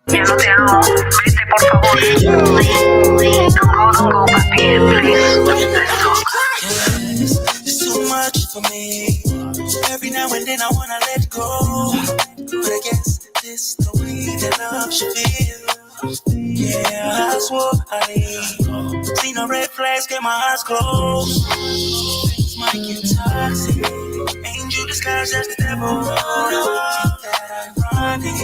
Ya no te amo. Vete, por favor. Don't go back in, please. Let's talk. It's too much for me. Every now and then I wanna let go, but I guess this the way that love should feel. Yeah, I swore I'd leave. See no red flags, get my eyes closed. Things might get toxic. Angel disguised as the devil. That ironic.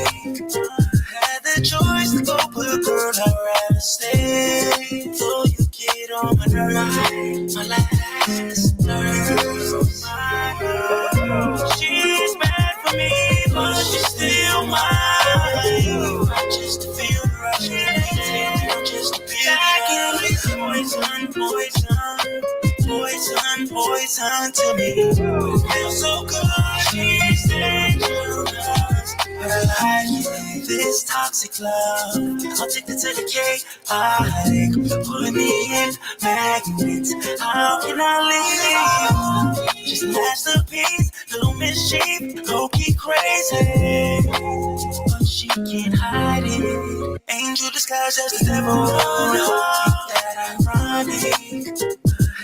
Had the choice to go, but girl, I'd rather stay. Though you get on my nerves, my last nerves. She's bad for me, but she's still mine. Just to feel the rush, just to feel the poison, poison, poison to me. Feels so good, she's dangerous, but I like this toxic love. I'll take the to the cake, pulling me in, magnets. How can I leave? Just an masterpiece, little mischief, low-key crazy, but she can't hide it. Angel disguised as the devil, that ironic.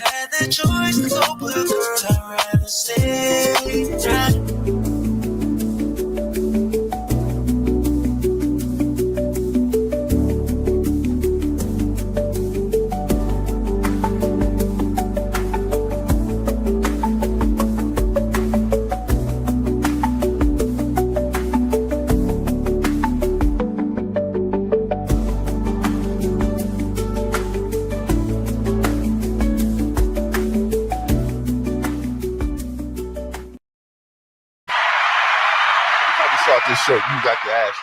Had the choice to go, but girl, I'd rather stay. This shirt, you got the ass.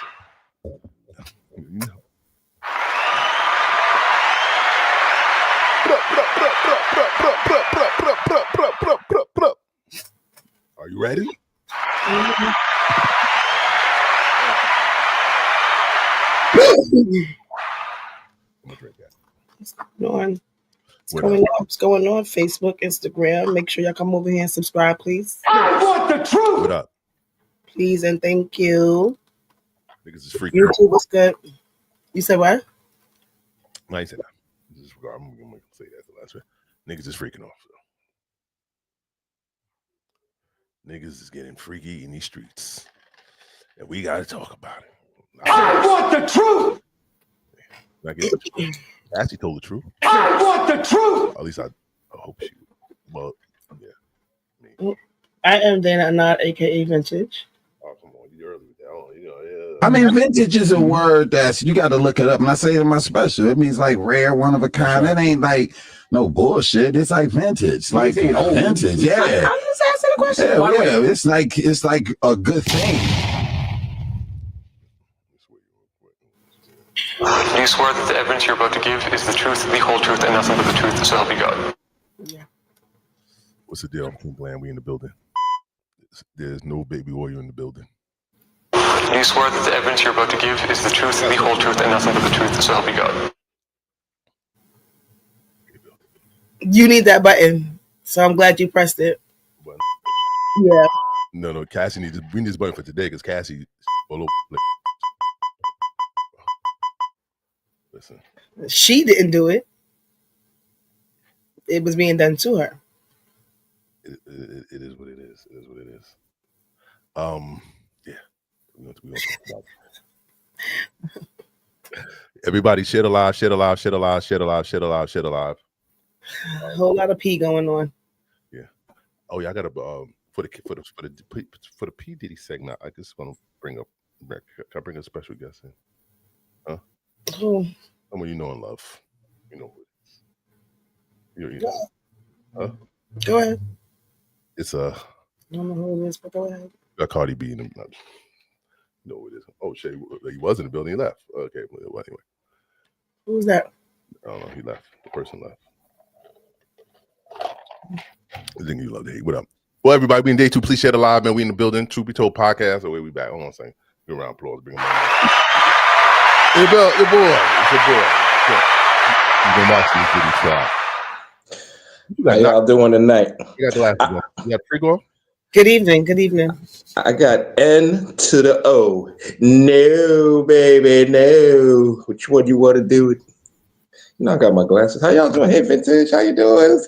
Are you ready? What's going on? Facebook, Instagram. Make sure y'all come over here and subscribe, please. I want the truth. What up? Please and thank you. Niggas is freaking YouTube was good. You said what? No, I said that. I'm gonna say that the last one. Niggas is freaking off. So. Niggas is getting freaky in these streets, and we gotta talk about it. I want the truth. I get the truth. Cassie told the truth. I want the truth. At least I hope she. Well, yeah. Me. I am Dana, not AKA Vintage. Oh, come on, you early with that. Oh, yeah. I mean, vintage is a word that's, you got to look it up. And I say it in my special, it means like rare, one of a kind. It ain't like no bullshit. It's like vintage, like vintage. Yeah. I'm just asking a question. Yeah. It's like a good thing. Do you swear that the evidence you're about to give is the truth, the whole truth, and nothing but the truth, so help you God? Yeah. What's the deal? I'm glad we in the building. There's no baby oil in the building. Do you swear that the evidence you're about to give is the truth, the whole truth, and nothing but the truth, so help you God? You need that button, so I'm glad you pressed it. Well, yeah. No, Cassie needs to bring this button for today because Cassie all over. Listen. She didn't do it. It was being done to her. It is what it is. It is what it is. Yeah. We gonna talk about it. Everybody, shit alive, shit alive, shit alive, shit alive, shit alive, shit alive. A whole lot of pee going on. Yeah. Oh yeah, I got a for the P Diddy segment. I just want to bring up. Can I bring a special guest in? Huh? Oh. Someone you know and love. You know. You know. Huh? Go ahead. It's I don't know who it is, but go ahead. Got Cardi B in him. No, it isn't. Oh shit, he was in the building. He left. Okay, well, anyway. Who was that? I don't know. He left. The person left. I think you love to hate. What up? Well, everybody, we in day 2. Please share the live, man. We in the building. Truth Be Told podcast. Oh, wait, we back. Hold on a second. Give a round of applause. Bring him on. Your boy. It's your boy. Yeah. You've been watching this video trial. How y'all doing tonight? You got the last one. You got free go? Good evening. Good evening. I got N to the O. No, baby, no. Which one you want to do it? You know, I got my glasses. How y'all doing? Hey, Vintage, how you doing?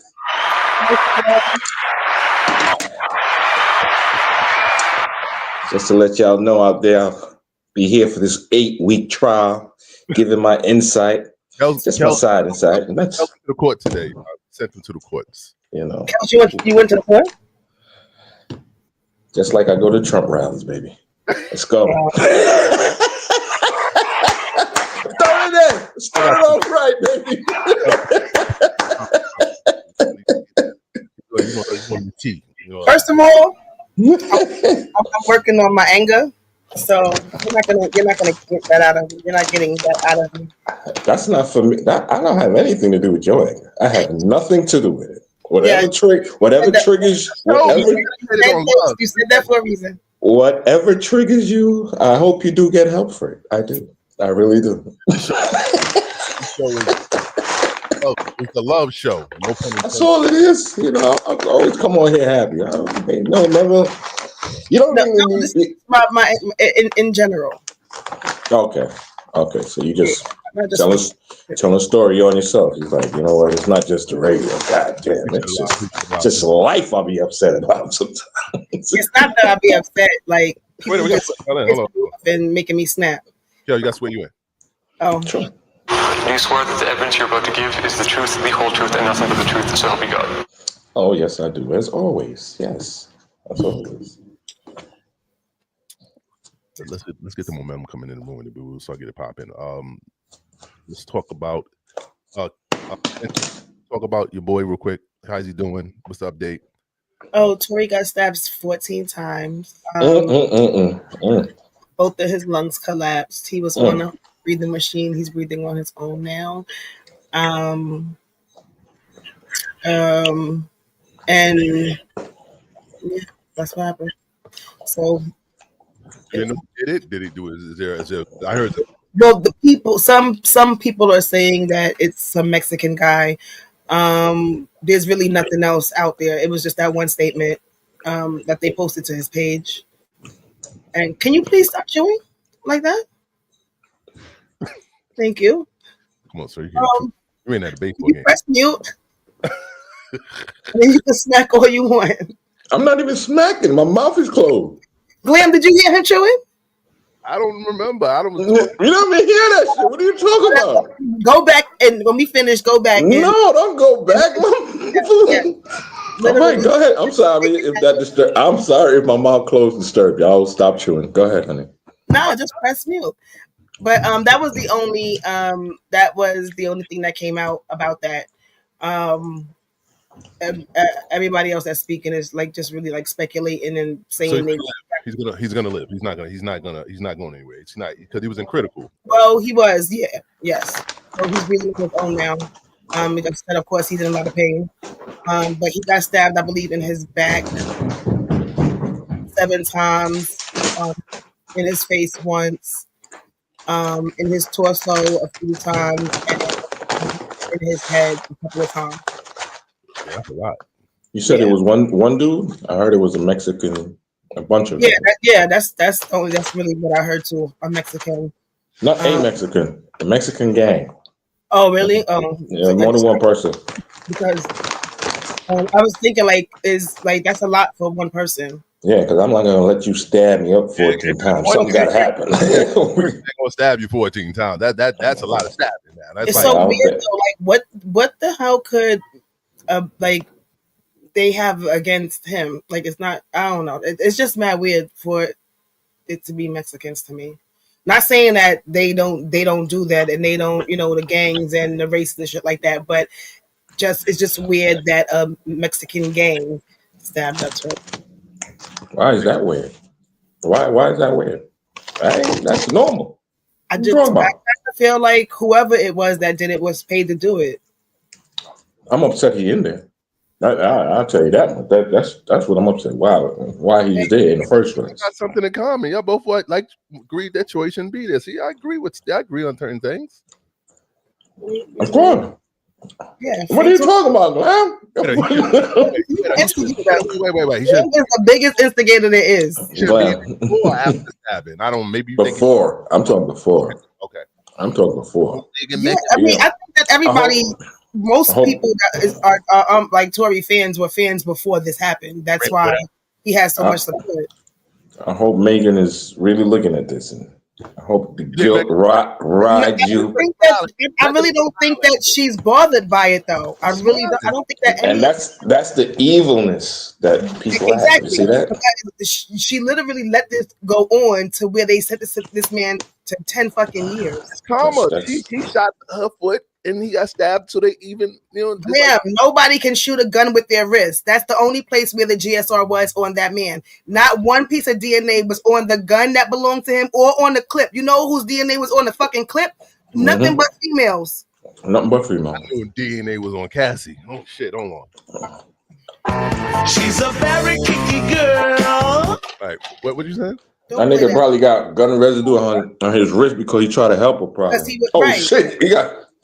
Just to let y'all know out there, I'll be here for this 8-week trial, giving my insight. Just my side insight. And that's to the court today. I sent him to the courts. You know. You went to the court? Just like I go to Trump rallies, baby. Let's go. Start it there. Start it off right, baby. First of all, I'm working on my anger, so you're not gonna get that out of me. You're not getting that out of me. That's not for me. I don't have anything to do with your anger. I have nothing to do with it. Whatever triggers. You said that for a reason. Whatever triggers you, I hope you do get help for it. I do. I really do. It's a love show. No pun intended. That's all it is. You know, I always come on here happy. Never. You don't really this is my in general. Okay. So you just tell a story on yourself. He's like, you know what? It's not just the radio. God damn, it's just life I'll be upset about sometimes. It's not that I'll be upset. Like, Wait, hold on. And making me snap. Yo, you got to swear you in. Oh. Sure. Do you swear that the evidence you're about to give is the truth, the whole truth, and nothing but the truth, so help you God? Oh, yes, I do. As always. Yes. That's always. Let's get the momentum coming in the room, and we'll start getting it popping. Let's talk about your boy real quick. How's he doing? What's the update? Oh, Tory got stabbed 14 times. Both of his lungs collapsed. He was on a breathing machine. He's breathing on his own now. And yeah, that's what happened. So. Did he do it? Is there? I heard that. Well, the people, some people are saying that it's a Mexican guy. There's really nothing else out there. It was just that one statement that they posted to his page. And can you please stop chewing like that? Thank you. Come on, sir. You ain't at a baseball game. Press mute. And then you can smack all you want. I'm not even smacking. My mouth is closed. Glam, did you hear him chewing? I don't remember. You don't even hear that shit. What are you talking about? Go back, and when we finish, go back. No, don't go back. All right, go ahead. I'm sorry if that disturbed. I'm sorry if my mouth closed disturbed you. I'll stop chewing. Go ahead, honey. No, just press mute. But that was the only thing that came out about that. Everybody else that's speaking is like just really like speculating and saying he's gonna live. He's not going anywhere. It's not because he was in critical. Well, he was, yes. So he's breathing on his own now. Of course, he's in a lot of pain. But he got stabbed, I believe, in his back 7 times, in his face once, in his torso a few times, and in his head a couple of times. Yeah, that's a lot. You said it was one dude? I heard it was a Mexican, a bunch of them. That's really what I heard too. A Mexican. Not a Mexican, the Mexican gang. Oh, really? Oh, yeah, more than one person. Because I was thinking, that's a lot for one person. Yeah, because I'm not gonna let you stab me up 14 times. Something gotta happen. They're gonna stab you 14 times. That's a lot of stabbing now. That's It's like, so weird though. Like, what the hell could like they have against him? Like, it's not. I don't know. It's just mad weird for it to be Mexicans to me. Not saying that they don't do that and they don't, the gangs and the race and shit like that, but it's just weird that a Mexican gang stabbed up to him. Why is that weird? Why is that weird? That's normal. I feel like whoever it was that did it was paid to do it. I'm upset he in there. I'll tell you that. That's what I'm upset. Why he's there in the first place? Got something in common. Y'all both agreed that choice shouldn't be there. See, I agree on certain things. Of course. Yeah. What are you talking about, Glam? Wait. He's the biggest instigator there is. Before or after stabbing? I don't. Maybe you before. I'm talking before. Okay. I'm talking before. Yeah, I mean, I think that everybody. Most people that are like Tory fans were fans before this happened. That's why he has so much support. I hope Megan is really looking at this, and I hope the guilt rides you. I really don't think that she's bothered by it, though. I don't think that. And that's the evilness that people have. You see that? She literally let this go on to where they sent this man to 10 fucking years. Karma. He shot her foot and he got stabbed, so they even nobody can shoot a gun with their wrist. That's the only place where the GSR was on that man. Not one piece of DNA was on the gun that belonged to him or on the clip. You know whose DNA was on the fucking clip? Nothing but females. Nothing but females. I knew DNA was on Cassie. Oh shit, hold on. She's a very kicky girl. All right, what you saying? That nigga probably got gun residue on his wrist because he tried to help her. Probably. Shit, you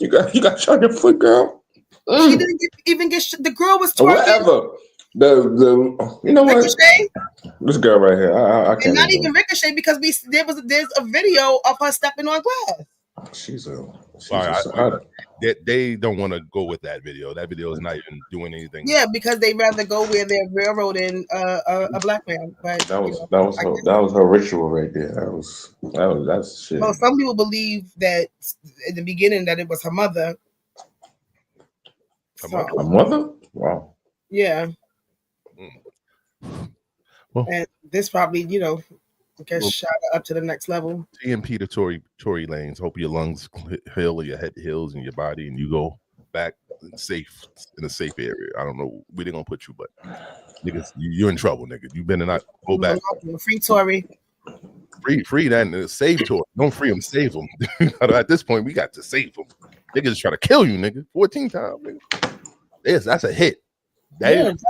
got shot in your foot, girl. She didn't even get the girl was twerking. Whatever. The you know Ricochet? What? This girl right here. I can't. And not even Ricochet because there's a video of her stepping on glass. They don't want to go with that video. That video is not even doing anything. Yeah, because they rather go where they're railroading a black man. But that was her ritual right there. That's shit. Well, some people believe that in the beginning that it was her mother. Her mother? Wow. Yeah. Well, and this probably, gets shot up to the next level. TMP to Tory Lanez. Hope your lungs heal, or your head heals, and your body, and you go back in a safe area. I don't know where they're gonna put you, but niggas, you're in trouble, nigga. You better not go back. Free Tory. Free that and save Tory. Don't free him, save him. At this point, we got to save him. Niggas try to kill you, nigga. 14 times, nigga. Yes, that's a hit. That ain't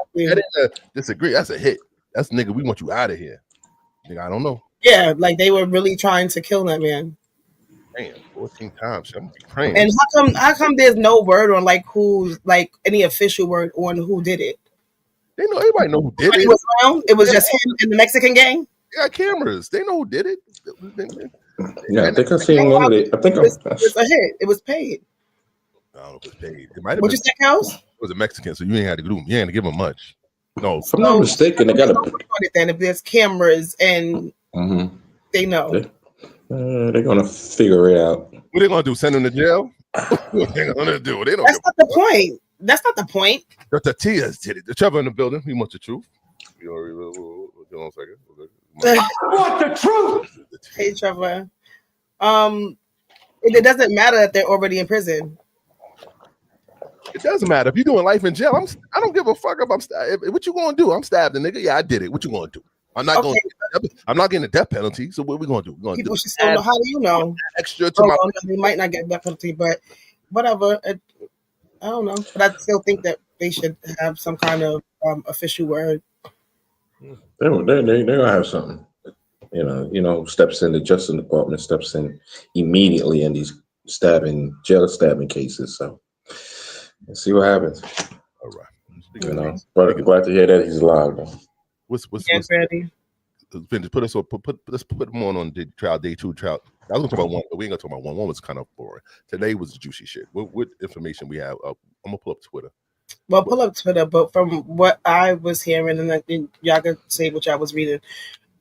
disagree. That's a hit. That's nigga. We want you out of here. Nigga, I don't know. Yeah, like they were really trying to kill that man. Damn, 14 times. I'm praying. And how come there's no word on who's any official word on who did it? They know, everybody know who did it. Was around. It was just him and the Mexican gang. They got cameras. They know who did it. Yeah, I think I seen one of it. I think it was a hit. It was paid. I don't know if it was paid. It might have been. You say, House? It was a Mexican, so you ain't had to do. You ain't had to give him much. No, if I'm not mistaken, they got a. Then if there's cameras and they know, they're gonna figure it out. What they gonna do? Send him to jail? What they gonna do? They don't. That's not the point. That's not the point. The Tatias did it. The Trevor in the building. He wants the truth. Hold on a second. I want the truth. Hey, Trevor. It doesn't matter that they're already in prison. It doesn't matter if you're doing life in jail. I don't give a fuck if I'm stabbed. What you gonna do? I'm stabbed, nigga. Yeah, I did it. What you gonna do? I'm not going. I'm not getting a death penalty. So what we gonna do? People should still know. How do you know? Extra to my. They might not get a death penalty, but whatever. I don't know, but I still think that they should have some kind of official word. They're gonna have something. Steps in the Justice Department, steps in immediately in these jail stabbing cases. So let's see what happens. All right. But glad to hear that he's alive. Though. What's ready? Let's put him on day 2 trial. I was gonna talk about one, but we ain't gonna talk about one. One was kind of boring. Today was juicy shit. What information we have? I'm gonna pull up Twitter. Well, pull up Twitter, but from what I was hearing, and I think y'all can say what y'all was reading,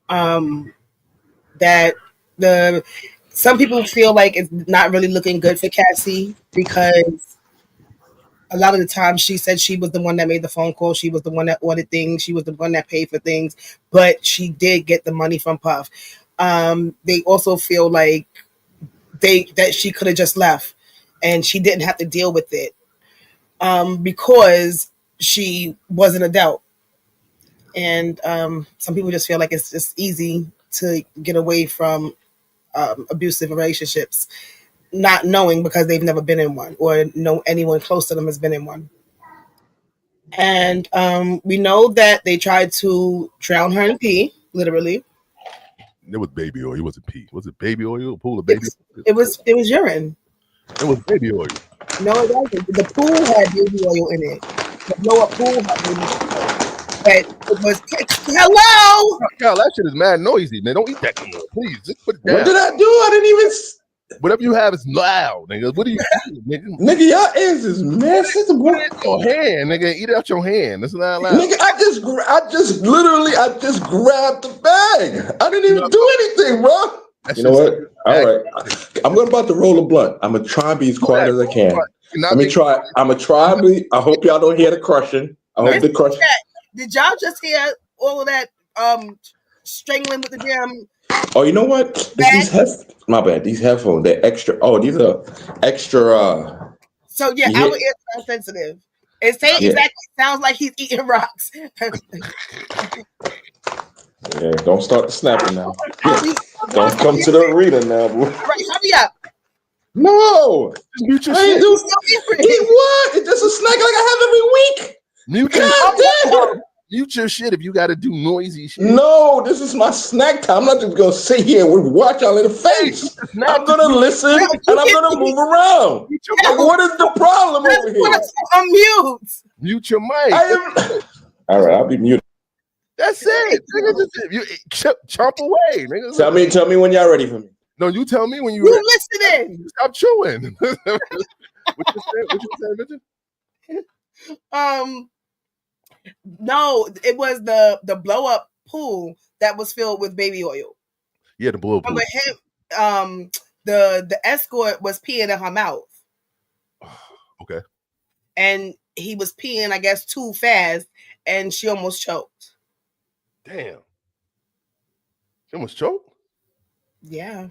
that some people feel like it's not really looking good for Cassie because a lot of the time she said she was the one that made the phone call, she was the one that ordered things, she was the one that paid for things, but she did get the money from Puff. They also feel like that she could have just left and she didn't have to deal with it because she was an adult. And some people just feel like it's just easy to get away from abusive relationships, not knowing because they've never been in one or know anyone close to them has been in one. And we know that they tried to drown her in pee, literally. It was baby oil. It wasn't pee. Was it baby oil? A pool of baby oil? It was urine. It was baby oil. No, it wasn't. The pool had baby oil in it. The blow up pool had baby oil. But it was hello. Hell, that shit is mad noisy, man. Don't eat that anymore, please. Just put it down. What did I do? I didn't even. Whatever you have is loud, nigga. What are you doing, nigga? Nigga, your ass is messy. Put it in your hand, nigga. Eat it out your hand. That's not loud. Nigga, I just grabbed the bag. I didn't even do anything, bro. You know what? All right. I'm about to roll a blunt. I'm gonna try and be as quiet as I can. Let me try. I'm gonna try and be. I hope y'all don't hear the crushing. I hope the crushing. Did y'all just hear all of that strangling with the damn? Oh, you know what? My bad. These headphones, they're extra. Oh, these are extra. So yeah, our ears are sensitive. It exactly sounds like he's eating rocks. Yeah, don't start the snapping now. Don't come to the arena now, boy. Right, hurry up. No, mute your I ain't do. Eat what? It's just a snack like I have every week. Mute your shit if you got to do noisy shit. No, this is my snack time. I'm not just gonna sit here and watch y'all in the face. I'm gonna listen and I'm gonna move around. Like, what is the problem over here? I'm mute. Mute your mic. All right, I'll be muted. That's it. Nigga, chomp away, nigga. Tell me when y'all ready for me. No, you tell me when you listening. Stop chewing. What you saying, Richard? No, it was the blow up pool that was filled with baby oil. Yeah, the blow up pool. Him, the escort was peeing in her mouth. Okay. And he was peeing, I guess, too fast, and she almost choked. Damn. She almost choked? Yeah.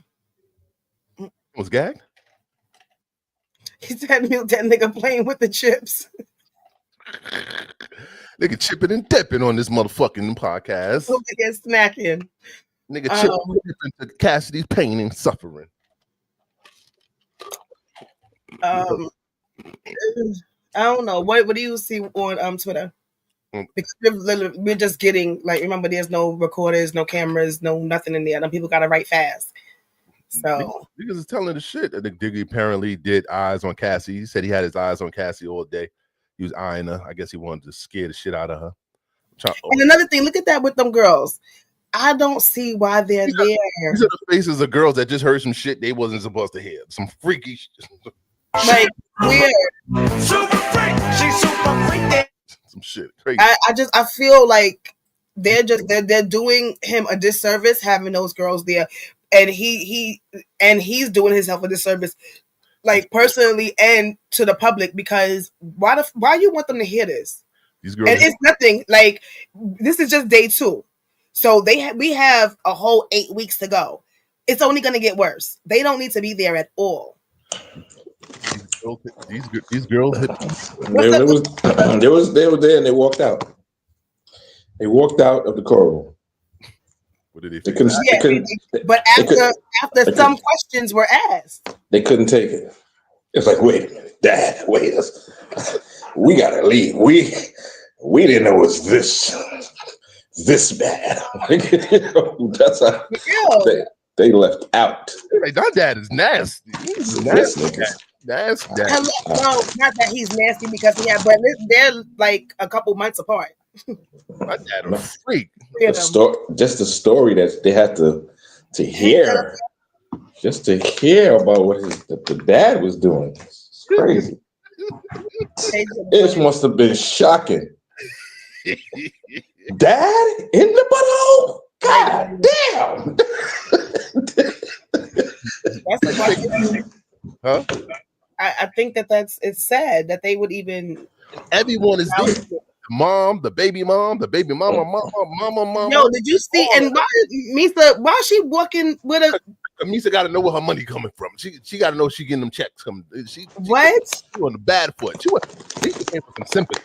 Was gagged? He said mute that nigga playing with the chips. Nigga chipping and dipping on this motherfucking podcast. Nigga snacking. Nigga chipping and dipping to Cassidy's pain and suffering. I don't know. What do you see on Twitter? Because we're just getting, like, remember, there's no recorders, no cameras, no nothing in there. Them people gotta write fast. So because it's telling the shit. I think Diddy apparently did eyes on Cassie. He said he had his eyes on Cassie all day. He was eyeing her. I guess he wanted to scare the shit out of her. And another thing, look at that with them girls. I don't see why they're there. These are the faces of girls that just heard some shit they wasn't supposed to hear. Some freaky shit. Like, weird. Super freak. She's super freaky. Some shit. Crazy. I feel like they're doing him a disservice having those girls there. And he's doing himself a disservice, like personally and to the public, because why you want them to hear this? These girls, and it's nothing. Like, this is just day 2, so we have a whole 8 weeks to go. It's only going to get worse. They don't need to be there at all. These girls. They were there and they walked out. They walked out of the courtroom. What did they couldn't, but after some questions were asked, they couldn't take it. It's like, wait a minute, Dad, wait us. We gotta leave. We didn't know it was this bad. That's how they left out. Hey, that dad is nasty. He's nasty. Nasty. No, not that he's nasty but they're like a couple months apart. My dad a freak. Just the story that they had to hear, just to hear about what the dad was doing. It's crazy. It must have been shocking. Dad in the butthole? God damn. That's a Huh? I think it's sad that they would even. Everyone is there. The mom, the baby mama. Yo, did you see? And why is she walking with a? Misa got to know where her money coming from. She got to know she getting them checks coming. She on the bad foot. Misa came for some sympathy.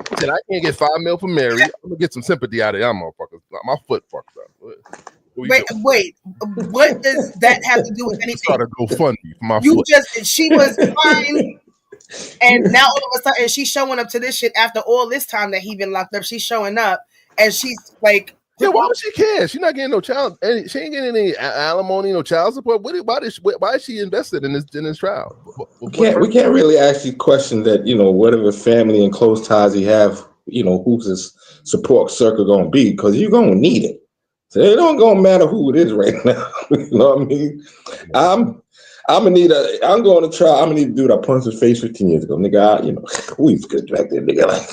He said, I can't get $5 million from Mary. I'm gonna get some sympathy out of y'all motherfuckers. My foot fucked up. Wait. What does that have to do with anything? Start a GoFundMe for my foot. She was fine. And now all of a sudden she's showing up to this shit after all this time that he been locked up. She's showing up and she's like, yeah, why would she care? She's not getting no child. She ain't getting any alimony, no child support. Why is she invested in this trial? We can't really actually question that. Whatever family and close ties he have, who's his support circle gonna be? Because you're gonna need it. So it don't gonna matter who it is right now. You know what I mean? I'm going to trial. I'm gonna need to do what I punched his face 15 years ago, nigga. We was good back there, nigga. Like,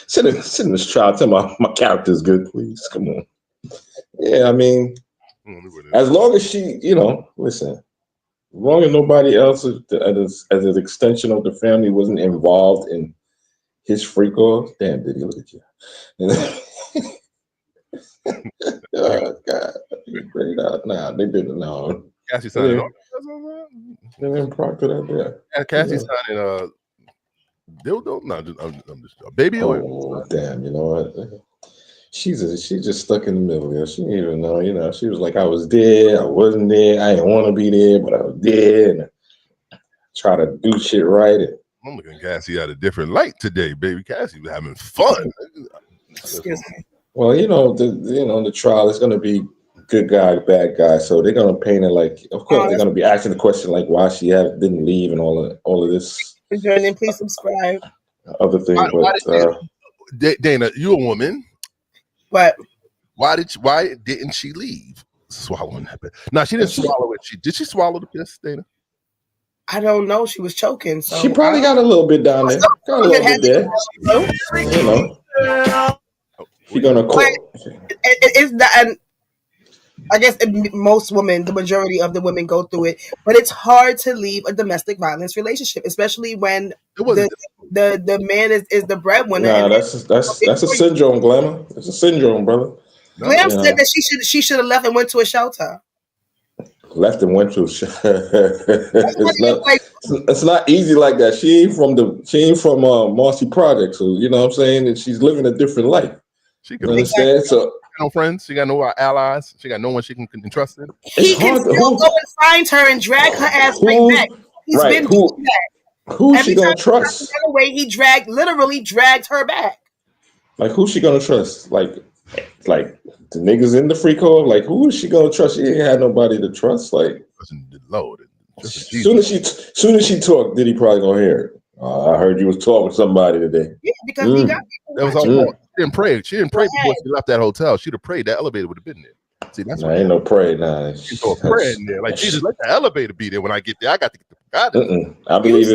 sit in this trial. Tell my character's good, please. Come on. Yeah, I mean, as long as she, listen, as long as nobody else as an extension of the family wasn't involved in his freak off. Damn, Diddy, look at you. Oh God, great out. Nah, they didn't know. Cassie signed it. They didn't proctor that there. Yeah, Cassie signed dildo. No, I'm just a baby oil. Oh damn, you know what? She's just stuck in the middle. Yeah, she didn't even know. She was like, I was there, I wasn't there, I didn't want to be there, but I was there, and I try to do shit right. I'm looking at Cassie at a different light today, baby. Cassie was having fun. Excuse me. Well, the trial is going to be good guy, bad guy, so they're going to paint it like. Of course, they're going to be asking the question like why she didn't leave and all of this. Join please subscribe. Other things, Dana, you a woman. What? Why didn't she leave? Swallowing that. No, she didn't swallow it. Did she swallow the piss, Dana? I don't know. She was choking. So she probably got a little bit down there. Got a little bit there. She's gonna quit. It's not. And I guess most women, the majority of the women go through it, but it's hard to leave a domestic violence relationship, especially when the man is the breadwinner. Nah, that's a syndrome, Glamour. It's a syndrome, brother. Glam said that she should have left and went to a shelter. Left and went to a shelter. It's not easy like that. She ain't from Marcy Project, so you know what I'm saying. And she's living a different life. She can understand. So. No friends. She got no allies. She got no one she can trust in. He can still go and find her and drag her ass right back. He's been doing that. Who's she gonna trust? Way he literally dragged her back. Like who's she gonna trust? Like the niggas in the free call. Like who is she gonna trust? She ain't had nobody to trust. Like soon as she talked, Diddy probably gonna hear it. I heard you was talking to somebody today. Yeah, because he got people. That was all. She didn't pray. She didn't pray before she left that hotel. She'd have prayed. That elevator would have been there. See, that's ain't no pray. Nah, she's no prayer in there. Like Jesus, let the elevator be there when I get there. I got to get the God. I believe it.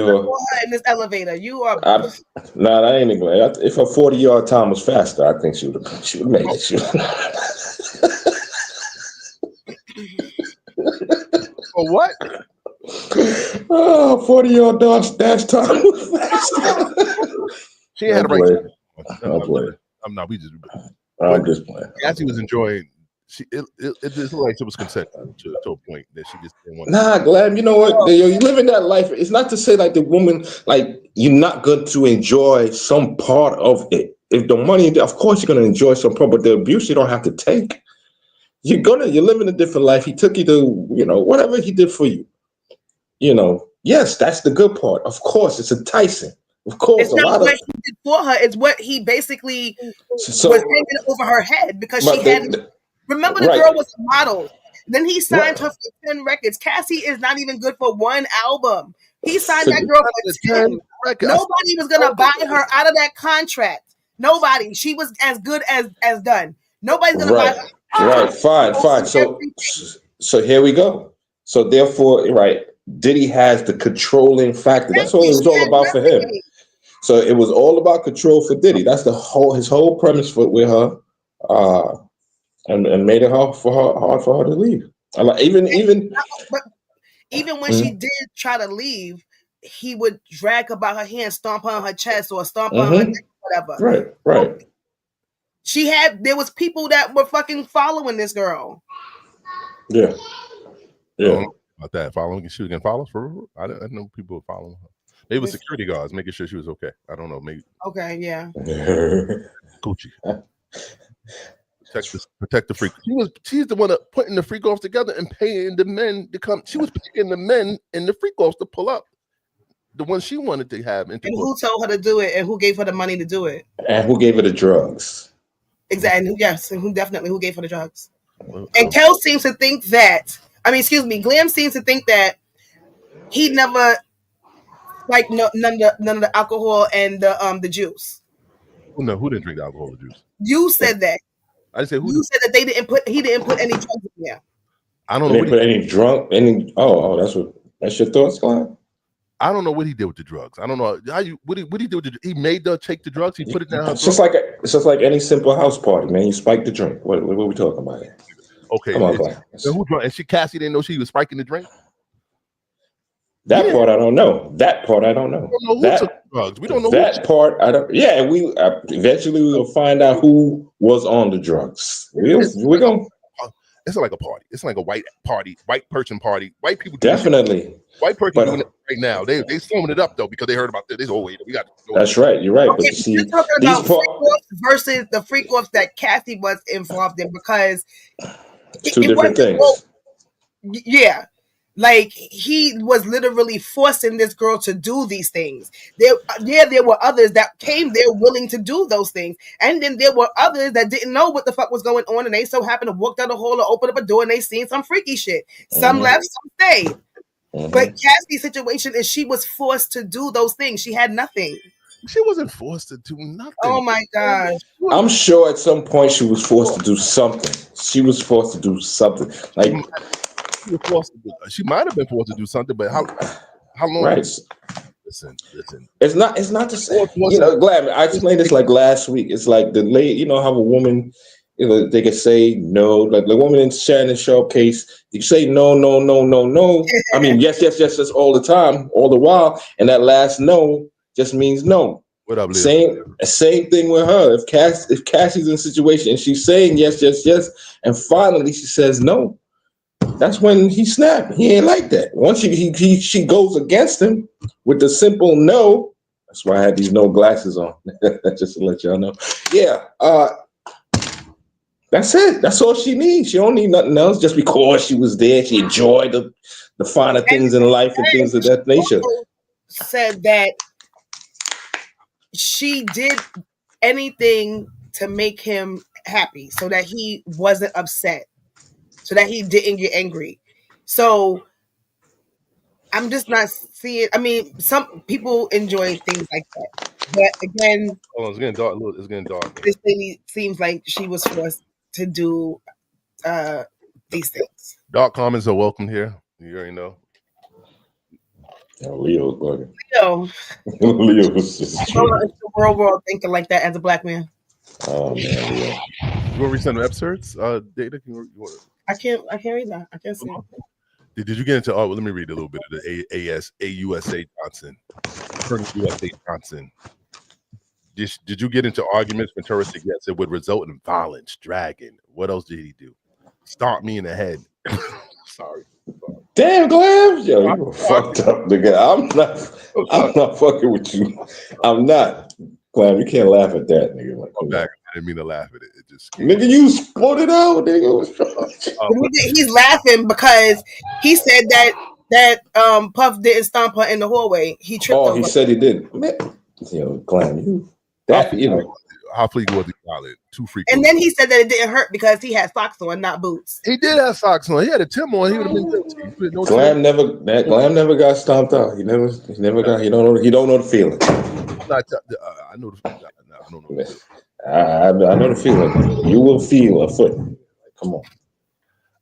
In this elevator, you are. Nah, that ain't good. If her 40-yard time was faster, I think she would make it. For what? 40-yard dash time was faster. She had a right. I'm playing. I'm just playing. Cassie was enjoying. It just looked like it was consent to a point that she just didn't want. Nah, Glad. You know what? You living that life. It's not to say like the woman, like you're not going to enjoy some part of it. If the money, of course, you're going to enjoy some part, but the abuse you don't have to take. You're living a different life. He took you to, whatever he did for you. Yes, that's the good part. Of course, it's enticing. Of course, it's not what he did for her. It's what he basically was hanging over her head because she had. Remember, the girl was a model. Then he signed her for 10 records. Cassie is not even good for one album. He signed that girl for 10 records. Nobody was gonna buy her out of that contract. Nobody. She was as good as done. Nobody's gonna buy her. Right. Fine. So here we go. So therefore, right. Diddy has the controlling factor. That's all it was all about for him. So it was all about control for Diddy. That's his whole premise with her, and made it hard for her to leave. Even when she did try to leave, he would drag her by her hand, stomp her on her chest, or stomp her on her neck, whatever. Right. There was people that were fucking following this girl. Yeah. About that, following, she was getting followed for real? I didn't know people were following her. Maybe it was security guards making sure she was okay. I don't know. Maybe. Okay, yeah. Gucci. Protect the freak. She's the one that putting the freak offs together and paying the men to come. She was paying the men and the freak offs to pull up the one she wanted to have. And who told her to do it, and who gave her the money to do it, and who gave her the drugs? Exactly. Yes, and who gave her the drugs? And Kel seems to think that. Glam seems to think that he never none of the alcohol and the juice. Well, no, who didn't drink the alcohol or juice? You said that. I said who? You said that he didn't put any drugs in there. I don't know. They put any drunk any. That's your thoughts, Glenn? I don't know what he did with the drugs. I don't know what he did with the. He made her take the drugs. He put it down. It's just like any simple house party, man. You spike the drink. What are we talking about here? Okay. Come on, Glenn. Who drunk? And Cassie didn't know she was spiking the drink. That part I don't know. That part I don't know. We don't know who took drugs. We don't know that part. I don't. Yeah, eventually we will find out who was on the drugs. We're gonna. It's like a party. It's like a white party, white person party. White people definitely. White person doing it right now. They slowing it up though because they heard about this. Oh wait, we got. That's right. You're right. Okay, but you see, you're talking about freak-offs versus the freak-offs that Cassie was involved in, because it's two different things. Yeah. Like, he was literally forcing this girl to do these things. There were others that came there willing to do those things. And then there were others that didn't know what the fuck was going on, and they so happened to walk down the hall or open up a door and they seen some freaky shit. Some left, some stayed. But Cassie's situation is she was forced to do those things. She had nothing. She wasn't forced to do nothing. Oh my gosh. I'm sure at some point she was forced to do something. She was forced to do something. Like, she might have been forced to do something, but how long? Right. Listen. It's not the same. Glad I explained this like last week. It's like the late, how a woman, they can say no. Like the woman in Shannon Sharp case, you say no. I mean, yes all the time, all the while, and that last no just means no. What up, Leo? Same thing with her. If Cassie's in a situation and she's saying yes, and finally she says no, that's when he snapped. He ain't like that. Once she goes against him with the simple no. That's why I had these no glasses on. Just to let y'all know. Yeah. That's it. That's all she needs. She don't need nothing else. Just because she was there, she enjoyed the finer things in life and things of that nature. Said that she did anything to make him happy so that he wasn't upset, so that he didn't get angry. So I'm just not seeing. I mean, some people enjoy things like that, but again, it's getting dark. It's getting dark. This lady seems like she was forced to do these things. Dark comments are welcome here. You already know. Leo's bugging. Leo was just the world thinking like that as a black man. Oh man, Leo. You want to read some excerpts? Data? I can't read that. I can't see. Did you get into? Oh, well, let me read a little bit of the AUSA Johnson. Colonel USA Johnson. Did you get into arguments when terrorists said yes, it would result in violence, dragging? What else did he do? Stomp me in the head. Sorry. Damn, Glam. Yo, you were fucked up, nigga. I'm not fucking with you. I'm not. Glam, you can't laugh at that, nigga. Like, I'm back. I didn't mean to laugh at it. It just nigga, you spotted out, nigga. He's laughing because he said that Puff didn't stomp her in the hallway. He tripped over. He said he did. Man, Glam, hopefully he wasn't violent. Too freaking. And then he said that it didn't hurt because he had socks on, not boots. He did have socks on. He had a Tim on. He would have been guilty. Glam never got stomped out. He never got. He don't know the feeling. I know the feeling. I don't know. I know the feeling. You will feel a foot. Come on.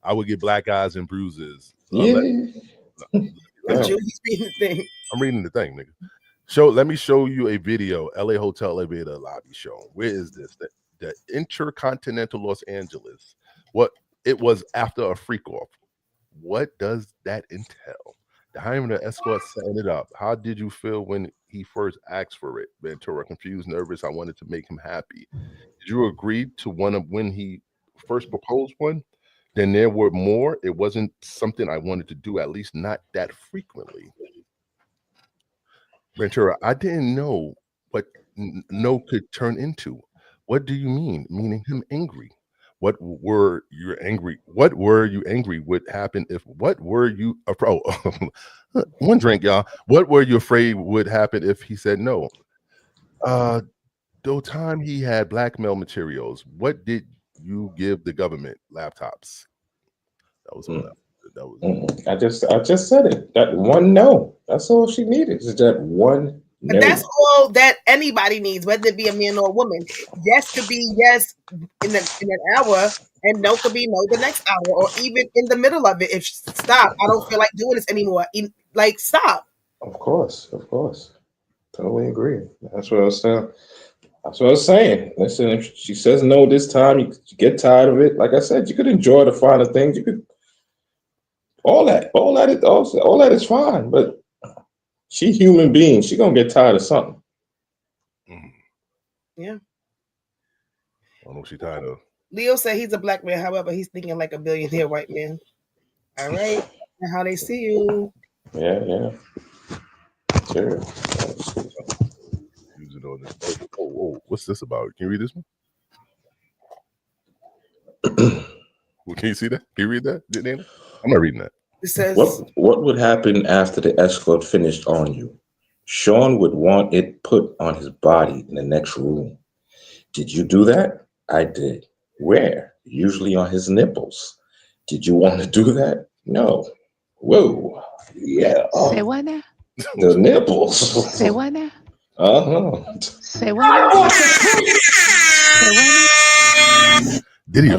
I would get black eyes and bruises. Yeah. Julie's reading the thing. I'm reading the thing, nigga. Let me show you a video. LA Hotel Elevator Lobby show. Where is this? The Intercontinental Los Angeles. What it was after a freak off. What does that entail? The hiring of the escort setting it up. How did you feel when he first asked for it? Ventura, confused, nervous. I wanted to make him happy. Did you agree to one of when he first proposed one? Then there were more. It wasn't something I wanted to do, at least not that frequently. Ventura, I didn't know what no could turn into. What do you mean? Meaning him angry. What were you angry? What were you angry would happen if? What were you? One drink, y'all. What were you afraid would happen if he said no? The time he had blackmail materials. What did you give the government? Laptops. That was that was. I just said it. That one no. That's all she needed. Is that one. But no. that's all that anybody needs, whether it be a man or a woman. Yes could be yes in an hour, and no could be no the next hour, or even in the middle of it. If stop, I don't feel like doing this anymore. Like stop. Of course. Totally agree. That's what I was saying. That's what I was saying. Listen, if she says no this time, you get tired of it. Like I said, you could enjoy the finer things. You could all that is fine, but she human being. She gonna get tired of something. Yeah. I don't know what she tired of. Leo said he's a black man. However, he's thinking like a billionaire white man. All right. And how they see you. Yeah. Sure. Using on this. Oh, what's this about? Can you read this one? Well, can you see that? Can you read that? Dana? I'm not reading that. It says what would happen after the escort finished on you? Sean would want it put on his body in the next room. Did you do that? I did. Where? Usually on his nipples. Did you want to do that? No. Whoa. Yeah. Oh. Say what now? The nipples. Say what now? Uh-huh. Say what now? Say what now? Diddy,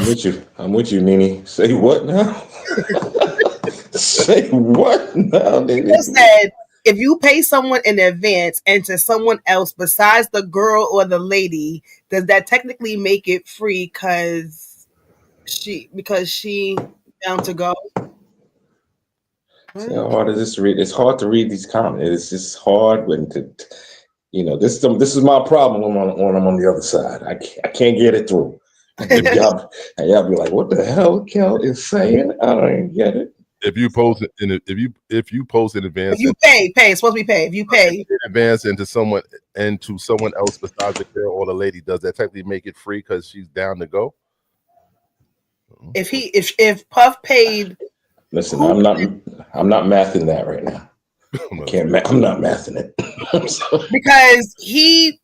I'm with you, Nene. Say what now? Say what now, Nene? Leo said if you pay someone in advance and to someone else besides the girl or the lady, does that technically make it free because she down to go? See how hard is this to read? It's hard to read these comments. It's just hard when this is my problem when I'm on the other side. I can't get it through. And y'all be like, what the hell Kel is saying? I don't get it. If you post it if you post in advance, if you pay, it's supposed to be paid. If you pay in advance and to someone else besides the girl or the lady, does that technically make it free because she's down to go? If Puff paid. Listen, I'm not mathing that right now. I'm not mathing it. Because he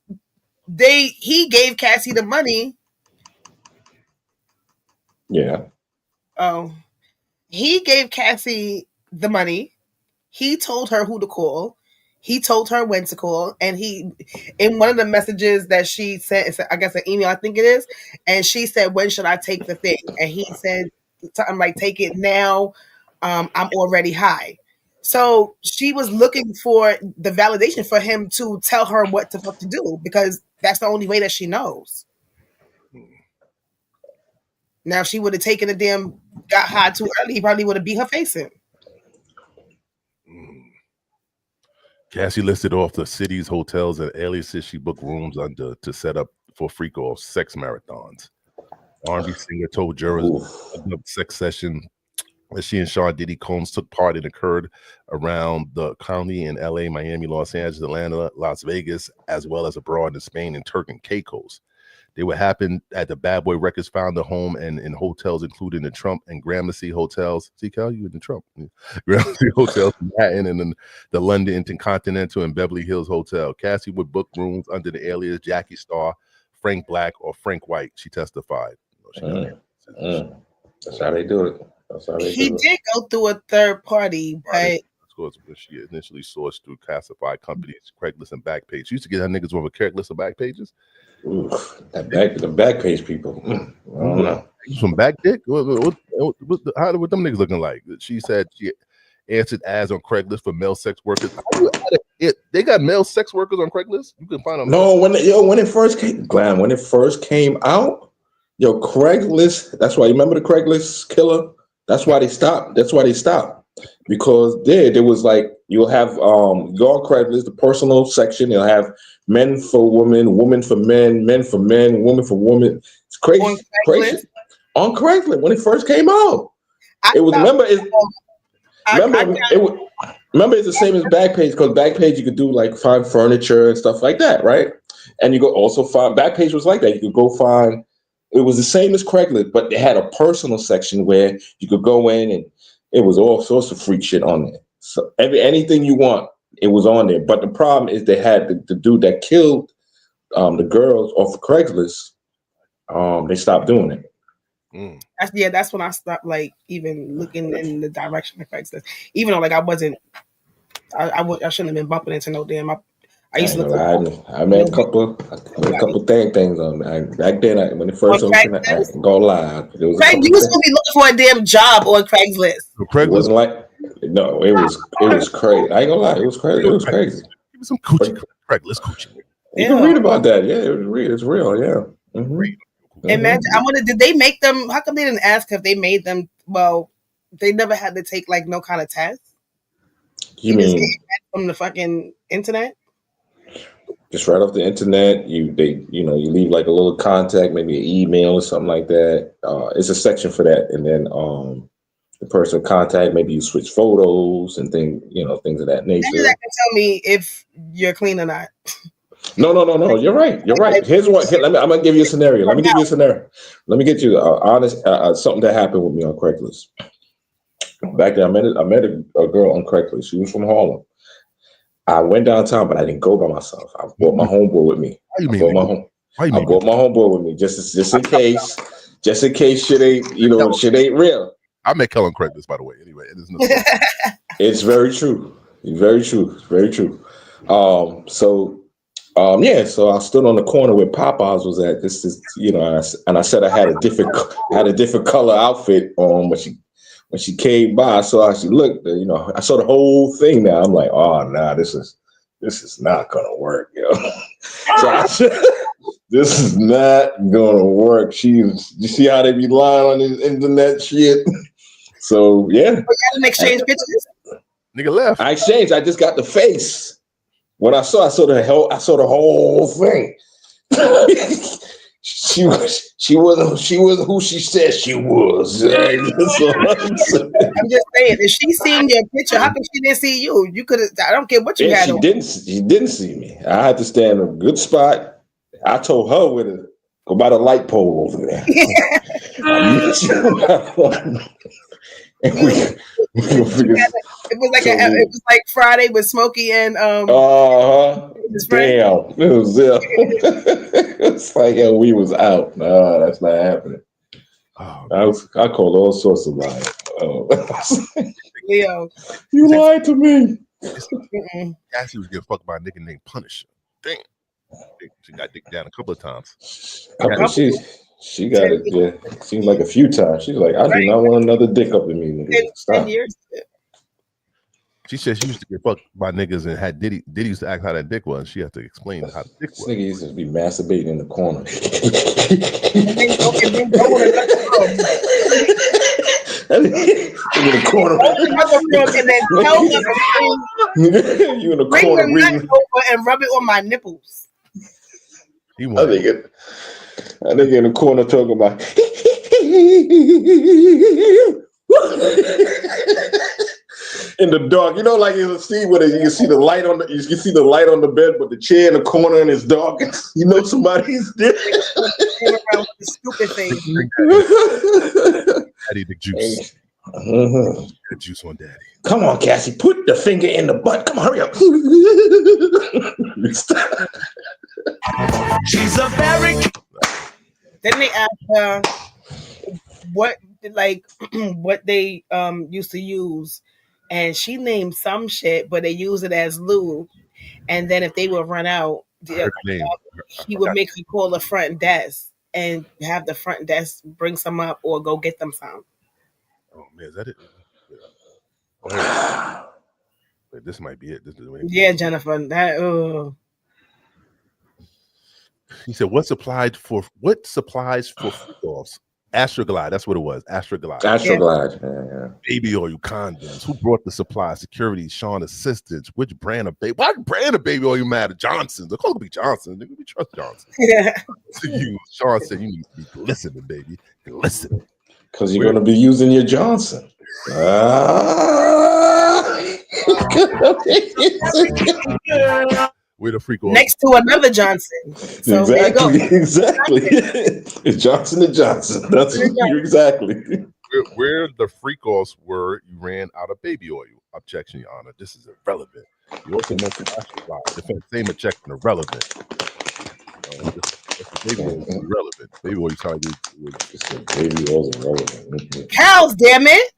gave Cassie the money. Yeah. Oh. He gave Cassie the money. He told her who to call. He told her when to call. And he, in one of the messages that she sent, I guess an email, I think it is. And she said, when should I take the thing? And he said, I'm like, take it now. I'm already high. So she was looking for the validation for him to tell her what to fuck to do because that's the only way that she knows. Now, if she would have taken got high too early, he probably would have beat her face in. Cassie listed off the city's hotels and aliases she booked rooms under to set up for freak-off sex marathons. R&B singer told jurors the sex session that she and Sean Diddy Combs took part in occurred around the county in LA, Miami, Los Angeles, Atlanta, Las Vegas, as well as abroad in Spain and Turk and Caicos. They would happen at the Bad Boy Records founder home and in hotels, including the Trump and Gramercy hotels. See, Cal, you in the Trump. Gramercy hotels in Manhattan and then the London Intercontinental and Beverly Hills Hotel. Cassie would book rooms under the alias Jackie Starr, Frank Black, or Frank White, she testified. That's how they do it. He did go through a third party, but when she initially sourced through classified companies, Craigslist and Backpage. She used to get her niggas over Craigslist and Backpages. Ooh, the Backpage people. I don't know. Some back dick? What them niggas looking like? She said answered ads on Craigslist for male sex workers. They got male sex workers on Craigslist. You can find them. No, when it first came out, Craigslist. That's why you remember the Craigslist killer. That's why they stopped. Because there was like you'll have your Craigslist, the personal section. You'll have men for women, women for men, men for men, women for women. It's crazy, crazy. On Craigslist when it first came out, remember it's the same as Backpage, because Backpage you could do like find furniture and stuff like that, right? And you could also find Backpage was like that. You could go find. It was the same as Craigslist, but they had a personal section where you could go in and it was all sorts of freak shit on there. So anything you want, it was on there. But the problem is they had the dude that killed the girls off of Craigslist. They stopped doing it. That's when I stopped like even looking in the direction of Craigslist. Even though like I shouldn't have been bumping into no damn. I used to look. I made a couple things on back then. When it first opened, I ain't gonna lie. You was gonna be looking for a damn job on Craigslist. It wasn't like it was crazy. I ain't gonna lie, it was crazy. It was crazy. Give me some coochie, Craigslist coochie. You can read about that. Yeah, it's real. Yeah. Mm-hmm. Imagine, I wonder, did they make them? How come they didn't ask if they made them? Well, they never had to take like no kind of test. You mean just from the fucking internet? Just right off the internet, you leave like a little contact, maybe an email or something like that. It's a section for that, and then the person contact, maybe you switch photos and things of that nature. Maybe that can tell me if you're clean or not. No. You're right. Here's what. I'm gonna give you a scenario. Let me give you a scenario. Let me get you honest. Something that happened with me on Craigslist. Back then, I met a girl on Craigslist. She was from Harlem. I went downtown, but I didn't go by myself. I brought my homeboy with me. I brought my homeboy with me just in case. Just in case shit ain't shit ain't real. I met Kel on Craigslist, by the way. Anyway, it's very true. Very true. Very true. So I stood on the corner where Popeyes was at. This is, and I said I had a different color outfit on when she came by. So she looked, I saw the whole thing now. I'm like, oh nah, this is not gonna work, So I said, this is not gonna work. You see how they be lying on this internet shit? So yeah. You didn't exchange pictures? Nigga left. I exchanged. I just got the face. When I saw the whole thing. She wasn't who she said she was. I'm just saying, if she seen your picture, how come she didn't see you? You could have. I don't care what you had. She didn't see me. I had to stand in a good spot. I told her where to go by the light pole over there. It was like Friday with Smokey and damn, it was it's like we was out. No, that's not happening. I called all sorts of lies. Leo, you lied to me. Cassie was getting fucked by a nigga named Punisher. Damn, she got dick down a couple of times. She got it. Yeah, seemed like a few times. She's like, I do not want another dick up in me. Nigga. 10 years. She said she used to get fucked by niggas and had Diddy used to ask how that dick was. She had to explain how the dick was. Nigga used to be masturbating in the corner. In the corner. And then tell them you in the bring corner the nut over and rub it on my nipples. I think in the corner talking about in the dark, like you see where you can see the light on the bed, but the chair in the corner and it's dark. Somebody's there. Around with the stupid thing. Daddy dick juice. Got juice on daddy. Come on, Cassie, put the finger in the butt. Come on, hurry up. She's a very. Then they asked her what they used to use, and she named some shit, but they use it as lube. And then if they would run out, he would make her call the front desk and have the front desk bring some up or go get them some. Oh man, is that it? Wait, this might be it. Yeah, Jennifer. That He said, "What supplies for freak-offs? Astroglide. That's what it was. Astroglide. Astroglide. Yeah. Baby oil, condoms. Who brought the supply? Security, Sean assistants. Which brand of baby? What brand of baby oil matter? Johnson's. Of course, it'll be Johnson. Nigga, we trust Johnson. Yeah. To you, Sean said, you need to be listening, baby. Listen, because you're going to be using your Johnson. We're the freak off. Next to another Johnson. So exactly. It's Johnson and Johnson. That's exactly. Where the freak offs were, you ran out of baby oil. Objection, Your Honor. This is irrelevant. You also mentioned Astroglide. Defense same objection irrelevant. Baby oil is irrelevant. Baby oil, you trying to do baby oil is irrelevant. Cows, damn it.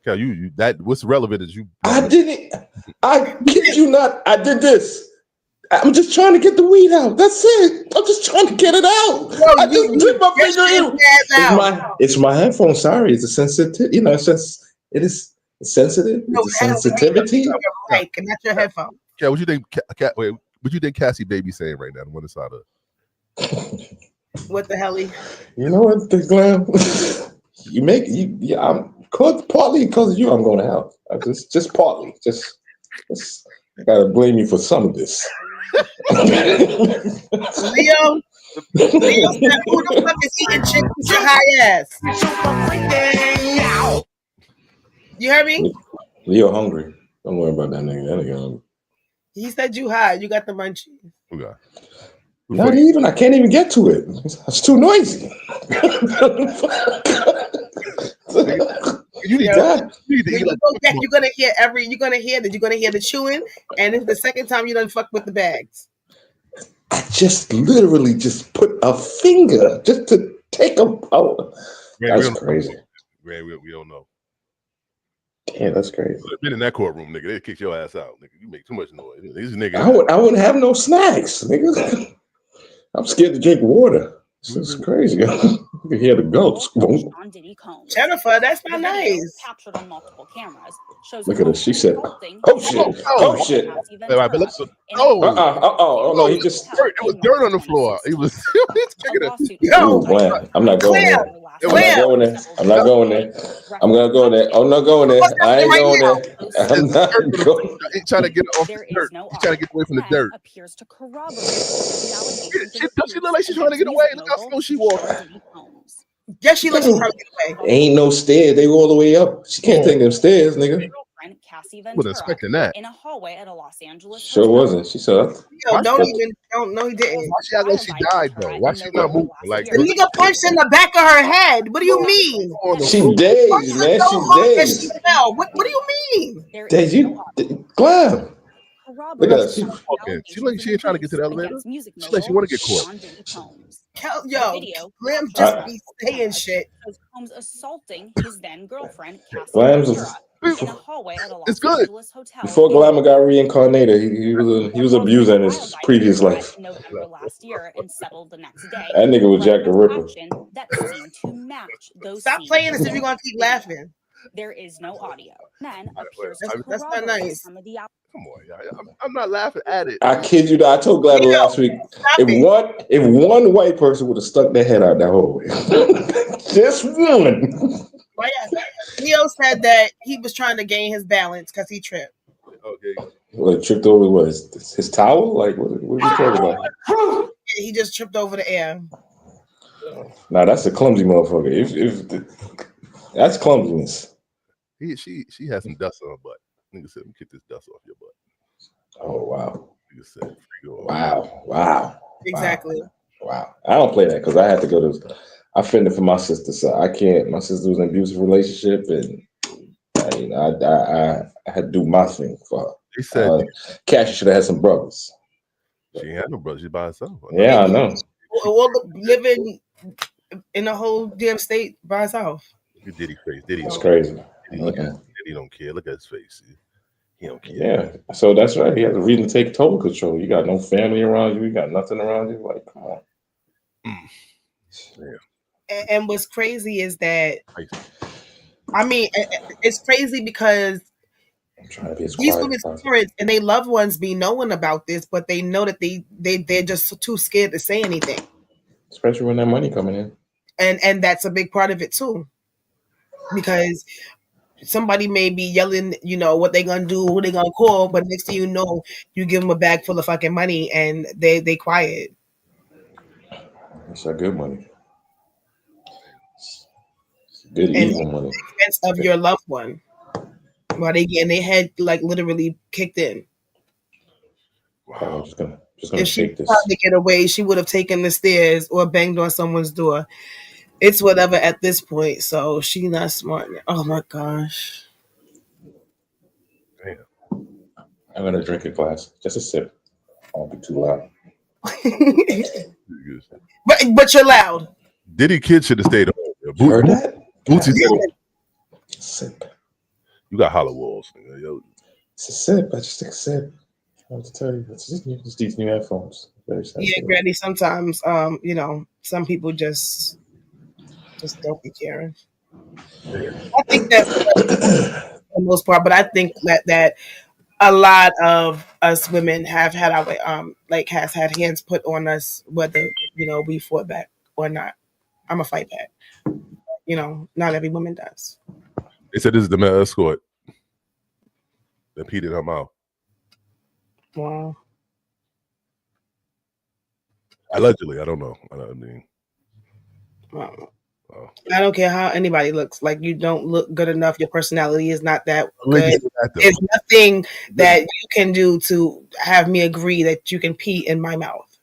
Cal, you that what's relevant is you. I didn't. I kid you not. I did this. I'm just trying to get the weed out. That's it. I'm just trying to get it out. Bro, I just took my finger in. It's my headphone. Sorry, it's a sensitive. You know, it is sensitive. No, it's a sensitivity. Your mic and not your headphone. Yeah, what you think? Wait, what you think Cassie baby saying right now? On one side of what the hell? You know what, the Glam? You make you. Yeah, I'm partly because of you. I'm going to hell. Just partly. Just I gotta blame you for some of this. Leo said, who the fuck is eating chicken with your high ass? You heard me? Leo hungry. Don't worry about that nigga. That nigga hungry. He said you high. You got the munchies. Who got? Not even. I can't even get to it. It's too noisy. You need you're gonna hear the chewing, and it's the second time you done fuck with the bags. I just literally just put a finger just to take them out. That's crazy. Man, we don't know. Yeah, that's crazy. Been in that courtroom, nigga. They kick your ass out, nigga. You make too much noise. These niggas. I wouldn't have no snacks, nigga. I'm scared to drink water. This is crazy. You can hear the goats. Jennifer, that's not nice. Captured on multiple cameras. Look at this. She said, "Oh shit! Oh shit!" Oh no! He just it was dirt on the floor. He was kicking it. Yo, I'm not going there. I'm not going there. I'm gonna go there. I'm not going there. I ain't going there. I'm not going. He's trying to get off the dirt. He's trying to get away from the dirt. Appears to corroborate Does she look like she's trying to get away? Look how slow she walking. Yes, she looks trying to get away. Ain't no stairs. They were all the way up. She can't take them stairs, nigga. Cassie wasn't expecting that. In a hallway at a Los Angeles. Sure wasn't. She said, no, he didn't. Why she act like she died though? Why she not moving? Like the nigga punched in the back of her head. What do you mean? She dazed, man. She dazed. She fell. What do you mean? Dazed, you Glam. Look at her. She ain't trying to get to the elevator. She like she want to get caught. Glam just be saying shit. Holmes assaulting his then girlfriend, Cassie. Glam's in a hallway at a Los Angeles hotel. Before Glamour got reincarnated, he was abused in his previous life. In November last year and settled the next day. That nigga was Jack the Ripper. That seemed to match those. Stop playing this if you're gonna keep laughing. There is no audio. Then that's not nice. Come on, y'all. I'm not laughing at it. I kid you not. I told Glamour last week if one white person would have stuck their head out that hallway, just one. Leo said that he was trying to gain his balance because he tripped. Okay. Well, he tripped over what? His towel? Like what are you talking about? He just tripped over the air. Nah, that's a clumsy motherfucker. If that's clumsiness. She has some dust on her butt. Nigga said, "Get this dust off your butt." Oh wow. Nigga said, Wow. Exactly. Wow. I don't play that because I had to go to. I fended for my sister, so I can't. My sister was in an abusive relationship, and I had to do my thing for her. They said Cassie should have had some brothers. She ain't had no brothers. She's by herself. Yeah, I know. Well, living in the whole damn state by herself. Look at Diddy face. Diddy. It's crazy. Diddy don't care. Look at his face. He don't care. Yeah. So that's right. He has a reason to take total control. You got no family around you. You got nothing around you. Like, come on. Yeah. And what's crazy is that, I mean, it's crazy because I'm trying to be as These quiet women's as possible. parents and their loved ones be knowing about this, but they know that they're just too scared to say anything. Especially when that money coming in. And that's a big part of it too. Because somebody may be yelling, what they gonna do, who they gonna call, but next thing you know, you give them a bag full of fucking money and they quiet. It's that good money. It's good And evil at money. the expense of your loved one. While they getting their head like literally kicked in. Wow. I'm just gonna If she take this. tried to get away, she would have taken the stairs or banged on someone's door. It's whatever at this point. So she's not smart. Oh my gosh. Damn. I'm gonna drink a glass. Just a sip. I won't be too loud. but you're loud. Diddy kid should have stayed home. You heard that? Bootsy said it. Sip. You got hollow walls, nigga. Yo. It's a sip. I just take a sip. I have to tell you, it's just these new headphones. Very sensitive. Yeah, Granny. Sometimes, some people just don't be caring. I think that's for the most part, but I think that a lot of us women have had our has had hands put on us, whether we fought back or not. I'm a fight back. Not every woman does. They said this is the male escort that peed in her mouth. Wow. Allegedly, I don't know. I mean, Wow. I don't care how anybody looks. Like, you don't look good enough. Your personality is not that good. There's nothing that you can do to have me agree that you can pee in my mouth.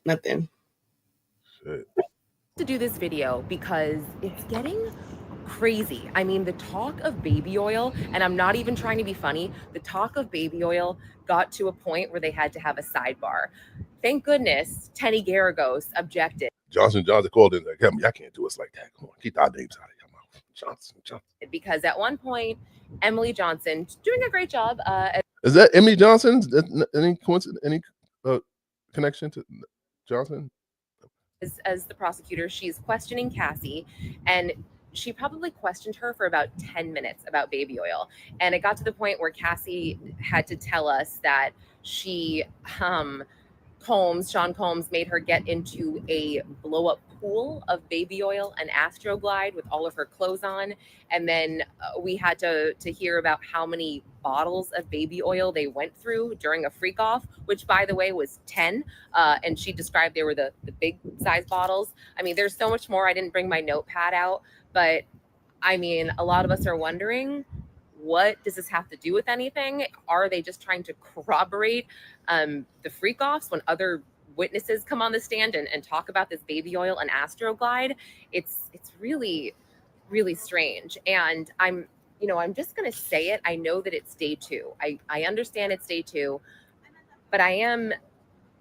Nothing. Shit. To do this video because it's getting crazy. I mean, the talk of baby oil, and I'm not even trying to be funny, the talk of baby oil got to a point where they had to have a sidebar. Thank goodness Tenny Garagos objected. Johnson called in like, I can't do us like that. Come on, keep our names out of your mouth. Johnson. Because at one point, Emily Johnson, doing a great job. Is that Emily Johnson? Any coincidence? Any connection to Johnson? As the prosecutor, she's questioning Cassie, and she probably questioned her for about 10 minutes about baby oil. And it got to the point where Cassie had to tell us that she, Sean Combs made her get into a blow-up pool of baby oil and Astroglide with all of her clothes on. And then we had to hear about how many bottles of baby oil they went through during a freak off, which, by the way, was 10. And she described they were the big size bottles. I mean, there's so much more. I didn't bring my notepad out, but I mean, a lot of us are wondering, what does this have to do with anything? Are they just trying to corroborate the freak offs when other witnesses come on the stand and talk about this baby oil and Astroglide? It's really, really strange. And I'm just going to say it. I know that it's day 2. I understand it's day 2, but I'm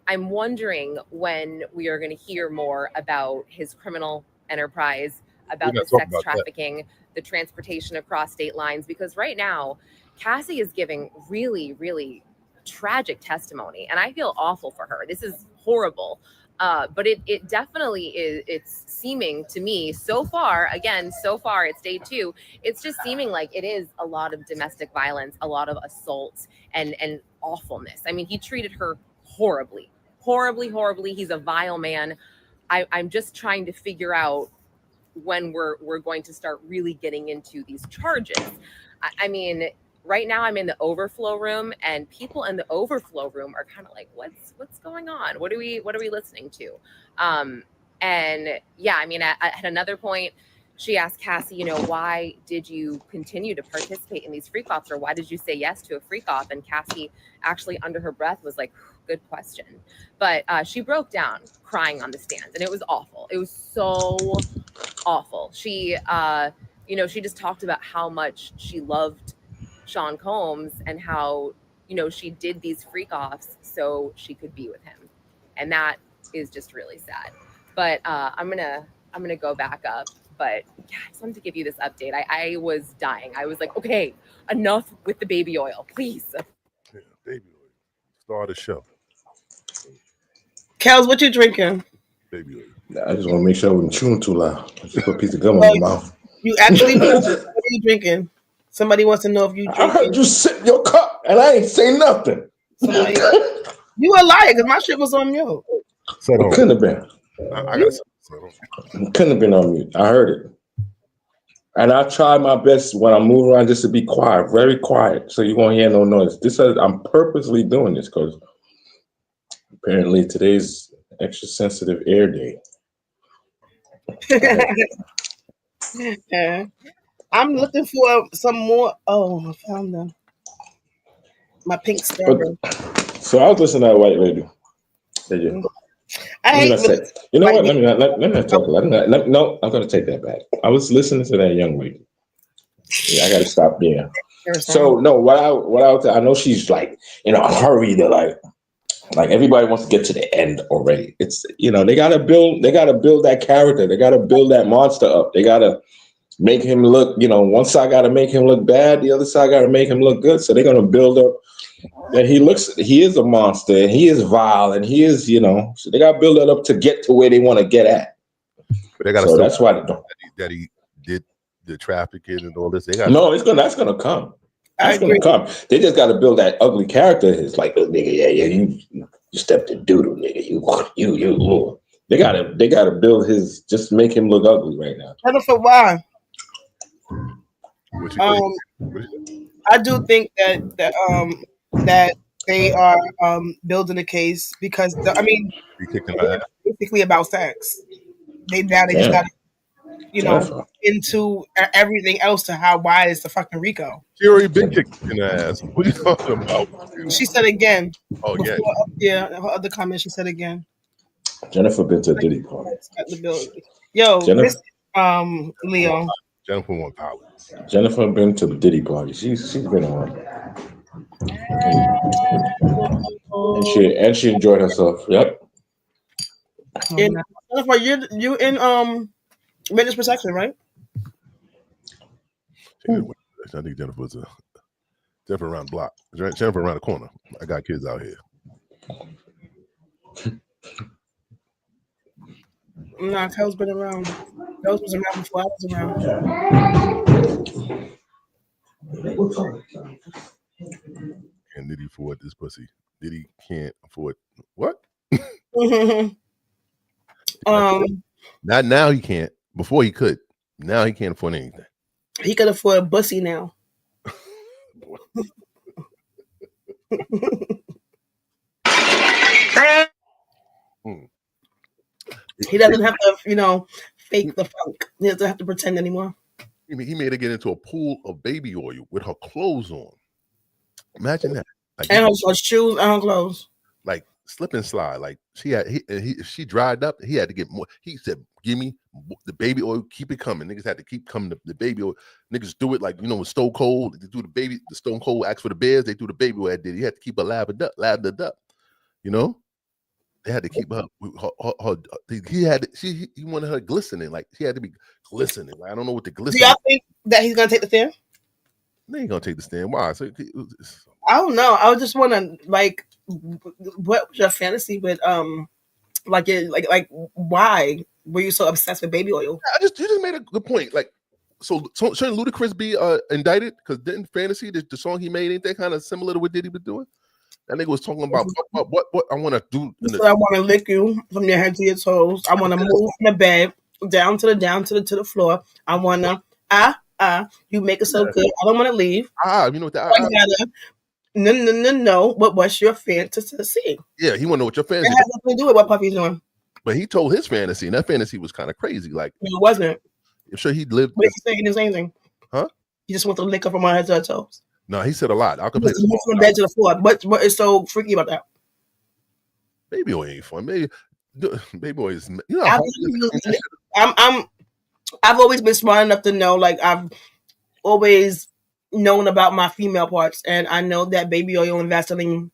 wondering when we are going to hear more about his criminal enterprise, about the sex trafficking, the transportation across state lines, because right now Cassie is giving really, really tragic testimony, and I feel awful for her. This is horrible. But it definitely is. It's seeming to me so far it's day 2. It's just seeming like it is a lot of domestic violence, a lot of assaults and awfulness. I mean, he treated her horribly. He's a vile man. I'm just trying to figure out when we're going to start really getting into these charges. I mean, right now I'm in the overflow room, and people in the overflow room are kind of like, what's going on? What are we listening to? And yeah, I mean, at another point, she asked Cassie, why did you continue to participate in these freak offs, or why did you say yes to a freak off? And Cassie actually under her breath was like, good question. But she broke down crying on the stand, and it was awful. It was so awful. She, she just talked about how much she loved Sean Combs and how, she did these freak offs so she could be with him. And that is just really sad. But I'm gonna go back up. But yeah, I just wanted to give you this update. I was dying. I was like, okay, enough with the baby oil, please. Yeah, baby oil. Start the show. Kels, what you drinking? Baby oil. I just want to make sure I wasn't chewing too loud. I just put a piece of gum in my mouth. You actually what are you drinking? Somebody wants to know if you I drinking. heard you sip your cup, and I ain't say nothing. Somebody, you a liar because my shit was on mute. It couldn't have been. I got to settle. It couldn't have been on mute. I heard it. And I try my best when I move around just to be quiet, very quiet, so you won't hear no noise. I'm purposely doing this because apparently today's extra sensitive air day. Yeah. I'm looking for some more. Oh, I found them. My pink Starburst. So I was listening to that white lady. I hate you know what? Let me not talk about it. No, I'm going to take that back. I was listening to that young lady. Yeah, I got to stop there. So no, I know she's like in a hurry to like everybody wants to get to the end already. It's they gotta build that character. They gotta build that monster up. They gotta make him look. One side gotta make him look bad. The other side gotta make him look good. So they're gonna build up that he is a monster and he is vile and he is So they gotta build that up to get to where they want to get at. But they gotta. So that's why that he did the trafficking and all this. That's gonna come. That's gonna come. They just got to build that ugly character. It's like, oh, nigga, you stepped in doodle, nigga. You. They gotta build his. Just make him look ugly right now. Jennifer, why? I do think that they are building a case because it's basically about sex. They just got into everything else to why is the fucking Rico. She already been kicked in the ass. What are you talking about? She said again. Oh, yeah. Yeah, her other comment, she said again. Jennifer been to Diddy party. Yo, Jennifer, Leo. Jennifer won power. Jennifer been to the Diddy party. She's been on. And she enjoyed herself. Yep. And Jennifer, you in witness protection, right? I think Jennifer's Jennifer around the block. Jennifer around the corner. I got kids out here. Nah, Kel's been around. Kel's was around before I was around. Can Diddy afford this pussy? Diddy can't afford what? Not now he can't. Before he could. Now he can't afford anything. He could afford a bussy now. He doesn't have to, fake the funk. He doesn't have to pretend anymore. He made her get into a pool of baby oil with her clothes on. Imagine that. And her shoes and her clothes. Like slip and slide. Like if she dried up, he had to get more. He said, "Give me the baby oil. Keep it coming." Niggas had to keep coming. The baby oil. Niggas do it like with Stone Cold. They do the Stone Cold acts for the Bears. They do the baby oil. He had to keep her lathered up. They had to keep her. He wanted her glistening. Like she had to be glistening. Like, I don't know what the glistening. Do y'all think that he's gonna take the stand? They ain't gonna take the stand. Why? I don't know. I was just wondering, what was your fantasy with why were you so obsessed with baby oil? You just made a good point. Like, so shouldn't Ludacris be indicted? Because didn't Fantasy, the song he made, ain't that kind of similar to what Diddy was doing? That nigga was talking about what I want to do. I want to lick you from your head to your toes. I want to move from the bed down to the floor. I want to you make it so good. I don't want to leave. You know what that? No. What's your fantasy? Yeah, he want to know what your fantasy. It has nothing to do with what Puffy's doing. But he told his fantasy, and that fantasy was kind of crazy. Like it wasn't. I'm sure he lived. But he didn't say anything. Huh? He just wants to lick up from my head to her toes. No, he said a lot. I could play from the bed to the floor. What is so freaky about that? Baby oil ain't fun. Baby oil is. I've always been smart enough to know. Like I've always known about my female parts, and I know that baby oil and Vaseline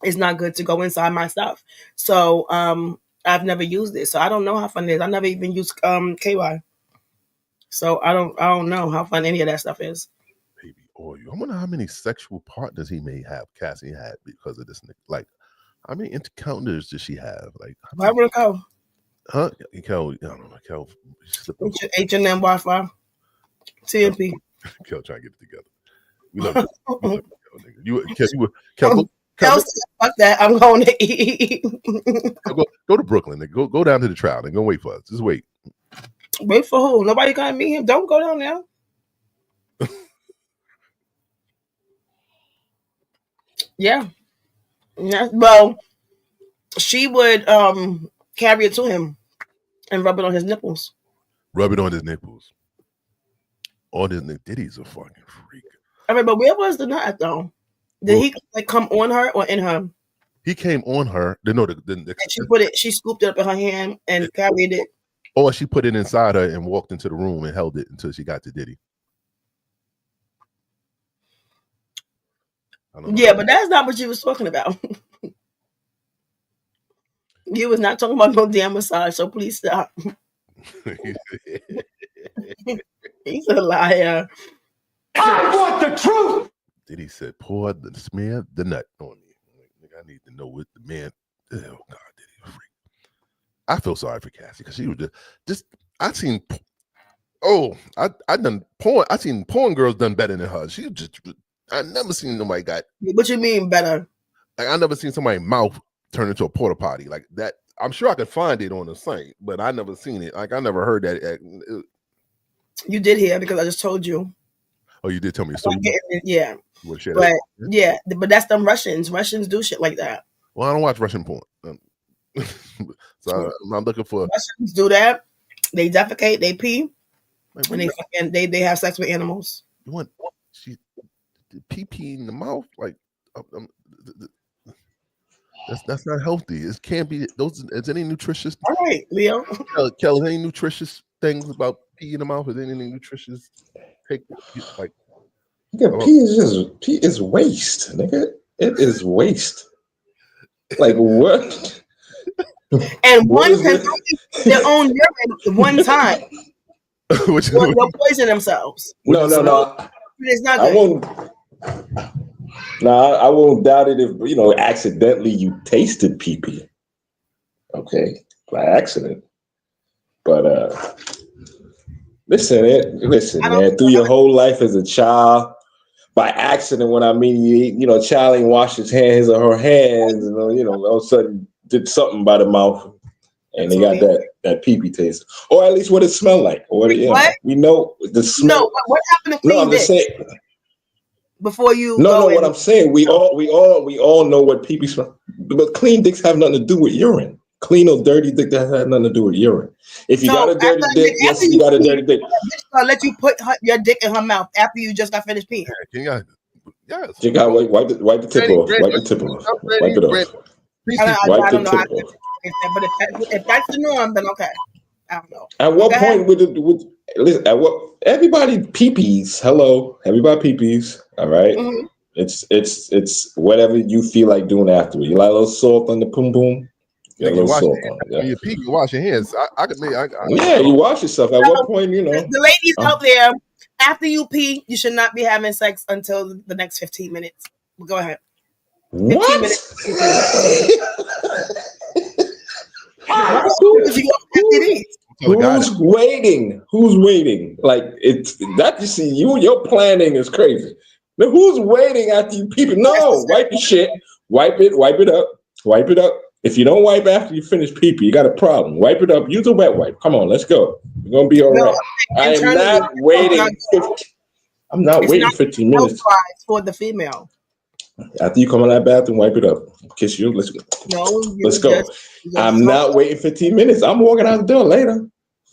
is not good to go inside my stuff. So I've never used it, so I don't know how fun it is. I never even used KY, so I don't know how fun any of that stuff is. Baby oil. I wonder how many sexual partners he may have. Cassie had because of this. Like, how many encounters does she have? Like, why would it go? Huh? Kel, I don't know. Kel, H&M Wi-Fi, TNP. Kel trying to get it together. We love you. You Kel, fuck that. I'm going to eat. Go to Brooklyn. Nigga. Go down to the trial and go wait for us. Just wait. Wait for who? Nobody gonna meet him. Don't go down there. Yeah. Well, she would carry it to him and rub it on his nipples. Rub it on his nipples. On his nipples. Diddy's a fucking freak. I mean, but where was the nut though? Did he like come on her or in her? He came on her. And she put it. She scooped it up in her hand and carried it. Or she put it inside her and walked into the room and held it until she got to Diddy. Yeah, but that's not what you was talking about. You was not talking about no damn massage, so please stop. He's a liar. I want the truth. Diddy said, pour smear the nut on me. I need to know what the man. Oh God, Diddy a freak. I feel sorry for Cassie because she was just. I seen. Oh, I done porn. I seen porn girls done better than her. She just. I never seen nobody got. What you mean better? Like I never seen somebody's mouth turn into a porta potty like that. I'm sure I could find it on the site, but I never seen it. Like I never heard that. You did hear because I just told you. Oh, you did tell me. So yeah. But yeah, but that's them Russians. Russians do shit like that. Well, I don't watch Russian porn, so I'm not looking for. Russians do that. They defecate, they pee, and they have sex with animals. You want pee in the mouth? Like that's not healthy. It can't be. Those is any nutritious? All right, Leo. Kelly, any nutritious things about pee in the mouth? Is there anything nutritious? Like. Nigga, pee is waste, nigga. It is waste. Like what? And one can only their own urine one time. They'll poison themselves. No. It's not I good. I won't doubt it if accidentally you tasted pee. Okay, by accident. But listen, man. Through your whole life as a child. By accident, when I mean child ain't washed his hands or her hands, and all of a sudden did something by the mouth, and they got that pee taste, or at least what it smelled like, or what? We know the smell. No, what happened to clean I'm just saying. Before you what I'm saying, we all know what pee smell, but clean dicks have nothing to do with urine. Clean or dirty dick that has nothing to do with urine. If you got a dirty dick, yes, you got a dirty dick. I'll let you put your dick in her mouth after you just got finished peeing. Yes. You got wipe the tip off. Wipe the tip off. Wipe it off. I don't know. But if that's the norm, then okay. I don't know. At what point listen? At what everybody pee-pees? Hello, everybody pee-pees. All right. Mm-hmm. It's whatever you feel like doing afterward. You like a little salt on the pum pum. You pee, you wash your hands. You wash yourself. At what point, The ladies out there, after you pee, you should not be having sex until the next 15 minutes. Go ahead. 15 minutes. Who's waiting? Who's waiting? Like it's that you see, your planning is crazy. Now, who's waiting after you pee? No, wipe your shit. Wipe it up. If you don't wipe after you finish pee-pee, you got a problem. Wipe it up. Use a wet wipe. Come on, let's go. We're gonna be all right. I am not waiting. I'm not waiting 15 minutes for the female. After you come out of that bathroom, wipe it up. Kiss you. Let's go. Let's go. I'm not waiting 15 minutes. I'm walking out the door later.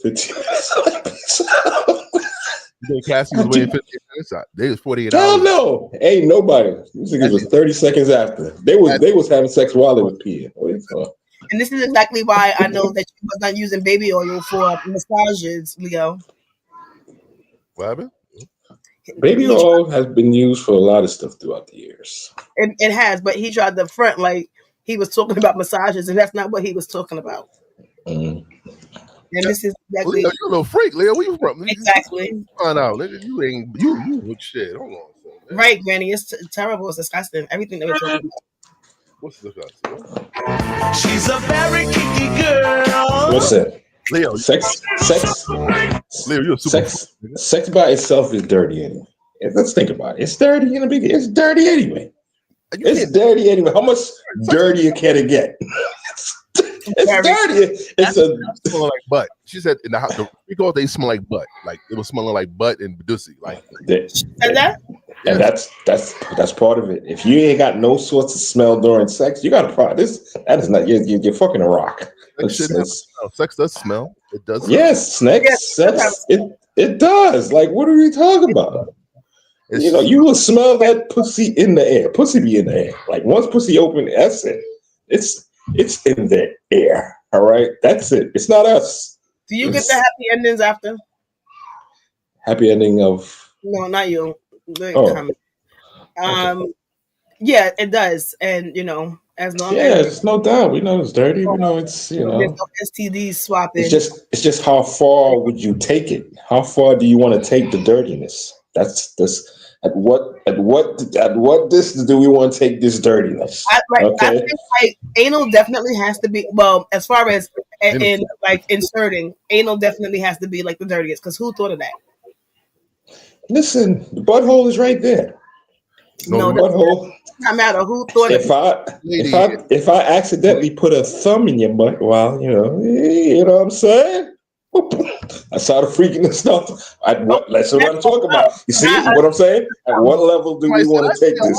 15 minutes. Cassie was waiting 15 minutes. They was 48 hours. Hell no. Ain't nobody. These niggas was 30 seconds after. They was having sex while they was peeing. And this is exactly why I know that you was not using baby oil for massages, Leo. What happened? Baby oil has been used for a lot of stuff throughout the years. It has, but he tried to front like he was talking about massages, and that's not what he was talking about. Mm. And this is exactly. Leo, you're a little freak, Leo. Where you from? Exactly. Find out, nigga. You look shit. Hold on. Man. Right, Granny. It's terrible. It's disgusting. Everything that we're talking about. What's disgusting? She's a very kinky girl. Listen, Leo. Sex. Leo, you're a super sex by itself is dirty anyway. Let's think about it. It's dirty in the beginning. It's dirty anyway. It's dirty anyway. How much dirtier can it get? It's dirty. It's smelling like butt. She said in the house, the freak they smell like butt. Like it was smelling like butt and pussy. Like and that's part of it. If you ain't got no sorts of smell during sex, you got a problem. That is not you're fucking a rock. Sex does smell. It does. Yes, sex. It does. Like, what are we talking about? You will smell that pussy in the air. Pussy be in the air. Like once pussy open, that's it. It's in the air. All right, that's it. It's not us. Do you get the happy endings after? Happy ending of? No, not you. Yeah, it does, and as long as it's no doubt. We know it's dirty. We know it's there's no STDs swapping. It's just how far would you take it? How far do you want to take the dirtiness? That's at what distance do we want to take this dirtiness? I think like anal definitely has to be as far as in like inserting, anal definitely has to be like the dirtiest because who thought of that? Listen, the butthole is right there. No, butthole. No matter who thought if I accidentally put a thumb in your butt, well, you know what I'm saying? That's how the freaking stuff. That's what I'm talking about. You see what I'm saying? At what level do we want to take this?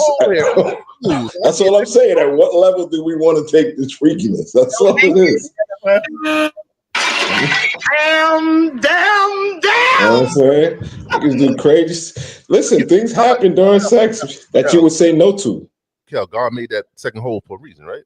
That's all I'm saying. At what level do we want to take this freakiness? That's all it is. Damn. You know what I'm saying? Niggas do crazy. Listen, things happen during sex that you would say no to. Kel, God made that second hole for a reason, right?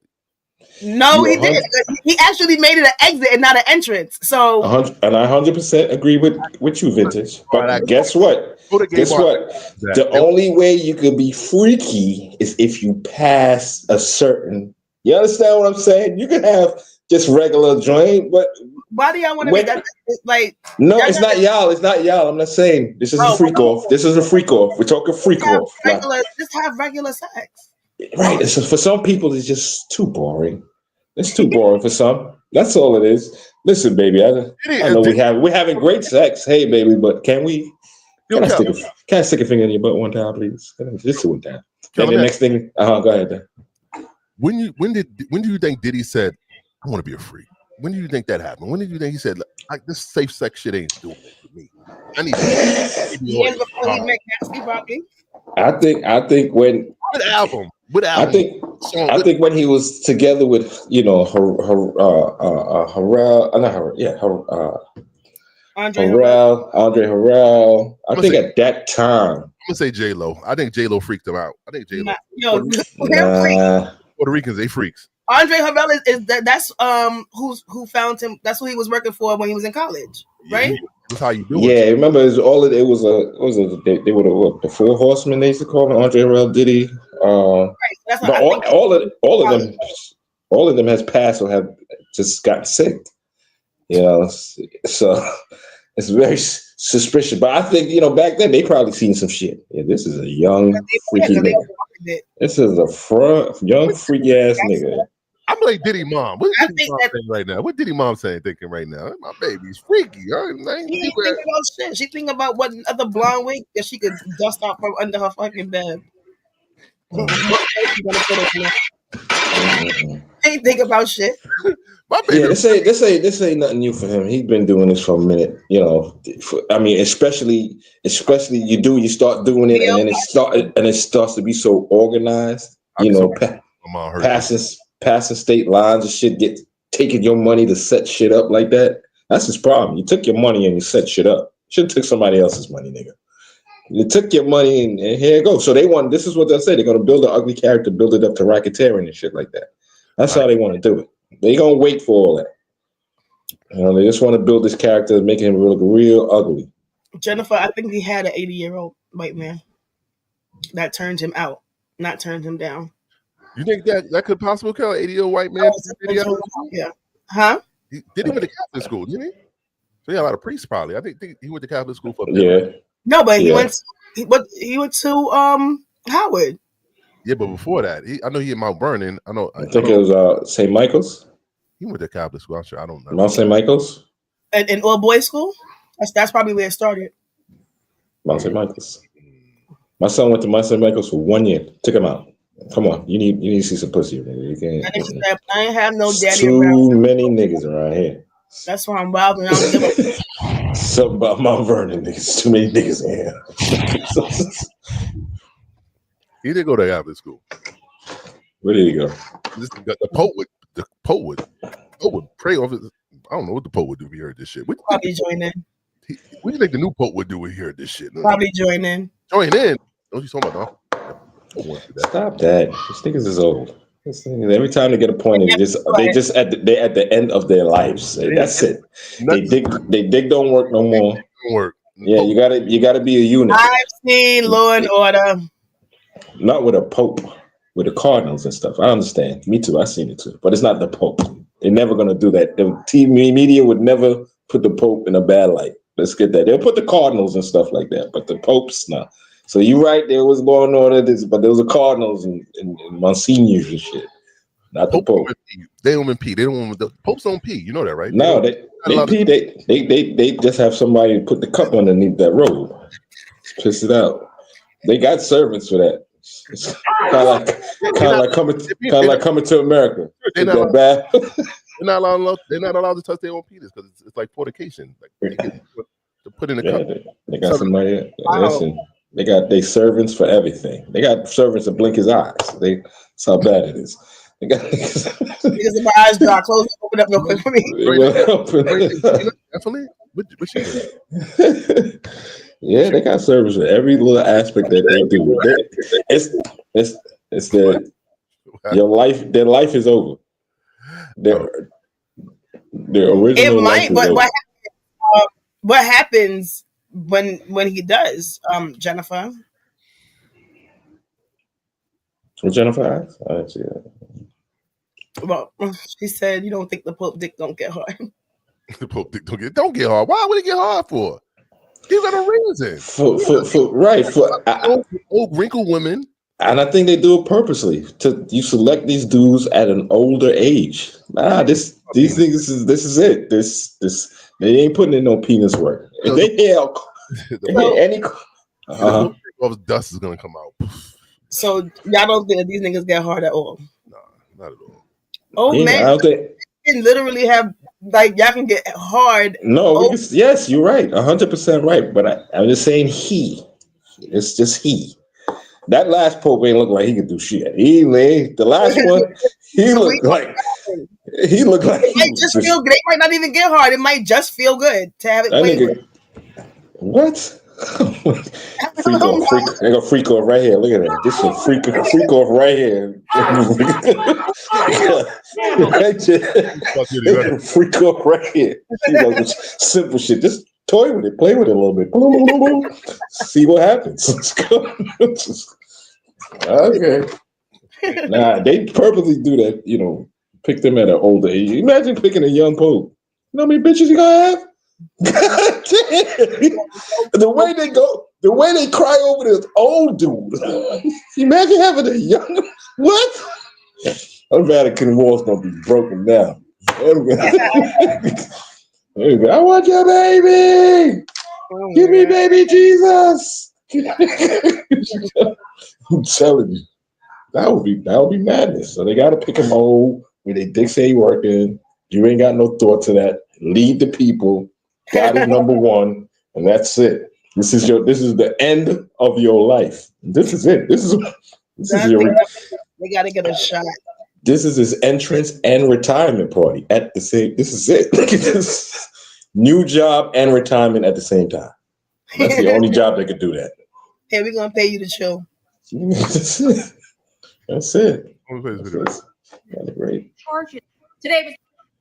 No, he didn't. He actually made it an exit and not an entrance. So, and I 100% agree with you, Vintage. But guess what? The only way you could be freaky is if you pass a certain. You understand what I'm saying? You can have just regular joint, but why do y'all want to be that? Like, no, it's not y'all. It's not y'all. I'm not saying this is a freak off. This is a freak off. We're talking freak off. Just have regular sex. Right. So for some people, it's just too boring. It's too boring for some. That's all it is. Listen, baby, I know we're having great sex. Hey, baby, but can I stick a finger in your butt one time, please? Just one time. And the next thing, go ahead. Then. When do you think Diddy said, "I want to be a freak"? When do you think that happened? When did you think he said, "Like this safe sex shit ain't doing it for me"? I need to. Before he met Cassie, probably. I think when what album? I think when he was together with Andre Harrell. I think at that time. I'm gonna say J-Lo. I think J-Lo freaked him out. I think J-Lo. Puerto Ricans, they freaks. Andre Harrell is that's who found him. That's who he was working for when he was in college, right? That's how you do it. Yeah, remember they were the Four Horsemen. They used to call them Andre Harrell, Diddy. All of them has passed or have just gotten sick. So it's very suspicious. But I think back then they probably seen some shit. Yeah, this is a young freaky nigga. This is a young freaky ass nigga. I'm like Diddy mom. What is Diddy mom saying right now? What Diddy mom thinking right now? My baby's freaky. She think about shit. She think about what other blonde wig that she could dust off from under her fucking bed. Ain't think about shit. Yeah, this ain't nothing new for him. He's been doing this for a minute. Especially you start doing it, and it starts to be so organized. Passing state lines and shit, taking your money to set shit up like that. That's his problem. You took your money and you set shit up. Should have took somebody else's money, nigga. You took your money and here it goes. So this is what they'll say. They're going to build an ugly character, build it up to racketeering and shit like that. That's how they want to do it. They going to wait for all that. They just want to build this character, making him real ugly. Jennifer, I think he had an 80-year-old white man that turned him out, not turned him down. You think that could possibly kill an 80-year-old white man? Yeah. Huh? Did he went to Catholic school, didn't he? So he had a lot of priests probably. I think he went to Catholic school for No, but he went to Howard. Yeah, but before that, I know he in Mount Vernon. I think it was St. Michael's. He went to Catholic school. I'm sure. I don't know. Mount St. Michael's. And all boys school. That's probably where it started. Mount St. Michael's. My son went to my St. Michael's for 1 year. Took him out. Come on, you need to see some pussy. You can't. I ain't have no daddy Too around. many niggas around here. That's why I'm wild and I don't give a. Something about Mount Vernon, niggas. Too many niggas in here. He did go to Catholic school. Where did he go? The Pope would pray over. I don't know what the Pope would do if he heard this shit. Probably join in. What do you think the new Pope would do if he heard this shit? Probably join in. Join in. What you talking about, dog? Stop that. These niggas is old. Every time they get appointed, they just at the end of their lives. That's it. They dig don't work no more. Don't work. Yeah, you gotta be a unit. I've seen Law and Order. Not with a Pope, with the Cardinals and stuff. I understand. Me too. I seen it too. But it's not the Pope. They're never gonna do that. The TV media would never put the Pope in a bad light. Let's get that. They'll put the Cardinals and stuff like that, but the Popes, no. So you're right, there was going on this, but there was a Cardinals and Monsignors and shit. Not the Pope. They don't pee. They don't want the Popes don't pee. You know that, right? No, they pee. They just have somebody put the cup underneath that robe. Piss it out. They got servants for that. It's kind of like coming to America. They're not bad. They're not allowed to touch their own penis because it's like fornication. Like to put in the cup. They got somebody. Listen, they got servants for everything. They got servants that blink his eyes. That's how bad it is. They got because my eyes dry, close it, open up real quick for me. Definitely. What you doing? Yeah, they got service for every little aspect that they do. It's your life. Their life is over. Their original. It might, but what happens when he does, Jennifer? What Jennifer asked? I didn't see that. Well, she said, "You don't think the Pope dick don't get hard?" The Pope dick don't get hard. Why would it get hard for? He got a reason. For old wrinkled women. And I think they do it purposely. You select these dudes at an older age. These things this is it. This they ain't putting in no penis work. If they dust is gonna come out. So y'all don't think that these niggas get hard at all? No, not at all. Oh man, I don't think you can literally have y'all can get hard. No, yes, you're right, 100% right. But I'm just saying it's just he. That last Pope ain't look like he could do shit. The last one, he looked like it might just feel good. They might not even get hard. It might just feel good to have it played. What? They're gonna freak off right here. Look at that. This is freak off right here. Freak off right here. Simple shit. Just toy with it, play with it a little bit. See what happens. Let's go. Okay. Nah, they purposely do that. Pick them at an older age. Imagine picking a young Pope. You know how many bitches you gonna have? God damn. The way they cry over this old dude. Imagine having a young what? The Vatican walls gonna be broken down. I want your baby. Give me baby Jesus. I'm telling you, that would be madness. So they gotta pick them old where they dicks ain't working. You ain't got no thought to that. Lead the people. God is number one, and that's it. This is the end of your life. This is it. This is your. They gotta get a shot. This is his entrance and retirement party at the same. This is it. New job and retirement at the same time. That's the only job that could do that. Hey, we're gonna pay you to chill. That's it. That's it. That's great. Charges.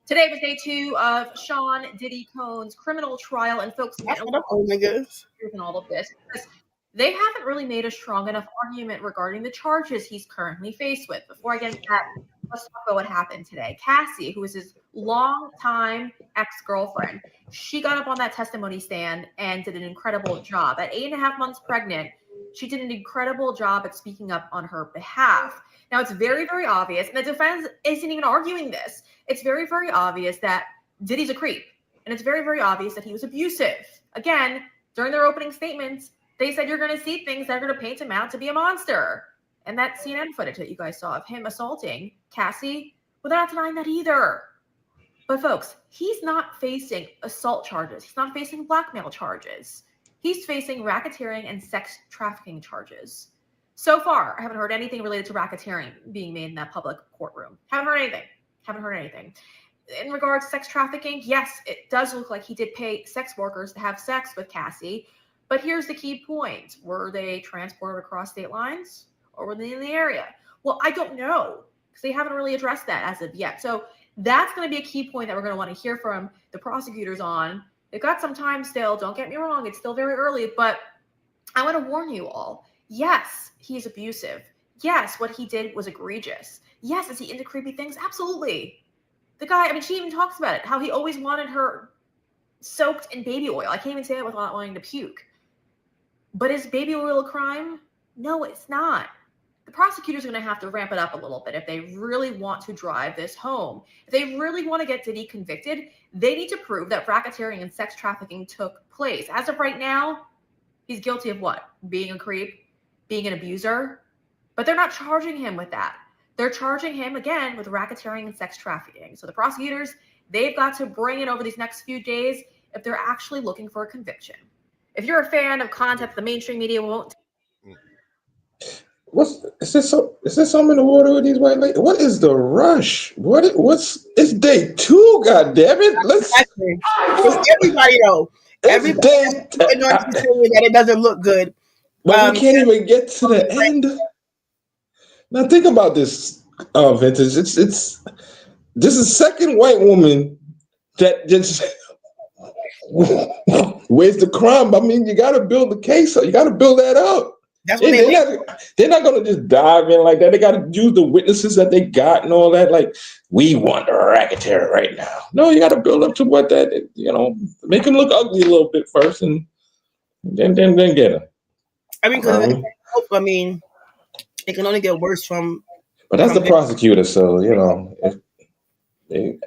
Today was day 2 of Sean Diddy Cohn's criminal trial, and folks, and all of this because they haven't really made a strong enough argument regarding the charges he's currently faced with. Before I get into that, let's talk about what happened today. Cassie, who is his longtime ex-girlfriend, she got up on that testimony stand and did an incredible job. At 8.5 months pregnant, she did an incredible job at speaking up on her behalf. Now, it's very, very obvious, and the defense isn't even arguing this. It's very, very obvious that Diddy's a creep, and it's very, very obvious that he was abusive. Again, during their opening statements, They said you're going to see things that are going to paint him out to be a monster. And that CNN footage that you guys saw of him assaulting Cassie, well, they're not denying that either. But folks, he's not facing assault charges. He's not facing blackmail charges. He's facing racketeering and sex trafficking charges. So far, I haven't heard anything related to racketeering being made in that public courtroom. Haven't heard anything. In regards to sex trafficking, yes, it does look like he did pay sex workers to have sex with Cassie. But here's the key point. Were they transported across state lines or were they in the area? Well, I don't know because they haven't really addressed that as of yet. So that's going to be a key point that we're going to want to hear from the prosecutors on. They've got some time still. Don't get me wrong. It's still very early, but I want to warn you all. Yes, he's abusive. Yes, what he did was egregious. Yes, is he into creepy things? Absolutely. The guy, I mean, she even talks about it, how he always wanted her soaked in baby oil. I can't even say it without wanting to puke. But is baby oil a crime? No, it's not. The prosecutors are going to have to ramp it up a little bit if they really want to drive this home. If they really want to get Diddy convicted, they need to prove that racketeering and sex trafficking took place. As of right now, he's guilty of what? Being a creep, being an abuser. But they're not charging him with that. They're charging him, again, with racketeering and sex trafficking. So the prosecutors, they've got to bring it over these next few days if they're actually looking for a conviction. If you're a fan of content the mainstream media won't. Is there something in the water with these white ladies? What is the rush? It's day 2, goddammit. It's everybody though. Everybody that it doesn't look good. But we can't even get to the end. Now think about this, Vintage. This is second white woman that just where's the crime? I mean, you got to build the case up. You got to build that up. That's what they're not going to just dive in like that. They got to use the witnesses that they got and all that. Like, we want a racketeer right now. No, you got to build up to what that, make him look ugly a little bit first and then get him. I mean, it can only get worse from. But that's the prosecutor, so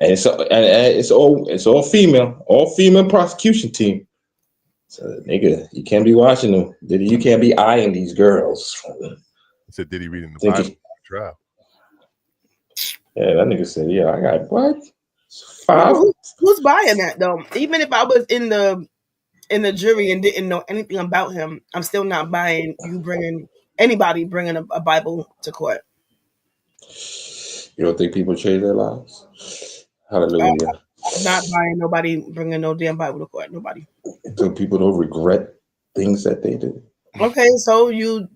it's all female prosecution team. So nigga, you can't be watching them. Diddy, you can't be eyeing these girls. He said, "Did he reading the Bible trial?" Yeah, that nigga said, "Yeah, I got what 5." Who's buying that though? Even if I was in the jury and didn't know anything about him, I'm still not buying you bringing a Bible to court. You don't think people change their lives? Hallelujah. I'm not buying nobody bringing no damn Bible to court. Nobody. So people don't regret things that they did. Okay, so you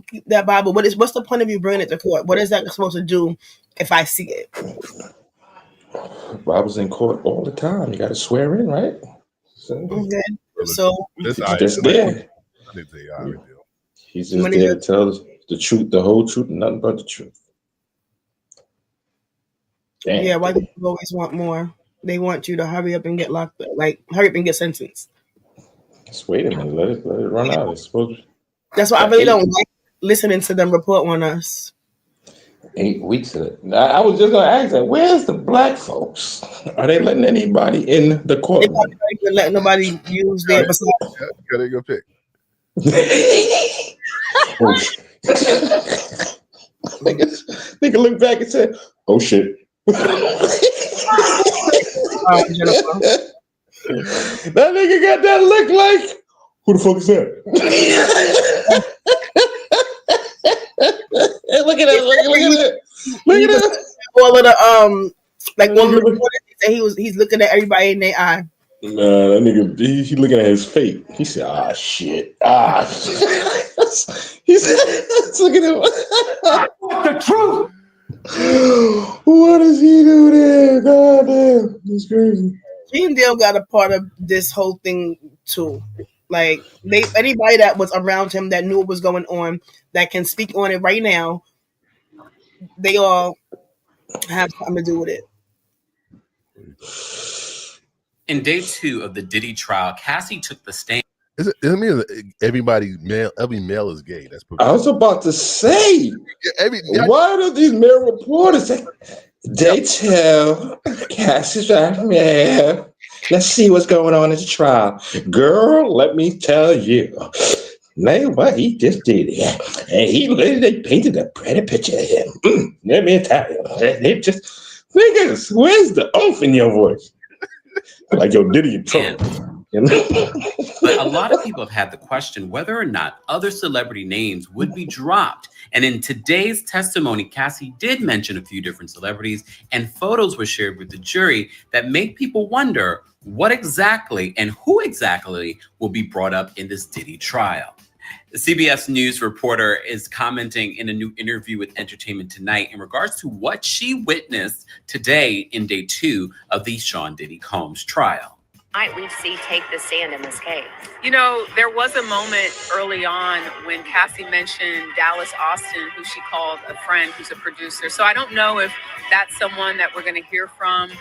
keep that Bible. What's the point of you bringing it to court? What is that supposed to do if I see it? Bible's in court all the time. You got to swear in, right? Okay. So he's just there. He's just there to tell the truth, the whole truth, and nothing but the truth. Damn. Yeah, why people always want more? They want you to hurry up and get locked up, hurry up and get sentenced. Just wait a minute, let it run out. That's why I really don't like listening to them report on us. 8 weeks of it. I was just gonna ask that. Where's the black folks? Are they letting anybody in the courtroom? They're not even letting nobody use their. Got a good pick. Nigga looked back and said, "Oh shit." That nigga got that look like, who the fuck is that? Look at that! Look at that! All of the like one he's looking at everybody in their eye. Nah, that nigga, he looking at his fate. He said, "Ah, shit, ah." He's looking at him. The truth. What does he do there? God damn, that's crazy. G and Dale got a part of this whole thing too. Like anybody that was around him that knew what was going on, that can speak on it right now, they all have something to do with it. In day 2 of the Diddy trial, Cassie took the stand. Every male is gay. That's I was about to say. Why do these male reporters say they tell Cassie's let's see what's going on in the trial. Girl, let me tell you. Man, what he just did it. And they painted a pretty picture of him. Let me tell you. It just, niggas, where's the oomph in your voice? Like, yo, Diddy in trouble. But a lot of people have had the question whether or not other celebrity names would be dropped. And in today's testimony, Cassie did mention a few different celebrities, and photos were shared with the jury that make people wonder what exactly and who exactly will be brought up in this Diddy trial. The CBS News reporter is commenting in a new interview with Entertainment Tonight in regards to what she witnessed today in day 2 of the Sean Diddy Combs trial. Might we see take the stand in this case? You know, there was a moment early on when Cassie mentioned Dallas Austin, who she called a friend, who's a producer. So I don't know if that's someone that we're going to hear from.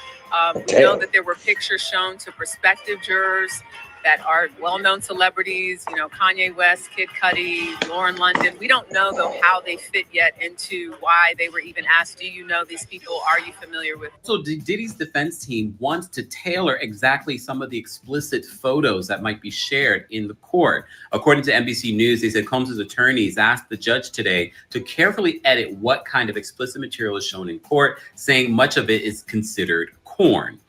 We know that there were pictures shown to prospective jurors that are well-known celebrities, you know, Kanye West, Kid Cudi, Lauren London. We don't know, though, how they fit yet into why they were even asked, do you know these people? Are you familiar with them? So Diddy's defense team wants to tailor exactly some of the explicit photos that might be shared in the court. According to NBC News, they said Combs' attorneys asked the judge today to carefully edit what kind of explicit material is shown in court, saying much of it is considered porn.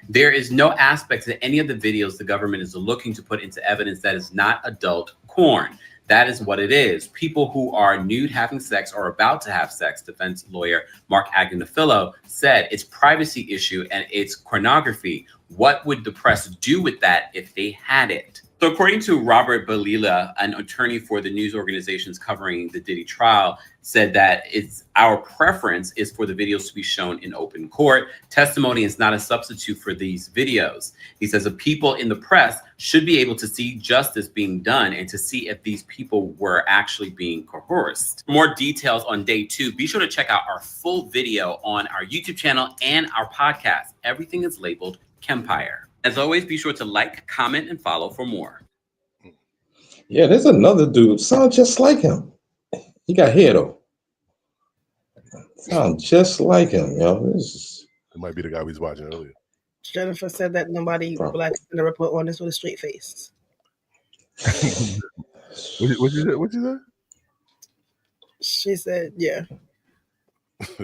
There is no aspect to any of the videos the government is looking to put into evidence that is not adult porn. That is what it is. People who are nude having sex or about to have sex, defense lawyer Mark Agnafilo said it's privacy issue and it's pornography. What would the press do with that if they had it? So according to Robert Balila, an attorney for the news organizations covering the Diddy trial, said that it's our preference is for the videos to be shown in open court. Testimony is not a substitute for these videos. He says the people in the press should be able to see justice being done and to see if these people were actually being coerced. For more details on day 2, be sure to check out our full video on our YouTube channel and our podcast. Everything is labeled Kempire. As always, be sure to like, comment, and follow for more. Yeah, there's another dude. Sounds just like him. He got hair, though. Sounds just like him, yo. It might be the guy we was watching earlier. Jennifer said that nobody black in the report on this with a straight face. What you said? She said, yeah.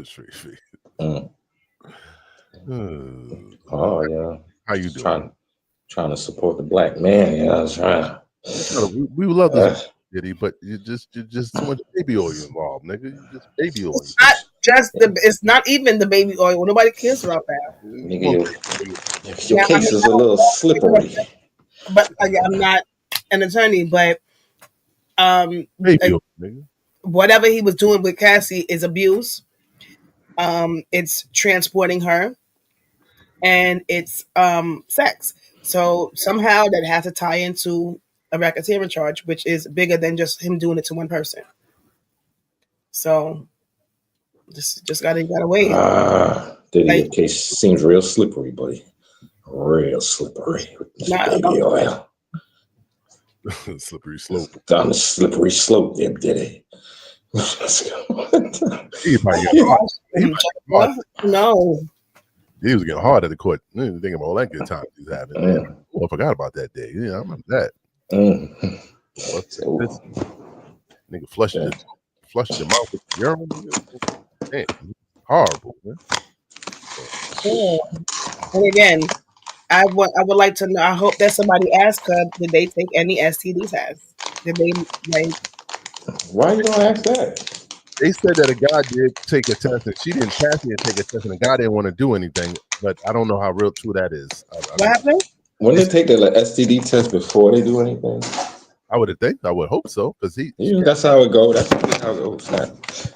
Straight face. Oh, yeah. How you doing? Trying to support the black man. Yeah, I was trying. We love this, Diddy, but you just so much baby oil involved, nigga. You just baby oil. It's not just it's not even the baby oil. Nobody cares about that. Nigga, your case is a little slippery. But I'm not an attorney, but baby oil, nigga. Whatever he was doing with Cassie is abuse. It's transporting her. And it's sex. So somehow that has to tie into a racketeering charge, which is bigger than just him doing it to one person. So just gotta wait. Diddy, your case seems real slippery, buddy. Real slippery. Baby oil. Slippery slope. Down the slippery slope there, Diddy. Let's go. No. He was getting hard at the court. Thinking about all that good time he's having. Oh, I forgot about that day. Yeah, I remember that. Nigga flushing your mouth with urine. Damn, horrible, man. And again, I would like to know. I hope that somebody asked her, did they take any STD tests? Did they Why you gonna ask that? They said that a guy did take a test and she didn't pass it and take a test and the guy didn't want to do anything, but I don't know how real true that is. What happened? When they take the STD test before they do anything? I would hope so, because that's how it goes. That's usually how it goes.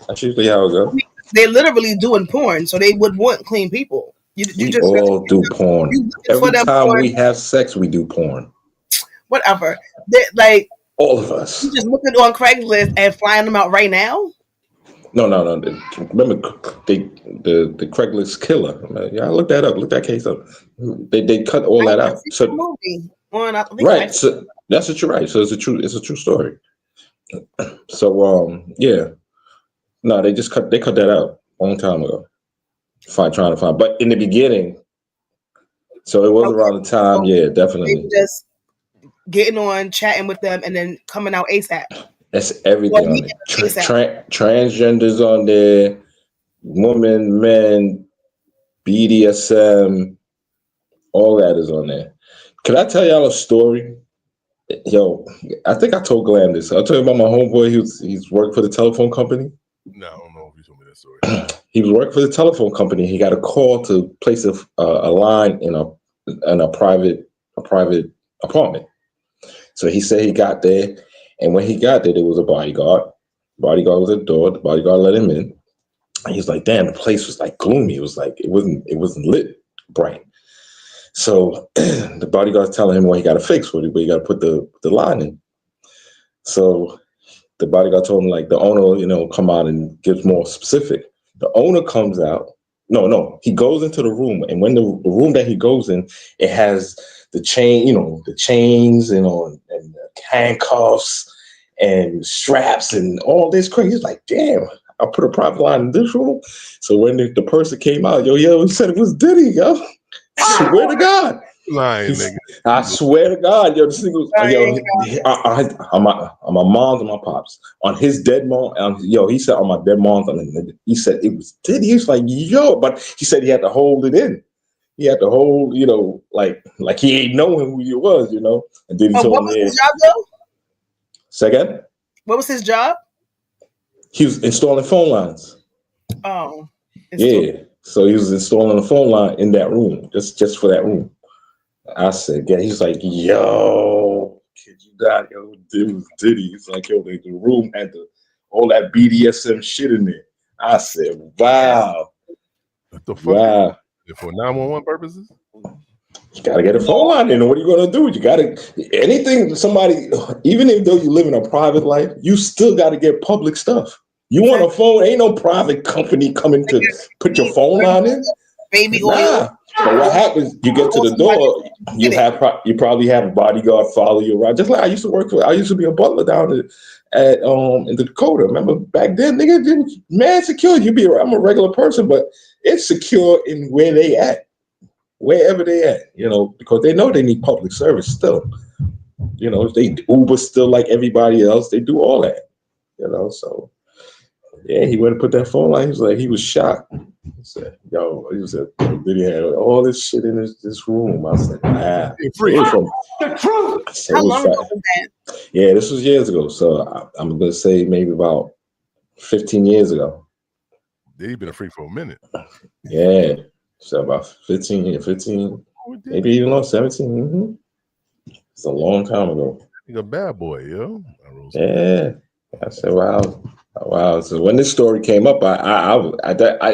That's usually how it goes. They're literally doing porn, so they would want clean people. You just all do porn. Every time we have sex, we do porn. Whatever. Like all of us. You just looking on Craigslist and flying them out right now? No. Remember the Craigslist killer? Y'all look that up. Look that case up. They cut all that out. So right. So that's what you're right. So it's a true story. So yeah. No, they cut that out a long time ago. Trying to find. But in the beginning, so it was around the time, yeah, definitely. getting on, chatting with them, and then coming out ASAP. That's everything on it. Transgenders on there, women, men, BDSM, all that is on there. Can I tell y'all a story? Yo, I think I told Glam this. I'll tell you about my homeboy. He's worked for the telephone company. No, I don't know if you told me that story. He was working for the telephone company. He got a call to place a line in a private apartment. So he said he got there, and when he got there was a bodyguard. Bodyguard was at the door. The bodyguard let him in. And he's like, "Damn, the place was like gloomy. It was like it wasn't lit bright." So the bodyguard's telling him what he got to fix, but he got to put the line in. So the bodyguard told him, like, the owner, come out and gives more specific. The owner comes out. No, he goes into the room, and when the room that he goes in, it has the chains, and the handcuffs and straps and all this crazy. He's like, damn, I put a private line in this room. So when the person came out, he said it was Diddy, yo. I swear to God. Lying, nigga. I swear to God, yo, this nigga was, on my mom's and my pops, on his dead mom, he said on my dead mom's, he said it was Diddy. He was like, yo, but he said he had to hold it in. He had to hold, like he ain't knowing who he was, And then he told what was his job though? Say again? What was his job? He was installing phone lines. Oh. Yeah. So he was installing a phone line in that room, just for that room. I said, yeah, he's like, yo, kid, you got, yo, it was Diddy. He's like, yo, the room had all that BDSM shit in there. I said, wow. What the fuck? Wow. For 911 purposes? You gotta get a phone line in. What are you gonna do? You gotta somebody, even though you live in a private life, you still gotta get public stuff. You want a phone? Ain't no private company coming to put your phone line in. Baby oil. But what happens? You get to the door. You probably have a bodyguard follow you around. Just like I used to be a butler down in the Dakota. Remember back then, nigga, man, secure. I'm a regular person, but it's secure in where they at, wherever they at. Because they know they need public service still. They Uber still like everybody else. They do all that. So. Yeah, he went and put that phone line. He was like, he was shocked. He said, did he have all this shit in this room? I said, nah. The truth. How long ago was that? Yeah, this was years ago. So I'm going to say maybe about 15 years ago. He's been a freak for a minute. Yeah. So about 15, maybe even longer, 17. Mm-hmm. It's a long time ago. He's a bad boy, yo. Yeah. I said, wow. So when this story came up, I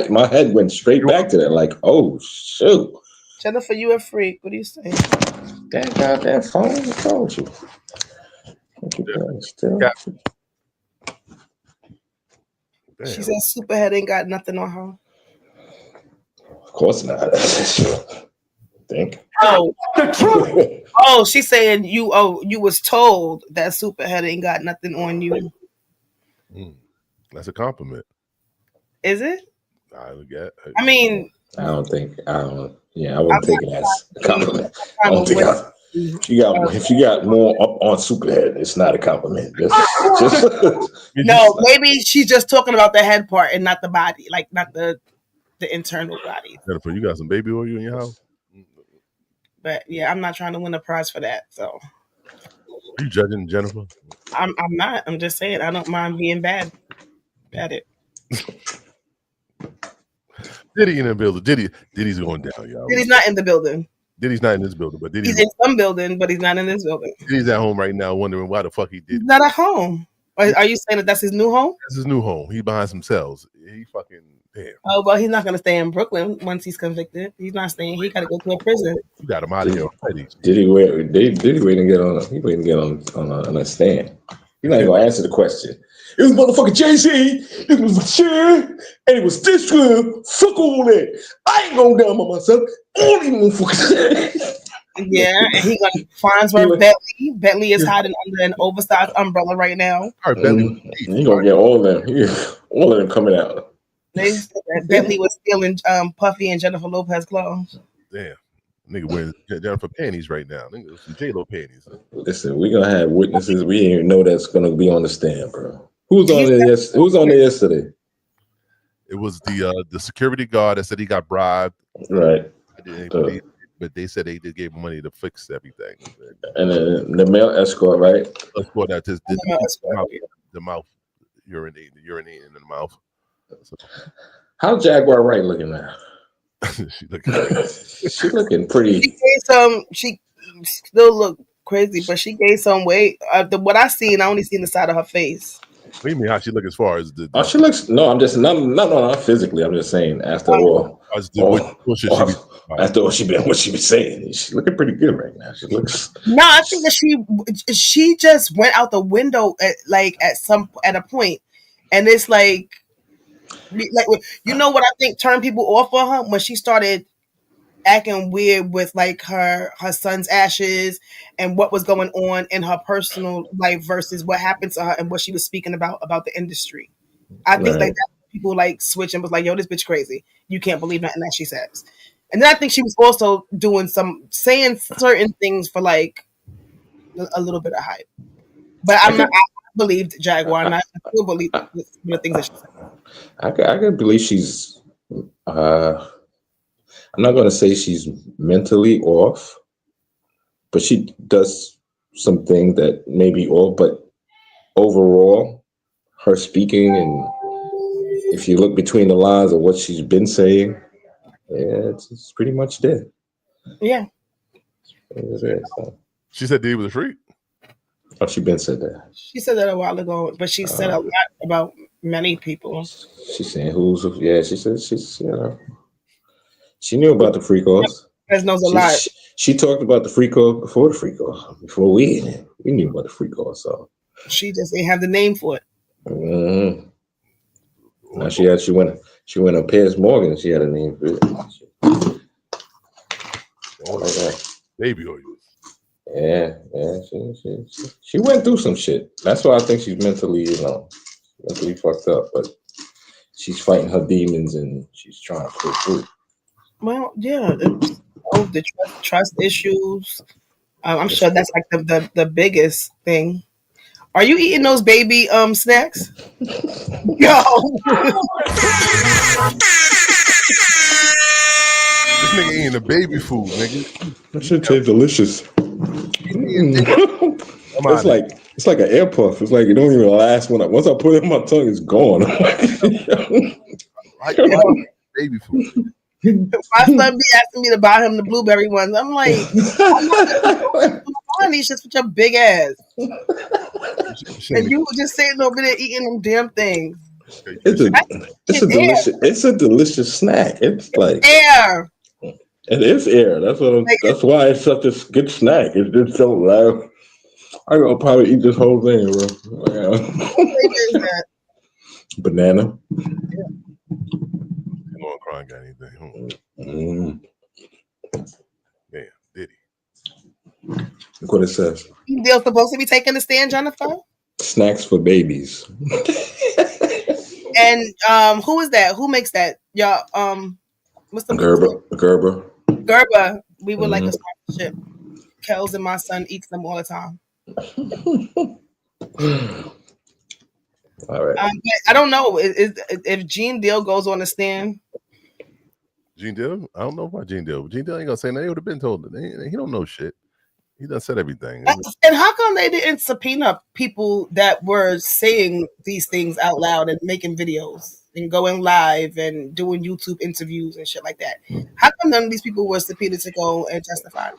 my head went straight back to that. Like, oh shoot, Jennifer, you a freak. What do you say? That goddamn phone. I told you. She said Superhead ain't got nothing on her. Of course not. Think. Oh, the truth. Oh, she's saying you was told that Superhead ain't got nothing on you. That's a compliment. Is it? I get. I mean, I wouldn't take it as a compliment. I don't think if you got more up on Superhead, it's not a compliment. No, maybe she's just talking about the head part and not the body, like not the internal body. Jennifer, you got some baby oil in your house? But yeah, I'm not trying to win a prize for that. So are you judging Jennifer? I'm not. I'm just saying I don't mind being bad at it. Diddy in the building. Diddy's going down, y'all. Diddy's not in the building. Diddy's not in this building, but he's in some building, but he's not in this building. Diddy's at home right now, wondering why the fuck he did. He's not at home. Are you saying that that's his new home? That's his new home. He behind some cells. He fucking damn. Oh, well, he's not going to stay in Brooklyn once he's convicted. He's not staying. He got to go to a prison. You got him out of here already. Diddy waiting to get on. He waiting to get on a stand. He's not even gonna answer the question. It was motherfucking Jay-Z. It was Cher, and it was this good. Fuck all that. I ain't going down by myself. Only motherfucking. Yeah, and he got Farnsworth Bentley. Bentley is hiding under an oversized umbrella right now. All right, Bentley. He gonna get all of them. All of them coming out. They said that Bentley was stealing Puffy and Jennifer Lopez clothes. Damn. Nigga wearing Jennifer panties right now. Nigga, some J-Lo panties. Listen, we're gonna have witnesses. We didn't even know that's gonna be on the stand, bro. Who's on there? Who's on there yesterday? It was the security guard that said he got bribed. Right. But they said they gave him money to fix everything. And then the male escort, right? Escort that just did the mouth urinating in the mouth. So. How's Jaguar Wright looking now? She looking pretty. She still look crazy, but she gained some weight. What I seen, I only seen the side of her face. What do you mean how she look as far as the? Oh, she looks. No, I'm just not physically. I'm just saying after all. After what she been saying, she's looking pretty good right now. She looks. No, I think that she just went out the window at a point, and it's like you know what I think turned people off on her when she started acting weird with like her son's ashes and what was going on in her personal life versus what happened to her and what she was speaking about the industry. I think like that people like switch and was like, yo, this bitch crazy. You can't believe nothing that she says. And then I think she was also saying certain things for like a little bit of hype. But I believed Jaguar and I still believe the things that she said. I can believe she's I'm not going to say she's mentally off, but she does something that may be off. But overall, her speaking, and if you look between the lines of what she's been saying, yeah, it's pretty much there. Yeah. She said Diddy was a freak. Oh, she been said that. She said that a while ago, but she said a lot about many people. She's saying she said she knew about the free calls. Knows a lot. She talked about the free call before the free call. Before we knew about the free call. So she just didn't have the name for it. Mm-hmm. Now she went on Piers Morgan. She had a name for it. Baby oil. Yeah. She went through some shit. That's why I think she's mentally fucked up. But she's fighting her demons and she's trying to pull through. Well, yeah, the trust issues. I'm sure that's like the biggest thing. Are you eating those baby snacks? Yo. This nigga eating the baby food, nigga. That shit tastes delicious. It's like an air puff. It's like it don't even last once I put it in my tongue, it's gone. Baby food. My son be asking me to buy him the blueberry ones. I'm like, I'm buying these shits with your big ass. And you were just sitting over there eating them damn things. It's a delicious snack. It's like air. It is air. That's why it's such a good snack. It's just so loud. I'm gonna probably eat this whole thing, bro. Yeah. Banana. Law&crime got anything? Man, Diddy. Look what it says. They're supposed to be taking the stand, Jennifer. Snacks for babies. And who is that? Who makes that? Y'all, what's the Gerber. Gerber. We would like a sponsorship. Kels and my son eats them all the time. All right. I don't know if Gene Deal goes on the stand. Gene Deal? I don't know about Gene Deal. Gene Deal ain't gonna say nothing. They would have been told. He don't know shit. He done said everything. And how come they didn't subpoena people that were saying these things out loud and making videos and going live and doing YouTube interviews and shit like that? How come none of these people were subpoenaed to go and testify?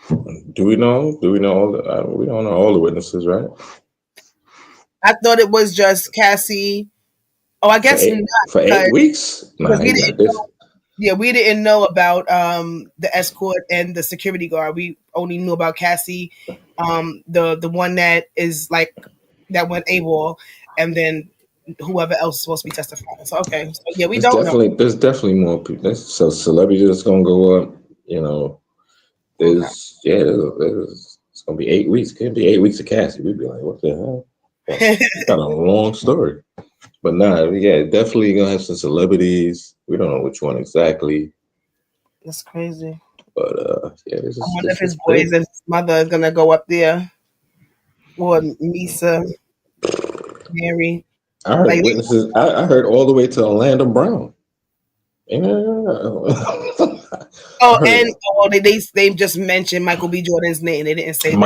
Do we know all the? We don't know all the witnesses, right? I thought it was just Cassie. Oh, I guess for 8 weeks. Nah, we didn't know about the escort and the security guard. We only knew about Cassie, the one that is like that went AWOL, and then whoever else is supposed to be testifying. So okay, so yeah, we don't know. There's definitely more people. So celebrities that's gonna go up. You know, there's it's gonna be 8 weeks. It could be 8 weeks of Cassie. We'd be like, what the hell? It's got a long story. But definitely gonna have some celebrities. We don't know which one exactly. That's crazy. But yeah, this I is wonder if this his is boys big. and his mother is gonna go up there, or Misa, Mary. I heard Like, witnesses. I heard all the way to Orlando Brown. Yeah. I heard they just mentioned Michael B. Jordan's name. They didn't say that.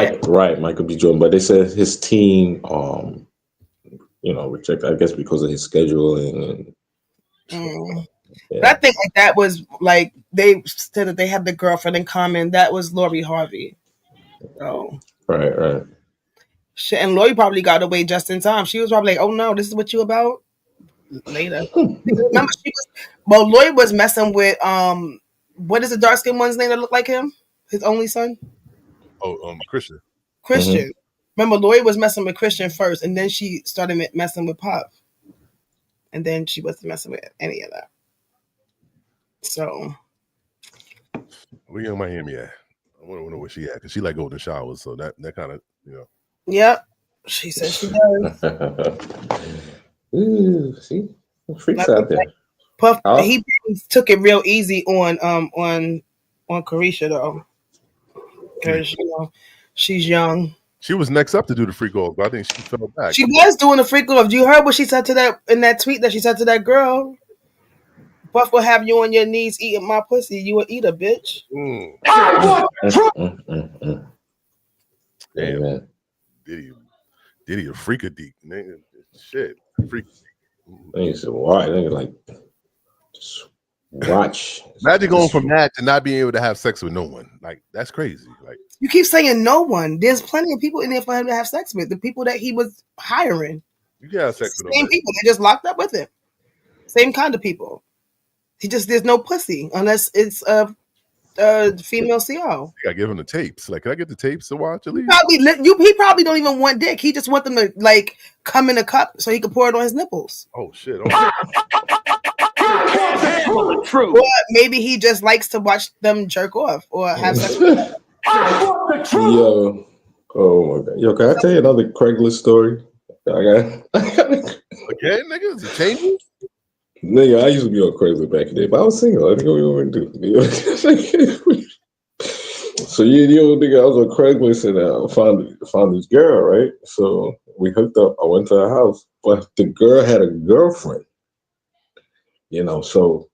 Michael B. Jordan, but they said his team, rejected. I guess because of his scheduling and. Mm. Yeah. But I think like that was like they said that they had the girlfriend in common. That was Lori Harvey. So Right. shit, and Lori probably got away just in time. She was probably like, "Oh no, this is what you about." Later, remember Lori was messing with what is the dark skinned one's name that looked like him? His only son. Oh, Christian. Christian. Remember, Lori was messing with Christian first, and then she started messing with Pop, and then she wasn't messing with any of that. So, where young Miami at? I want to know where she at because she like golden showers, so that kind of Yep, she says she does. Ooh, see, freaks out there. Puff, he took it real easy on Carisha though, because she's young. She was next up to do the freak off, but I think she fell back. She was doing the freak off. You heard what she said to that in that tweet that she said to that girl. Buff will have you on your knees eating my pussy. You will eat a bitch. Damn. Diddy a freakadeek. Nigga. Shit. Freak. Nigga said, why? Nigga like just watch. Imagine going from that to not being able to have sex with no one. Like, that's crazy. Like, you keep saying no one. There's plenty of people in there for him to have sex with. The people that he was hiring. You can have sex with same them. people. They just locked up with him. Same kind of people. There's no pussy unless it's a female CO. You gotta give him the tapes. Like, can I get the tapes to watch at least? He probably don't even want dick. He just want them to like come in a cup so he can pour it on his nipples. Oh shit! Or maybe he just likes to watch them jerk off or have sex. Yo, oh my god! Yo, can I tell you another Craigslist story? Okay, nigga, is it changing? Nigga, I used to be on Craigslist back in the day, but I was single. I didn't know what you want to do. So you nigga, I was on Craigslist and I found this girl, right? So we hooked up. I went to her house, but the girl had a girlfriend. So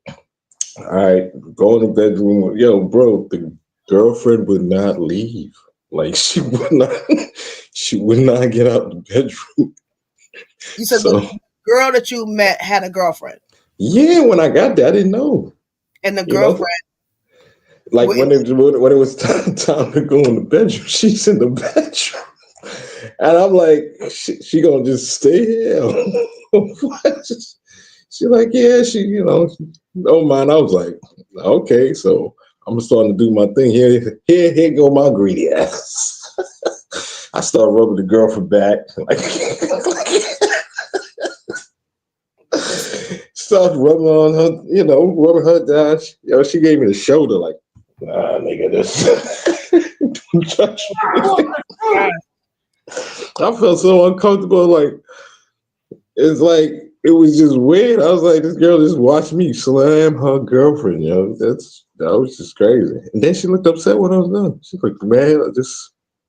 I go in the bedroom. Yo, bro, the girlfriend would not leave. Like she would not get out the bedroom. You said the girl that you met had a girlfriend. Yeah, when I got there, I didn't know. And the girlfriend, like when it was time to go in the bedroom, she's in the bedroom, and I'm like, she gonna just stay here? She like, yeah, don't mind. I was like, okay, so I'm starting to do my thing here. Here go my greedy ass. I start rubbing the girlfriend back, start rubbing on her, rubbing her down. She gave me the shoulder, like, nah, nigga, this. I felt so uncomfortable. Like, it's like, it was just weird. I was like, this girl just watched me slam her girlfriend, that was just crazy. And then she looked upset when I was done. She's like, man,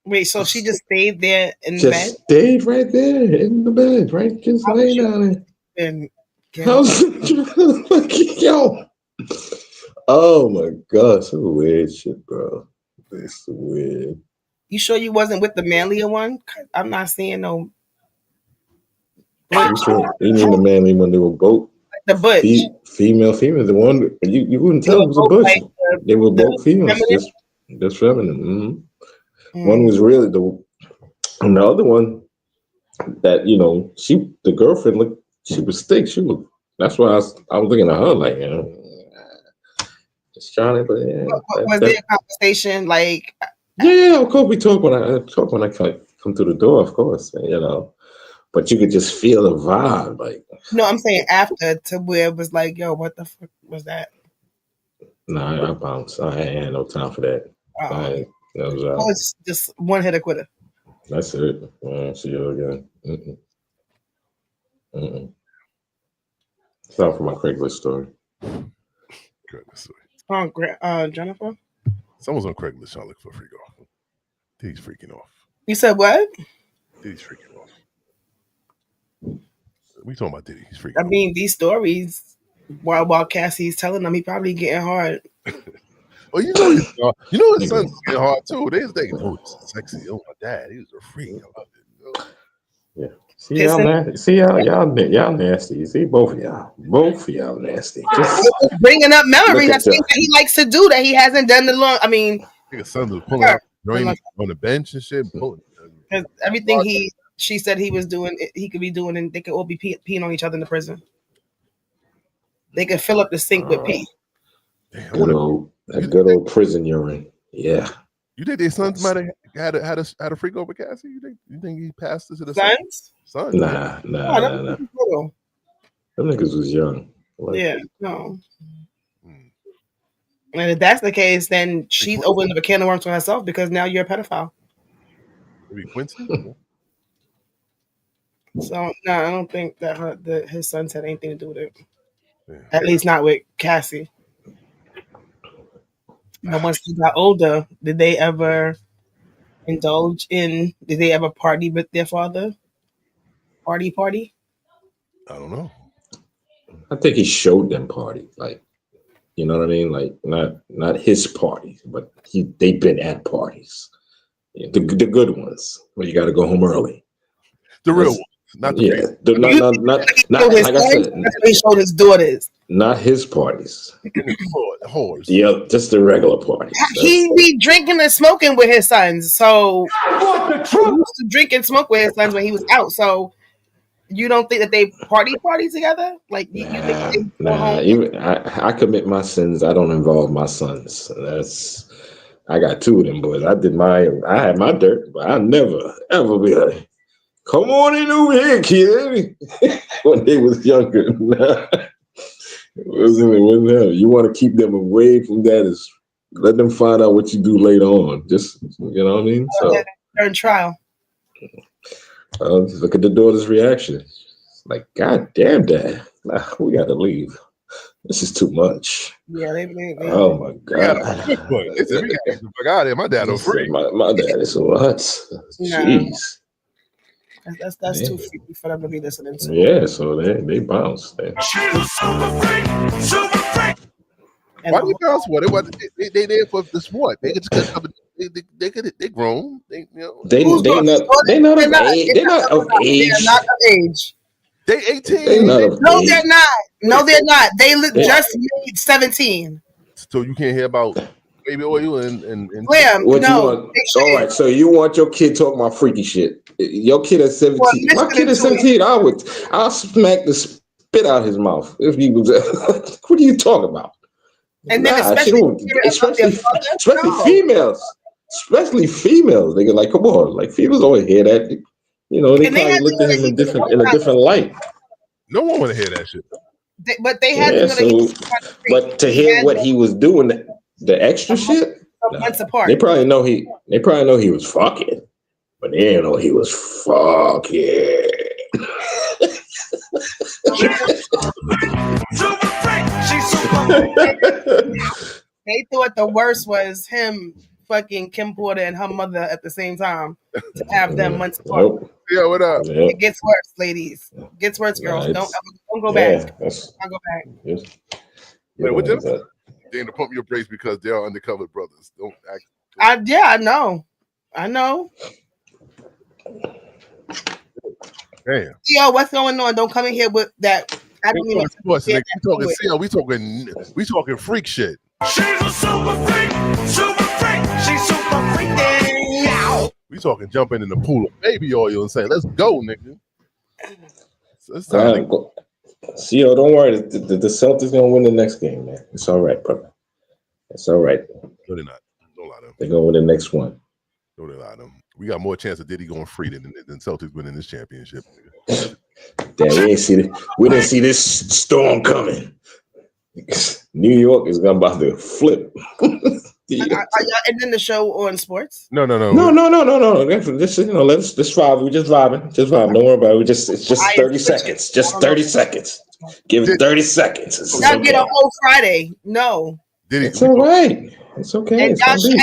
wait, so she just stayed there in the bed? Just stayed right there in the bed, right? Just laying down there. And I was like, yo. Oh my gosh, some weird shit, bro. It's weird. You sure you wasn't with the manlier one? I'm not seeing no. You mean the manly one? They were both the butch, female. The one you wouldn't tell it was a butch. They were both females, just feminine. Mm-hmm. One was really and the other one that the girlfriend looked. She was thick. She looked. That's why I was looking at her like, just trying to. But yeah, was there a conversation like? Yeah, of course we talk when I come through the door, of course, but you could just feel the vibe, like. No, I'm saying after to where it was like, yo, what the fuck was that? Nah, I bounced. I ain't had no time for that. That was just one hitter quitter. That's it. See you again. It's not for my Craigslist story. Goodness. Jennifer. Someone's on Craigslist trying to look for a freak off. Diddy's freaking off. You said what? Diddy's freaking off. We talking about Diddy. He's freaking I mean, these stories, while Cassie's telling them, he probably getting hard. Well, you know his son's getting hard too. They was thinking, oh, this is sexy. Oh, my dad, he was a freak. I love it. You know? Yeah. See y'all nasty. See both of y'all nasty. Just bringing up memories. That's things that he likes to do that he hasn't done in long. I mean, his son was pulling out on the bench and shit. Because everything she said he was doing, he could be doing, and they could all be peeing on each other in the prison. They could fill up the sink with pee. Good old prison urine. Yeah. You think their sons might have had a freak over Cassie? You think he passed this to the sons? Son? Nah. Them niggas was young. No. And if that's the case, then she's opening up a can of worms for herself because now you're a pedophile. Maybe Quincy? So no, I don't think that his sons had anything to do with it. Yeah. At least not with Cassie. And once they got older, did they ever party with their father? Party? I don't know. I think he showed them party, like, you know what I mean? Like not his party, but they've been at parties. Yeah, the good ones where you got to go home early. The real ones, not the not like I said. He showed his daughters. Not his parties. Whores. Yeah, just the regular parties. He be drinking and smoking with his sons. So he used to drink and smoke with his sons when he was out. So you don't think that they party together? Like you think they go home? Even I commit my sins. I don't involve my sons. I got two of them boys. I had my dirt, but I never ever be like, come on in over here, kid. When they was younger. It wasn't that. You want to keep them away from that. Is let them find out what you do later on. Just, you know what I mean? So during trial. Look at the daughter's reaction. Like, God damn, Dad. Nah, we got to leave. This is too much. Yeah, they oh my God. My dad don't free. My dad is what? Jeez. That's too freaky for them to be listening to. Yeah, so they bounce. Why do you bounce? What? They there for the sport. They grown. They're not of age. They're not of age. They 18. They're not. No, they're not. They just made 17. So you can't hear about baby oil and Clam, what you want? All right, so you want your kid talking about freaky shit? Your kid at 17. My kid at 17, I'll smack the spit out his mouth if he was. What are you talking about? And then especially females, they get like, come on, like females always hear that. You know, they probably looked at him in a different light. No one want to hear that shit. But they had but to hear what he was doing, the extra shit, they probably know he was fucking, but they didn't know he was fucking. They thought the worst was him fucking Kim Porter and her mother at the same time to have them months apart. Nope. Yeah, what up? It gets worse, ladies. It gets worse, girls. Don't go back. Don't go back. Wait, what you saying to pump your brakes because they are undercover brothers. Don't act. I know. Damn. Yo, what's going on? Don't come in here with that. I don't even. We talking freak shit. She's a super freak. She's super freaking out. We talking jumping in the pool of baby oil and saying, "Let's go, nigga." CEO, don't worry. The Celtics gonna win the next game, man. It's all right, brother. It's all right. No, they're not. Don't lie to them. They're gonna win the next one. No, they lie to them. We got more chance of Diddy going free than Celtics winning this championship. Damn, we didn't see this storm coming. New York is about to flip. Are y'all ending the show on sports? No. Just let's vibe. We're just vibing. Just vibe. Don't worry about it. It's just 30 seconds. Just 30 seconds. Give it 30 seconds. Y'all get a whole Friday. No. It's all right. It's okay. And It's gonna be.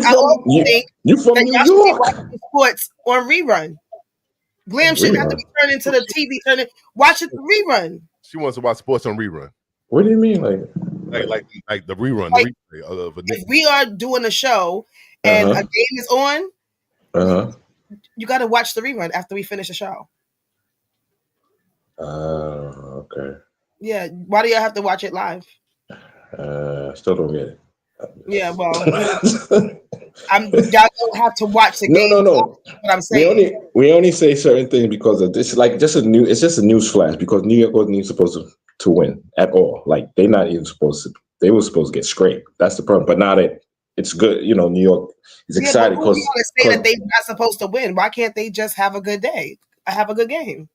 I also think You from that New y'all should be York? watching sports on rerun. Glam shouldn't have to be turned into the TV. Watch it rerun. She wants to watch sports on rerun. What do you mean, like the rerun, Like, the replay of a if we are doing a show and a game is on, you got to watch the rerun after we finish the show. Okay. Yeah. Why do y'all have to watch it live? Still don't get it. Yeah, well, y'all don't have to watch the game. No. What I'm saying. We only say certain things because of this. Like it's just a news flash because New York wasn't even supposed to win at all. Like they're not even supposed to. They were supposed to get scraped. That's the problem. But now that it's good, New York is excited because say that they're not supposed to win. Why can't they just have a good day? Have a good game.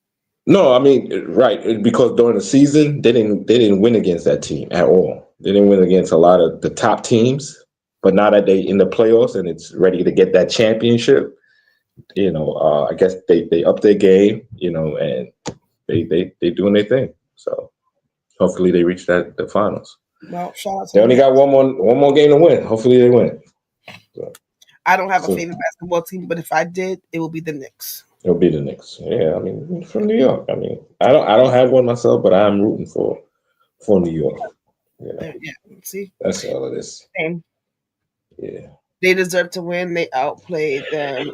No, I mean, right, because during the season they didn't win against that team at all. They didn't win against a lot of the top teams, but now that they in the playoffs and it's ready to get that championship, I guess they up their game, and they doing their thing. So hopefully they reach the finals. Well, shout out to they only got one more game to win. Hopefully they win. So, I don't have a favorite basketball team, but if I did, it will be the Knicks. It'll be the Knicks. Yeah, I mean, from New York. I mean, I don't have one myself, but I'm rooting for New York. Yeah, see, that's all it is. Same. Yeah, they deserve to win. They outplayed them.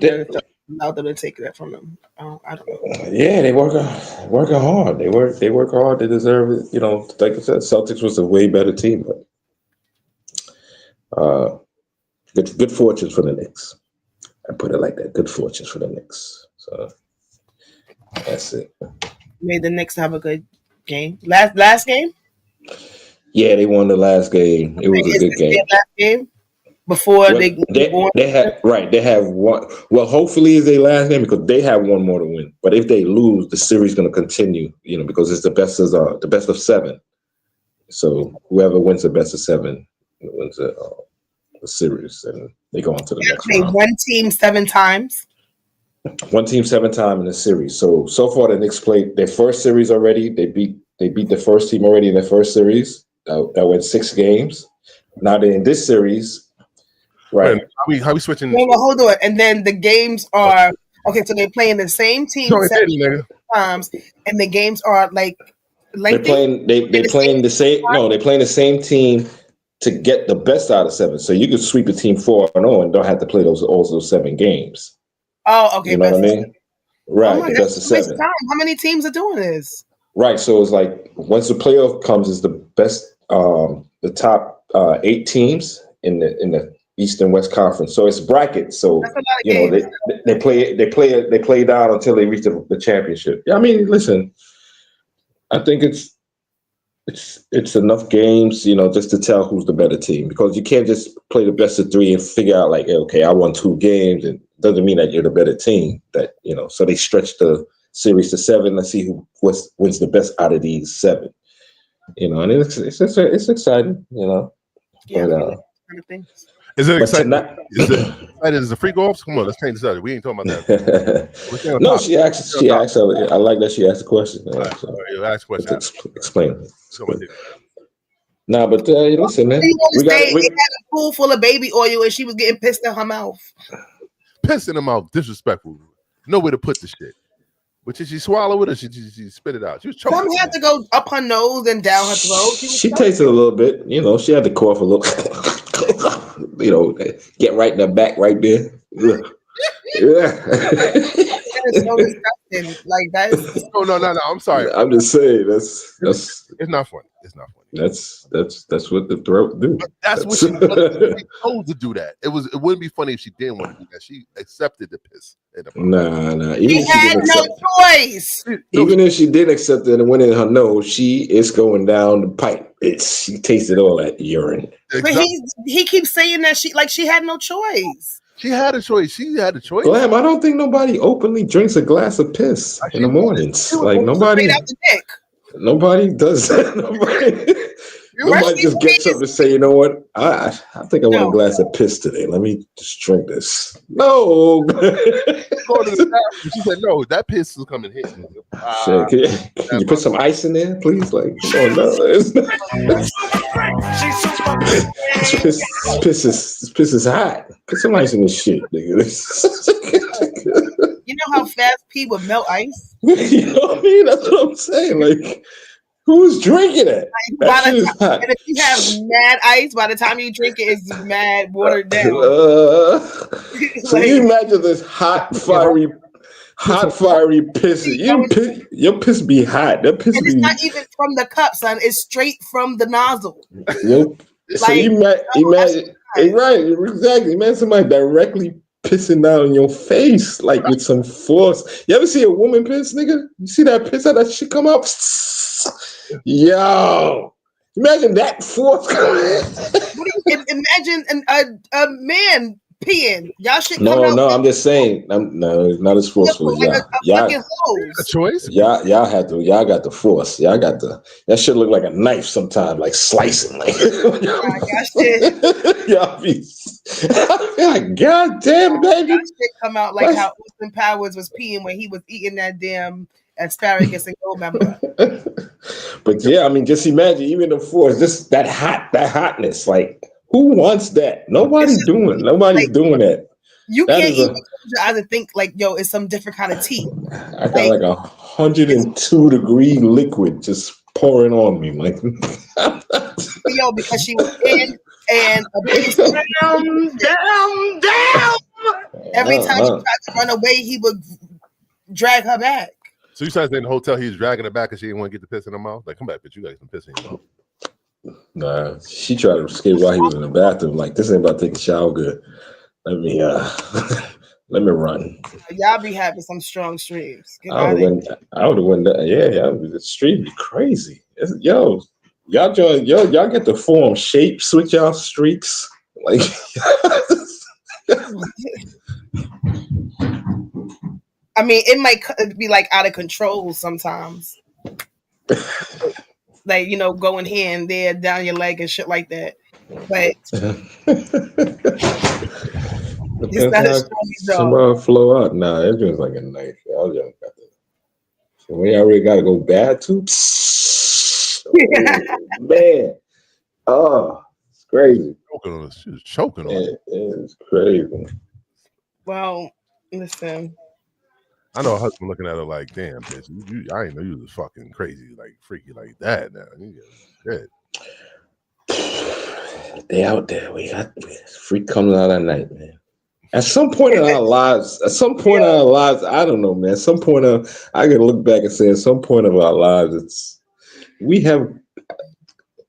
Now they're taking that from them. I don't know. Yeah, they working hard. They work hard. They deserve it. Like I said, Celtics was a way better team, but good fortunes for the Knicks. I put it like that. Good fortunes for the Knicks. So that's it. Made the Knicks have a good game. Last game. Yeah, they won the last game. It was a good game. Last game before they have one. Well, hopefully it's their last game because they have one more to win. But if they lose, the series is going to continue. Because it's the best of 7. So whoever wins the best of 7 wins the series, and they go on to the next round. One team 7 times. One team 7 times in the series. So far the Knicks played their first series already. They beat the first team already in their first series. That went 6 games. Now they're in this series. Right. How we switching? Well, hold on. And then the games are okay. So they're playing the same team 7 times, and the games are like lengthy. They're playing the same. No, they're playing the same team to get the best out of 7. So you could sweep a team 4-0 and don't have to play those 7 games. Oh, okay. You know what I mean? Right. Oh, the best of 7. How many teams are doing this? Right. So it's like once the playoff comes, is the best. The top 8 teams in the East and West Conference. So it's brackets. So they play down until they reach the championship. Yeah, I mean, listen, I think it's enough games, just to tell who's the better team, because you can't just play the best of 3 and figure out like, okay, I won 2 games, and it doesn't mean that you're the better team. That so they stretch the series to 7. Let's see who wins the best out of these 7. And it's exciting, Yeah. But, is it exciting? Is it free golf? Come on, let's change the subject. We ain't talking about that. No, she asked. I like that she asked the question. Ask question. Explain. Nah, but listen, man. We had a pool full of baby oil, and she was getting pissed in her mouth. Pissed in her mouth, disrespectful. Nowhere to put the shit. But did she swallow it or she spit it out? She was choking. Some had to go up her nose and down her throat. She tasted a little bit. She had to cough a little. Get right in the back right there. Yeah. That is so disgusting. Like that is. No. I'm sorry. I'm just saying that's. It's not funny. It's not funny. That's what the throat do. But that's what she told to do that. It wouldn't be funny if she didn't want to do that. She accepted the piss. Nah. She had no choice. Even if she did accept it and went in her nose, she is going down the pipe. She tasted all that urine. But he keeps saying that she had no choice. She had a choice. She had a choice. Glam, I don't think nobody openly drinks a glass of piss in the mornings. Like nobody. Nobody does that. Nobody just gets up and say, you know what? I think I want a glass of piss today. Let me just drink this. No. Go to the bathroom. She said, no, that piss will come and hit me. Shit, can you put some ice in there, please? Like, oh no, it's not. This piss is hot. Put some ice in this shit, nigga. You know how fast pee would melt ice? You know what I mean? That's what I'm saying. Like, who's drinking it? That shit is hot. And if you have mad ice, by the time you drink it, it's mad watered down. So you imagine this hot, fiery piss. Your piss be hot. That piss and it's not even from the cup, son. It's straight from the nozzle. Yep. So you imagine, right? Exactly. Imagine somebody directly pissing down in your face, like with some force. You ever see a woman piss, nigga? You see that piss, how that shit come out? Yo, imagine that force. Imagine a man peeing. Y'all should come out. No, I'm just saying. No, it's not as forceful as y'all. A choice? Y'all got the force. That shit look like a knife sometimes, like slicing. Like, y'all be like, God damn, baby. Y'all shit come out like how Austin Powers was peeing when he was eating that damn asparagus and gold member. But yeah, I mean, just imagine even the force, just that hotness, like. Who wants that? Nobody's doing that. You can't even close your eyes and think like, yo, it's some different kind of tea. I got like 102-degree liquid just pouring on me. Like, yo, because she was in and a big down. Every time she tried to run away, he would drag her back. So you started in the hotel, he was dragging her back because she didn't want to get the piss in her mouth? Like, come back, bitch, you got some piss in your mouth. Nah, she tried to escape while he was in the bathroom. Like, this ain't about to take a shower good. Let me run. Y'all be having some strong streams. I would have went. Yeah. The stream be crazy. Y'all get the form shape, switch y'all streaks. Like, I mean, it might be like out of control sometimes. Like, you know, going here and there down your leg and shit like that. But it's not as strong as somebody flow out. Nah, that just like a knife. Y'all just got that. So we already got to go bad too. Man, it's crazy. She was choking on it. It's crazy. Well, listen. I know her husband looking at her like, damn, bitch, I didn't know you was fucking crazy, like freaky like that now. Shit. They out there. We got freak comes out at night, man. At some point in our lives, I don't know, man. At some point, I can look back and say, at some point of our lives,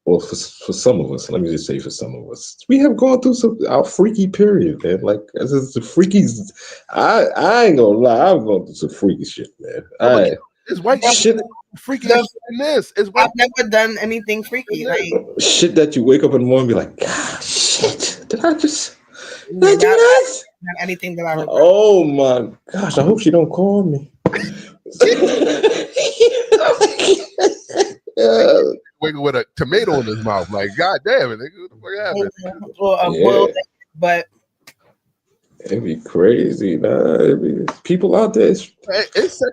for some of us, let me just say for some of us, we have gone through our freaky period, man. Like, the freakies, I ain't gonna lie, I've gone through some freaky shit, man. It's white shit freaky than this. I've never done anything freaky. Like shit that you wake up in the morning and be like, God, shit, did I do this? Not anything that I remember. Oh my gosh, I hope she don't call me. Waking with a tomato in his mouth, like, God damn it, nigga, what happened? But it'd be crazy, nah. It'd be people out there. It's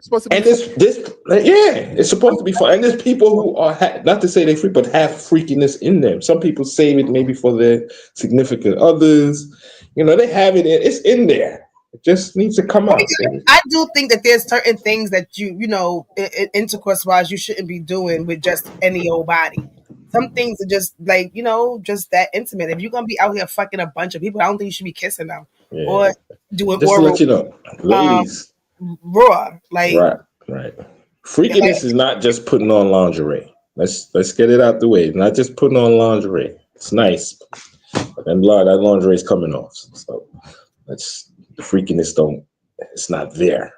supposed to be, and it's supposed to be fun. And there's people who are not to say they freak, but have freakiness in them. Some people save it maybe for their significant others. You know, they have it. It's in there. It just needs to come out. I do think that there's certain things that you know, intercourse wise, you shouldn't be doing with just any old body. Some things are just like, you know, just that intimate. If you're gonna be out here fucking a bunch of people, I don't think you should be kissing them or doing just oral. To let you know, ladies, raw, like right. Freakiness is not just putting on lingerie. Let's get it out the way. It's not just putting on lingerie. It's nice, but then a lot of that lingerie is coming off. So the freakiness it's not there.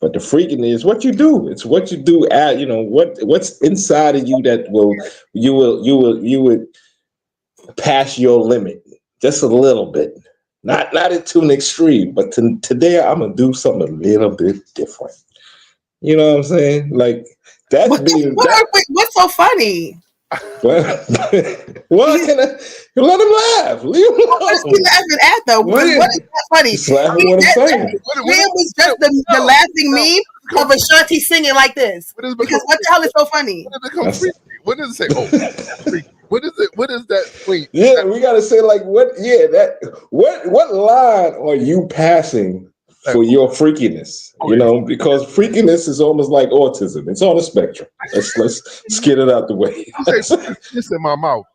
But the freakiness is what you do. It's what you do at, you know, what's inside of you that you would pass your limit just a little bit. Not into an extreme, but today I'm gonna do something a little bit different. You know what I'm saying? Like that's what's so funny? What can I let him laugh? Leave him alone. What is he laughing at though? What is that funny? Just laughing what I'm saying. It was just the laughing meme of Ashanti singing like this. Because what the hell is so funny? What does it say? Oh, freaky. What is it? What is that? Wait. Yeah, we gotta say like what? Yeah, what line are you passing for your freakiness? You know, because freakiness is almost like autism. It's on a spectrum. Let's get it out the way. This in my mouth.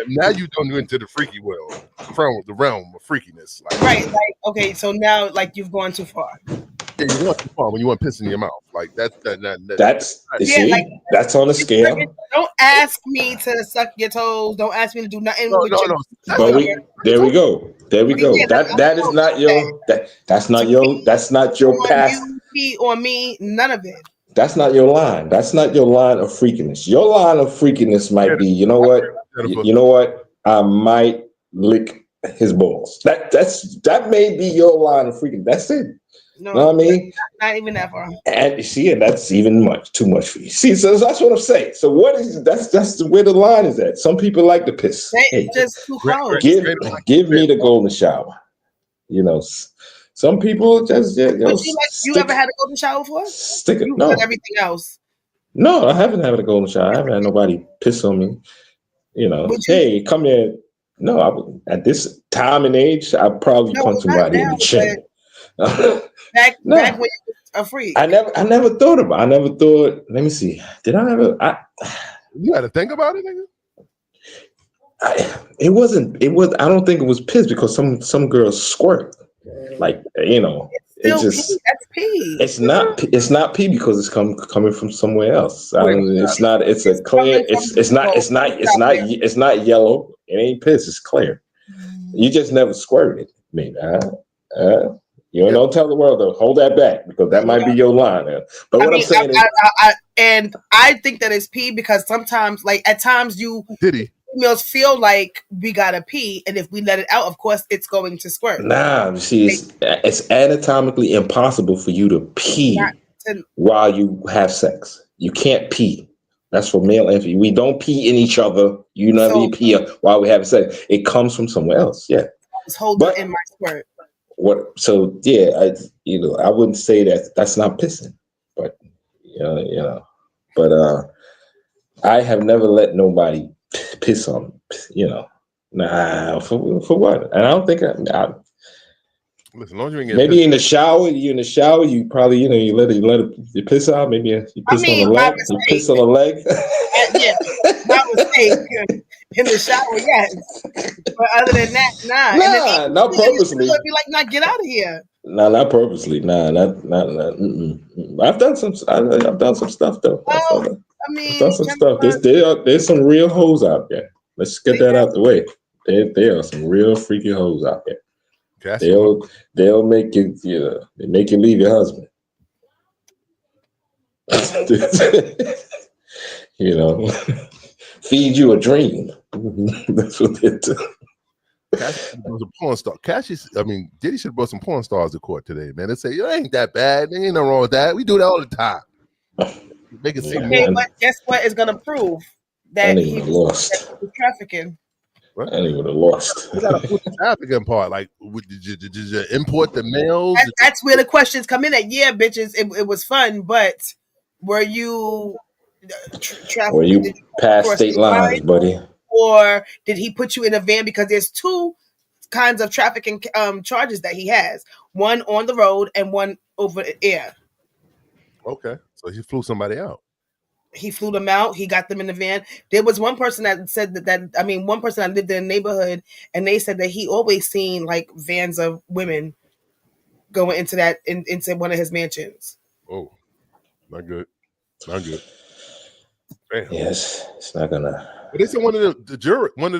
Now you don't go into the freaky world, the realm of freakiness. Right. Like okay, so now like you've gone too far. Yeah, you went too far when you want piss in your mouth. Like that's that's on a scale. Don't ask me to suck your toes. Don't ask me to do nothing. But there we go. There we go. That is not your that's not your past. You or me, none of it. That's not your line. That's not your line of freakiness. Your line of freakiness might be, you know what? I might lick his balls. That may be your line of freakiness. That's it. No, know what I mean? Not even that far. And you see, and that's even too much for you. See, so that's what I'm saying. So what is that's where the line is at. Some people like to piss. Hey, just too close. Give me the golden shower. You know, some people just you ever had a golden shower before? No. Everything else. No, I haven't had a golden shower. I haven't had nobody piss on me. You know, hey, come here. No, at this time and age, I'd probably punch somebody in the chin. Back when you was a freak. I never thought about it. I never thought, let me see. Did I ever you had to think about it, nigga? I don't think it was piss because some girls squirt. Like, you know, that's pee. It's not pee because it's coming from somewhere else. It's not yellow. It ain't piss, it's clear. You just never squirted. I mean, you don't tell the world though. Hold that back because that might be your line. But I'm saying and I think that it's pee because sometimes, like at times, Diddy females feel like we gotta pee, and if we let it out, of course, it's going to squirt. Nah, see, it's anatomically impossible for you to pee while you have sex. You can't pee. That's for male and female. We don't pee in each other. You never pee while we have sex. It comes from somewhere else. Yeah. I was holding in my squirt. So yeah, I wouldn't say that's not pissing, but I have never let nobody piss on me, Nah, for what? And I don't think listen, long as you ain't maybe in the shower, you probably, you let it piss out. Maybe you piss on the leg. You piss on the leg. Yeah, my mistake. In the shower, yes. But other than that, nah. Not purposely. It'd be like, nah, get out of here. No, not purposely. Nah, not. I've done some stuff though. I mean, I've done some stuff. There's some real hoes out there. Let's get that out the way. There are some real freaky hoes out there. Cassie. They'll make you, they make you leave your husband. Feed you a dream. That's what they do. Cassie was a porn star. Diddy should have brought some porn stars to court today, man. They say, it ain't that bad. There ain't nothing wrong with that. We do that all the time. Make it seem but guess what is going to prove that he was trafficking? What? I would have lost. You got to put the trafficking part. Like, did you import the males? That's where the questions come in. Yeah, bitches, it was fun, but were you trafficking? Were you past state lines, buddy? Or did he put you in a van? Because there's two kinds of trafficking charges that he has. One on the road and one over the air. Okay. So he flew somebody out. He flew them out. He got them in the van. There was one person that said one person that lived in the neighborhood, and they said that he always seen like vans of women going into one of his mansions. Oh, not good. Not good. Damn. Yes, it's not gonna. But they said one of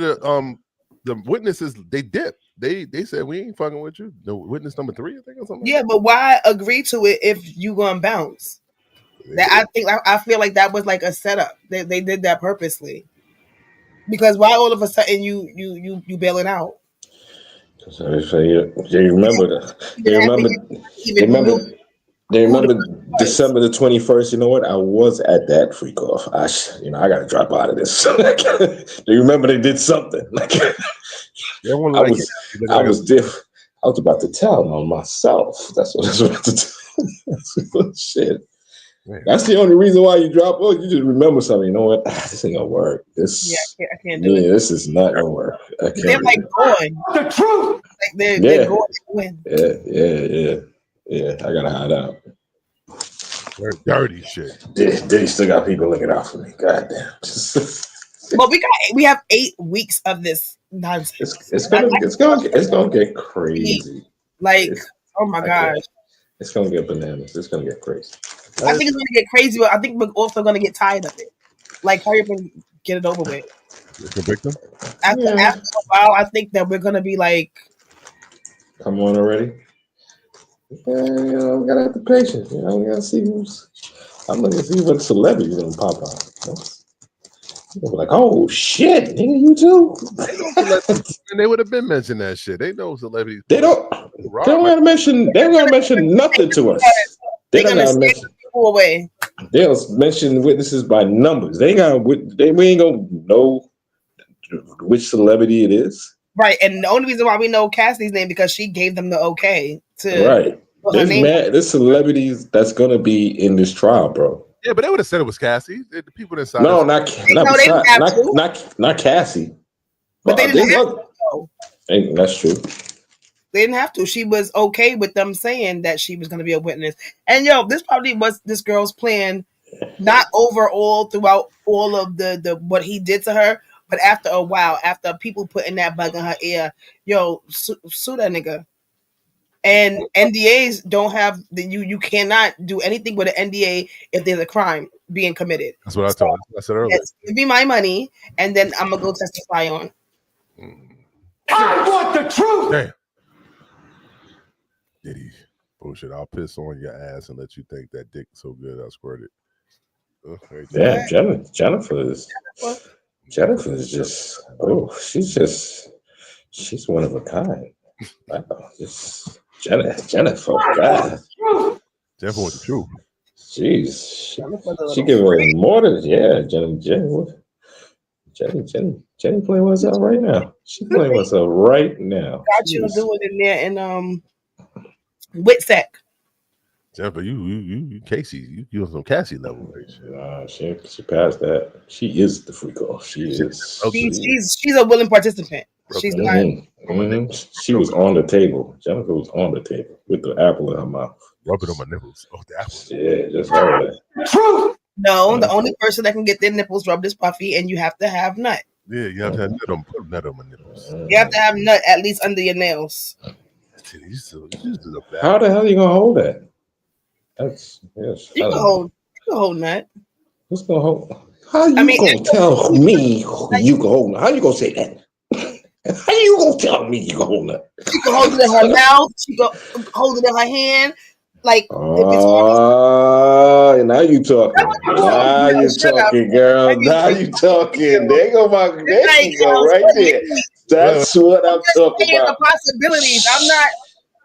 the witnesses, they dipped. They said we ain't fucking with you. The witness number 3, I think, or something. Yeah, but why agree to it if you gonna bounce? I feel like that was like a setup. They did that purposely. Because why all of a sudden you bailing out? So they remember December the 21st. You know what? I was at that freak off. I got to drop out of this. Do you remember they did something? I was different. I was about to tell on myself. That's what I was about to tell. Shit. Man. That's the only reason why you drop. Oh, you just remember something. You know what? This ain't gonna work. I can't do it. This is not gonna work. They're like going the truth. Like they're going to win. Yeah. I gotta hide out. Dirty shit. Diddy still got people looking out for me. Goddamn. Well, we have 8 weeks of this nonsense. It's gonna get crazy. Oh my gosh. It's gonna get bananas. It's gonna get crazy. I think it's gonna get crazy, but I think we're also gonna get tired of it. Like, hurry up and get it over with. Convict them? After a while, I think that we're gonna be like, come on already. We gotta have the patience. We gotta see I'm looking to see what celebrities gonna pop out. Like, oh shit, nigga, you too. And they would have been mentioning that shit. They know celebrities. They don't gotta mention nothing to us. They don't gotta mention people away. They'll mention witnesses by numbers. We ain't gonna know which celebrity it is. Right, and the only reason why we know Cassie's name because she gave them the okay to right. There's celebrities that's gonna be in this trial, bro. Yeah, but they would have said it was Cassie. The people inside. No, not Cassie. But they didn't have to. That's true. They didn't have to. She was okay with them saying that she was going to be a witness. And this probably was this girl's plan, not overall throughout all of the what he did to her, but after a while, after people putting that bug in her ear, sue that nigga. And NDAs don't have you cannot do anything with an NDA if there's a crime being committed. That's what I told. I said earlier. Yes, give me my money, and then I'm gonna go testify on. I want the truth. Damn. Diddy, bullshit. I'll piss on your ass and let you think that dick is so good I squirted. Yeah, Jennifer is just she's one of a kind. Jennifer, God. Jennifer was the truth. Jeez, she gave away more than Jenny playing with herself right now. She's playing with herself right now. Got you doing in there in Witsec. Jennifer, you Casey, you on some Cassie level. She passed that. She is the freak off. She is. She's a willing participant. She's not. She was on the table. Jennifer was on the table with the apple in her mouth. Rubbing on my nipples. Oh, the apple. Yeah, just her. Truth. No, the only person that can get their nipples rubbed is Puffy, and you have to have nut. Yeah, you have to have nut on my nipples. You have to have nut at least under your nails. How the hell are you gonna hold that? You can hold nut. What's gonna hold? How you gonna tell me you can hold nut? How you gonna say that? How you gonna tell me you can hold nut? She can hold it in her mouth. She can hold it in her hand. Like, now you talking. Now you talking, girl. Now you talking. There you go right there. That's what I'm talking about. The possibilities. I'm not.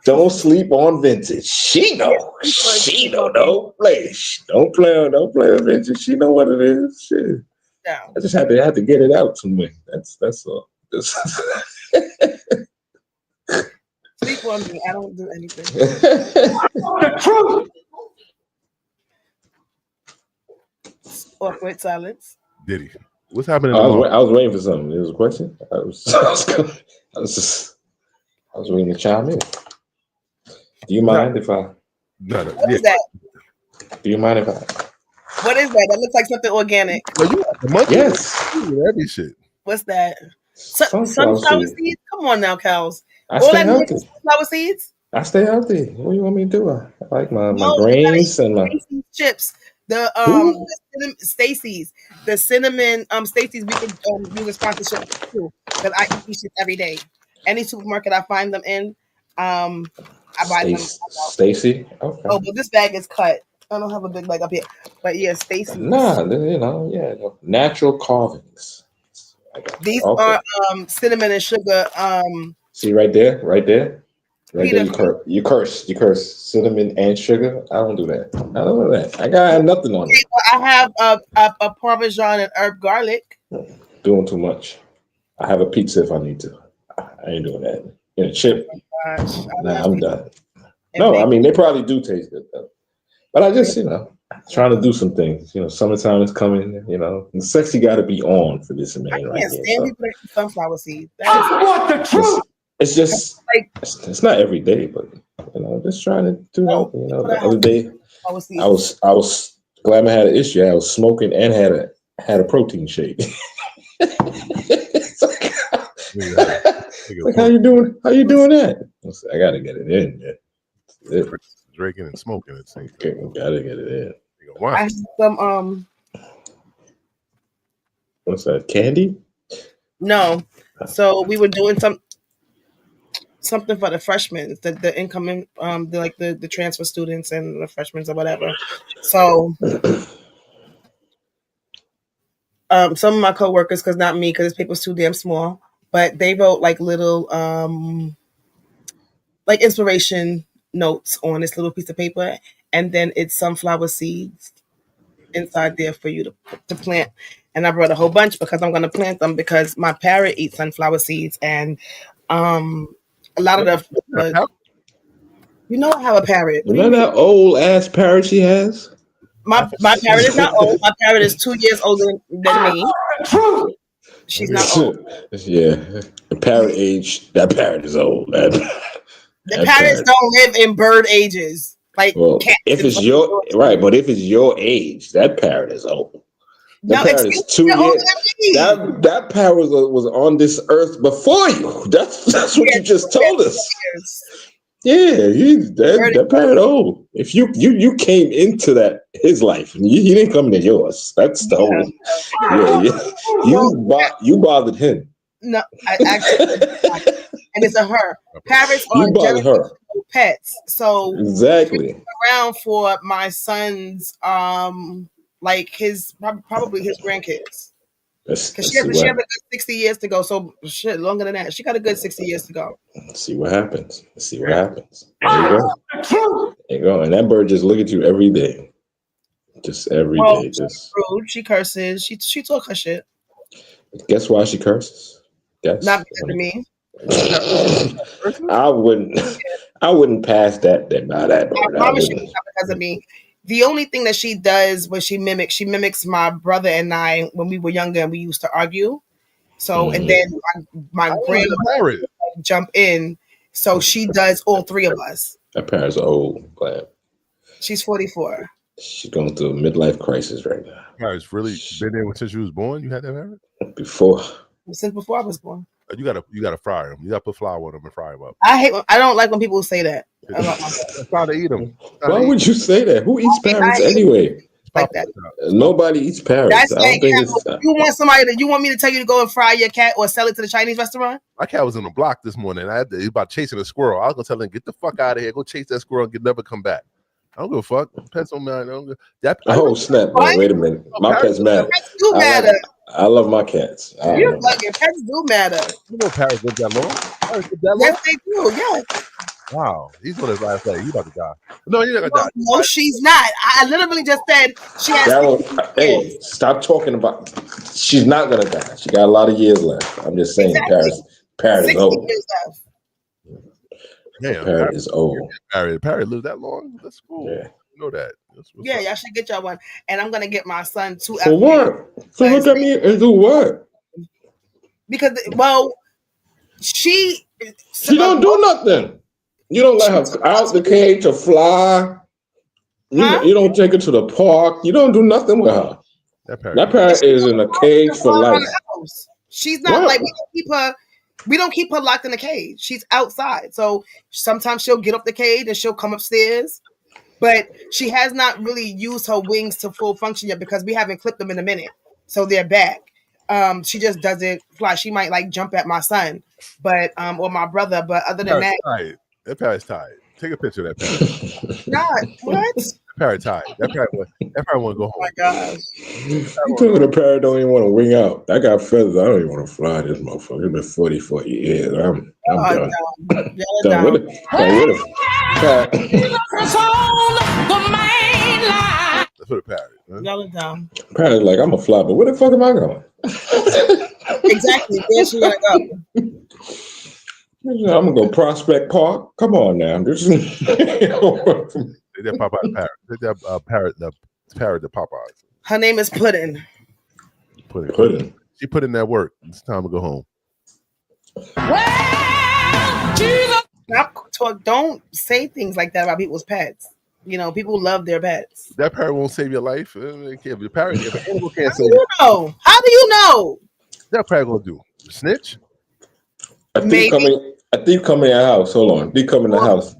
Don't sleep on vintage. She know. She know. Don't play with vintage. She know what it is. Shit. Yeah. I just had to get it out some way. That's all. Sleep on me. I don't do anything. The truth. Awkward silence. Diddy, what's happening? I was waiting for something. There was a question. I was waiting to chime in. Do you mind if I? No. What is that? Do you mind if I? What is that? That looks like something organic. Yes. Every shit. What's that? Sunflower seeds? Come on now, cows. I stay healthy. Sunflower seeds? I stay healthy. What do you want me to do? I like my grains and my chips. The Stacy's, the cinnamon Stacy's. We could use a sponsorship too because I eat these shit every day. Any supermarket I find them in, I buy them. Stacy. Okay. Oh, but this bag is cut. I don't have a big bag up here, but yeah, Stacy. Nah, natural carvings. These are cinnamon and sugar. See right there. Right there, you curse cinnamon and sugar. I don't do that. I got nothing on it. I have a Parmesan and herb garlic. Doing too much. I have a pizza if I need to. I ain't doing that. And a chip. Oh gosh, Nah, I'm done. No, I mean they probably do taste good though. But I just, trying to do some things. Summertime is coming. And sexy got to be on for this man right here. Stand people that eat sunflower seeds. I want the truth. It's just it's not every day, but just trying to do the other day I was glad I had an issue. I was smoking and had a protein shake. It's like, how you doing that? I gotta get it in, man. Drinking and smoking it seems. Gotta get it in. I have some what's that? Candy? No. So we were doing something for the freshmen, the incoming, the transfer students and the freshmen or whatever. So, some of my coworkers, because not me, because this paper's too damn small, but they wrote like little, like inspiration notes on this little piece of paper, and then it's sunflower seeds inside there for you to plant. And I brought a whole bunch because I'm going to plant them because my parrot eats sunflower seeds, and a lot of the I have a parrot. You know that old ass parrot she has? My parrot is not old. My parrot is 2 years older than me. She's not old. Yeah, the parrot age. That parrot is old. The parrots don't live in bird ages. Like cats. If it's your right, but if it's your age, that parrot is old. That parrot is 2 years. That parrot was on this earth before you. That's what you just told us. Yeah, that parrot old. If you came into his life, he didn't come into yours. That's the whole. Yeah. You bothered him. No, I actually, and it's a her. Parrots are generally pets, so exactly around for my son's like probably his grandkids. Because she has a good 60 years to go. So shit, longer than that. She got a good 60 years to go. Let's see what happens. There you go. There you go. And that bird just look at you every day. Just every day. Just rude. She curses. She talk her shit. Guess why she curses? Guess. Not because of me. I wouldn't pass that by that bird. I promise you, not because of me. The only thing that she does when she mimics my brother and I when we were younger and we used to argue. So and then my grandmother jump in. So she does all three of us. That parent's old, glad. She's 44. She's going through a midlife crisis right now. Parents really been there since you was born? You had that parent? Since before I was born. You gotta fry them. You gotta put flour on them and fry them up. I don't like when people say that. Try to eat them. Why would you say that? Who eats parrots anyway? Like that. Nobody eats parrots. That's like, you want me to tell you to go and fry your cat or sell it to the Chinese restaurant? My cat was on the block this morning. He was about chasing a squirrel. I was gonna tell him, get the fuck out of here. Go chase that squirrel and never come back. I don't give a fuck. Pets don't matter. Snap! Wait a minute. My pets matter. Pets do matter. I love my cats. You're bugging. Pets do matter. You know parrots live that long? Yes, they do. Yes. Wow. He's on his last day. He's about to die. No, he's not gonna die. No, she's not. I literally just said she has. Hey, stop talking about. She's not gonna die. She got a lot of years left. I'm just saying, parrot is old. Damn, parrot is old. Parrot lived that long? That's cool. Yeah. You know that. Yeah, y'all should get y'all one. And I'm gonna get my son 2 For what? So look at me and do what? Because she don't do nothing. You don't let her out the cage to fly. You don't take her to the park. You don't do nothing with her. That parrot is in a cage for life. She's not like we don't keep her locked in a cage. She's outside. So sometimes she'll get up the cage and she'll come upstairs. But she has not really used her wings to full function yet because we haven't clipped them in a minute. So they're back. She just doesn't fly. She might like jump at my son, but or my brother. But other than that, that parrot's tired. Take a picture of that parrot. Not what? parrot tired. That parrot want to go home. Oh my gosh. You told me the parrot don't even want to wing out. I got feathers. I don't even want to fly this motherfucker. It's been 40 years. I'm done. Done with it. That's for the parrot. Huh? Y'all are dumb. Parrot's like, I'm a fly, but where the fuck am I going? Exactly. Where's she gonna go? I'm gonna go Prospect Park. Come on now. Take that Popeye parrot. Take that parrot the Popeyes. Her name is Puddin'. Puddin'. She put in that work. It's time to go home. Don't say things like that about people's pets. You know, people love their pets. That parrot won't save your life. The parrot, if an animal can't How save do you know? How do you know? That parrot gonna do? Snitch? I think come in your house. Hold on. They come in the house.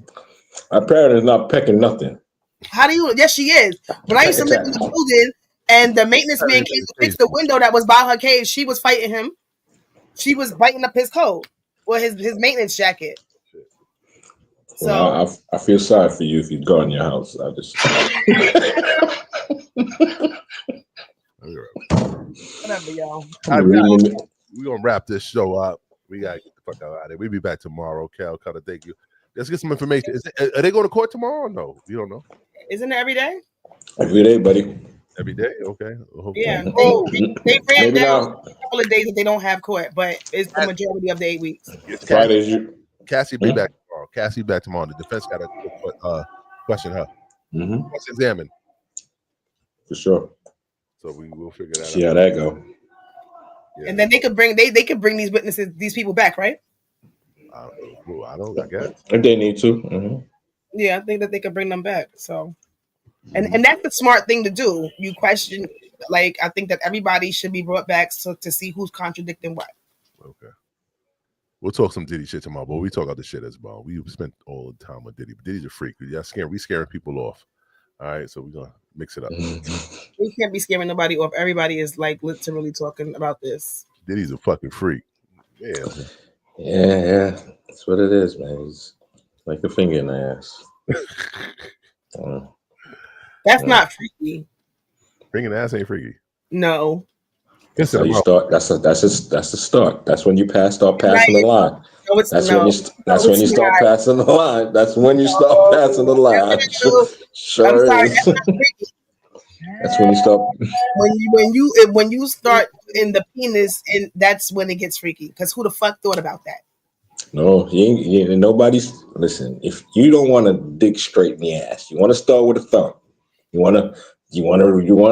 Our parrot is not pecking nothing. How do you? Yes, she is. When I used to live in the building and the maintenance man came to fix the window that was by her cage, she was fighting him. She was biting up his coat or his maintenance jacket. So Well, I feel sorry for you if you go in your house. I just whatever, y'all. We're gonna wrap this show up. We gotta get the fuck out of there. We'll be back tomorrow. Cal, kind of thank you. Let's get some information. Are they going to court tomorrow? Or no, you don't know. Isn't it every day? Every day, buddy. Every day, okay. Yeah, they ran down a couple of days that they don't have court, but it's the majority of the 8 weeks. Cassie be back tomorrow. Cassie back tomorrow. The defense got to question her. Let's examine for sure. So we will figure that out. See how that go. Yeah. And then they could bring these witnesses, these people back, right? I guess if they need to. Yeah, I think that they could bring them back. So, and that's the smart thing to do. You question, like, I think that everybody should be brought back to see who's contradicting what. Okay. We'll talk some Diddy shit tomorrow, but we talk about the shit as well. We spent all the time with Diddy. But Diddy's a freak. We scaring people off. All right, so we're gonna mix it up. We can't be scaring nobody off. Everybody is like literally talking about this. Diddy's a fucking freak. Yeah. Yeah. That's what it is, man. He's like a finger in the ass. That's not freaky. Finger in the ass ain't freaky. No. That's how you start. That's the start. That's when you start passing the line. No, that's when you start passing the line. That's when you start passing the line. Sure I'm sorry, is. that's not freaky. That's when you start. When you start in the penis, and that's when it gets freaky. Because who the fuck thought about that? No, nobody's. Listen, if you don't want to dig straight in the ass, you want to start with a thumb. You want to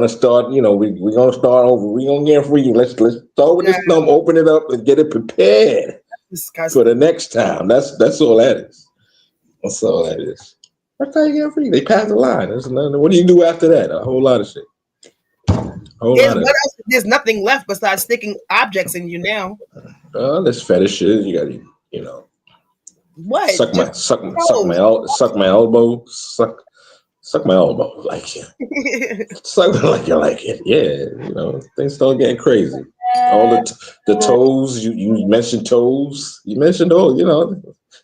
start. You know, we're gonna start over. We're gonna get freaky. Let's start with this thumb. Open it up and get it prepared for the next time. That's all that is. That's all that is. That's how you get freaky. They pass the line. What do you do after that? A whole lot of shit. There's nothing left besides sticking objects in you now. There's fetishes. You got to, what? Suck my elbow. Suck my elbow like you. Suck it like you like it. Yeah, things start getting crazy. All the toes. You mentioned toes. You mentioned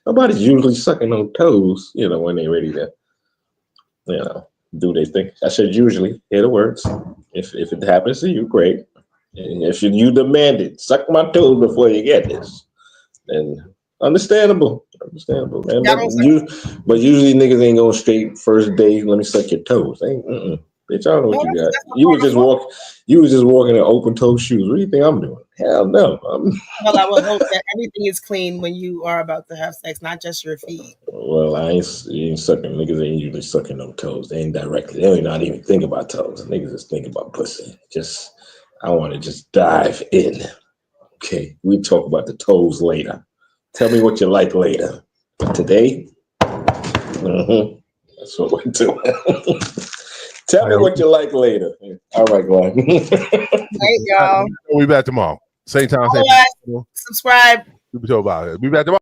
nobody's usually sucking on toes. When they're ready to, do they think? I said usually. Hear the words. If it happens to you, great. And if you demand it, suck my toes before you get this. Then understandable, man. But usually niggas ain't going straight first day. Let me suck your toes. Bitch, I don't know what you got. You was just walking in open toe shoes. What do you think I'm doing? Hell no. Well, I would hope that everything is clean when you are about to have sex, not just your feet. Well, you ain't sucking. Niggas ain't usually sucking no toes. They ain't directly. They ain't not even think about toes. Niggas just think about pussy. I want to just dive in. Okay, we talk about the toes later. Tell me what you like later. But today, that's what we're doing. Tell me what you like later. All right, Glenn. Hey, y'all. We'll be back tomorrow. Same time, same time. Subscribe. We'll be back tomorrow.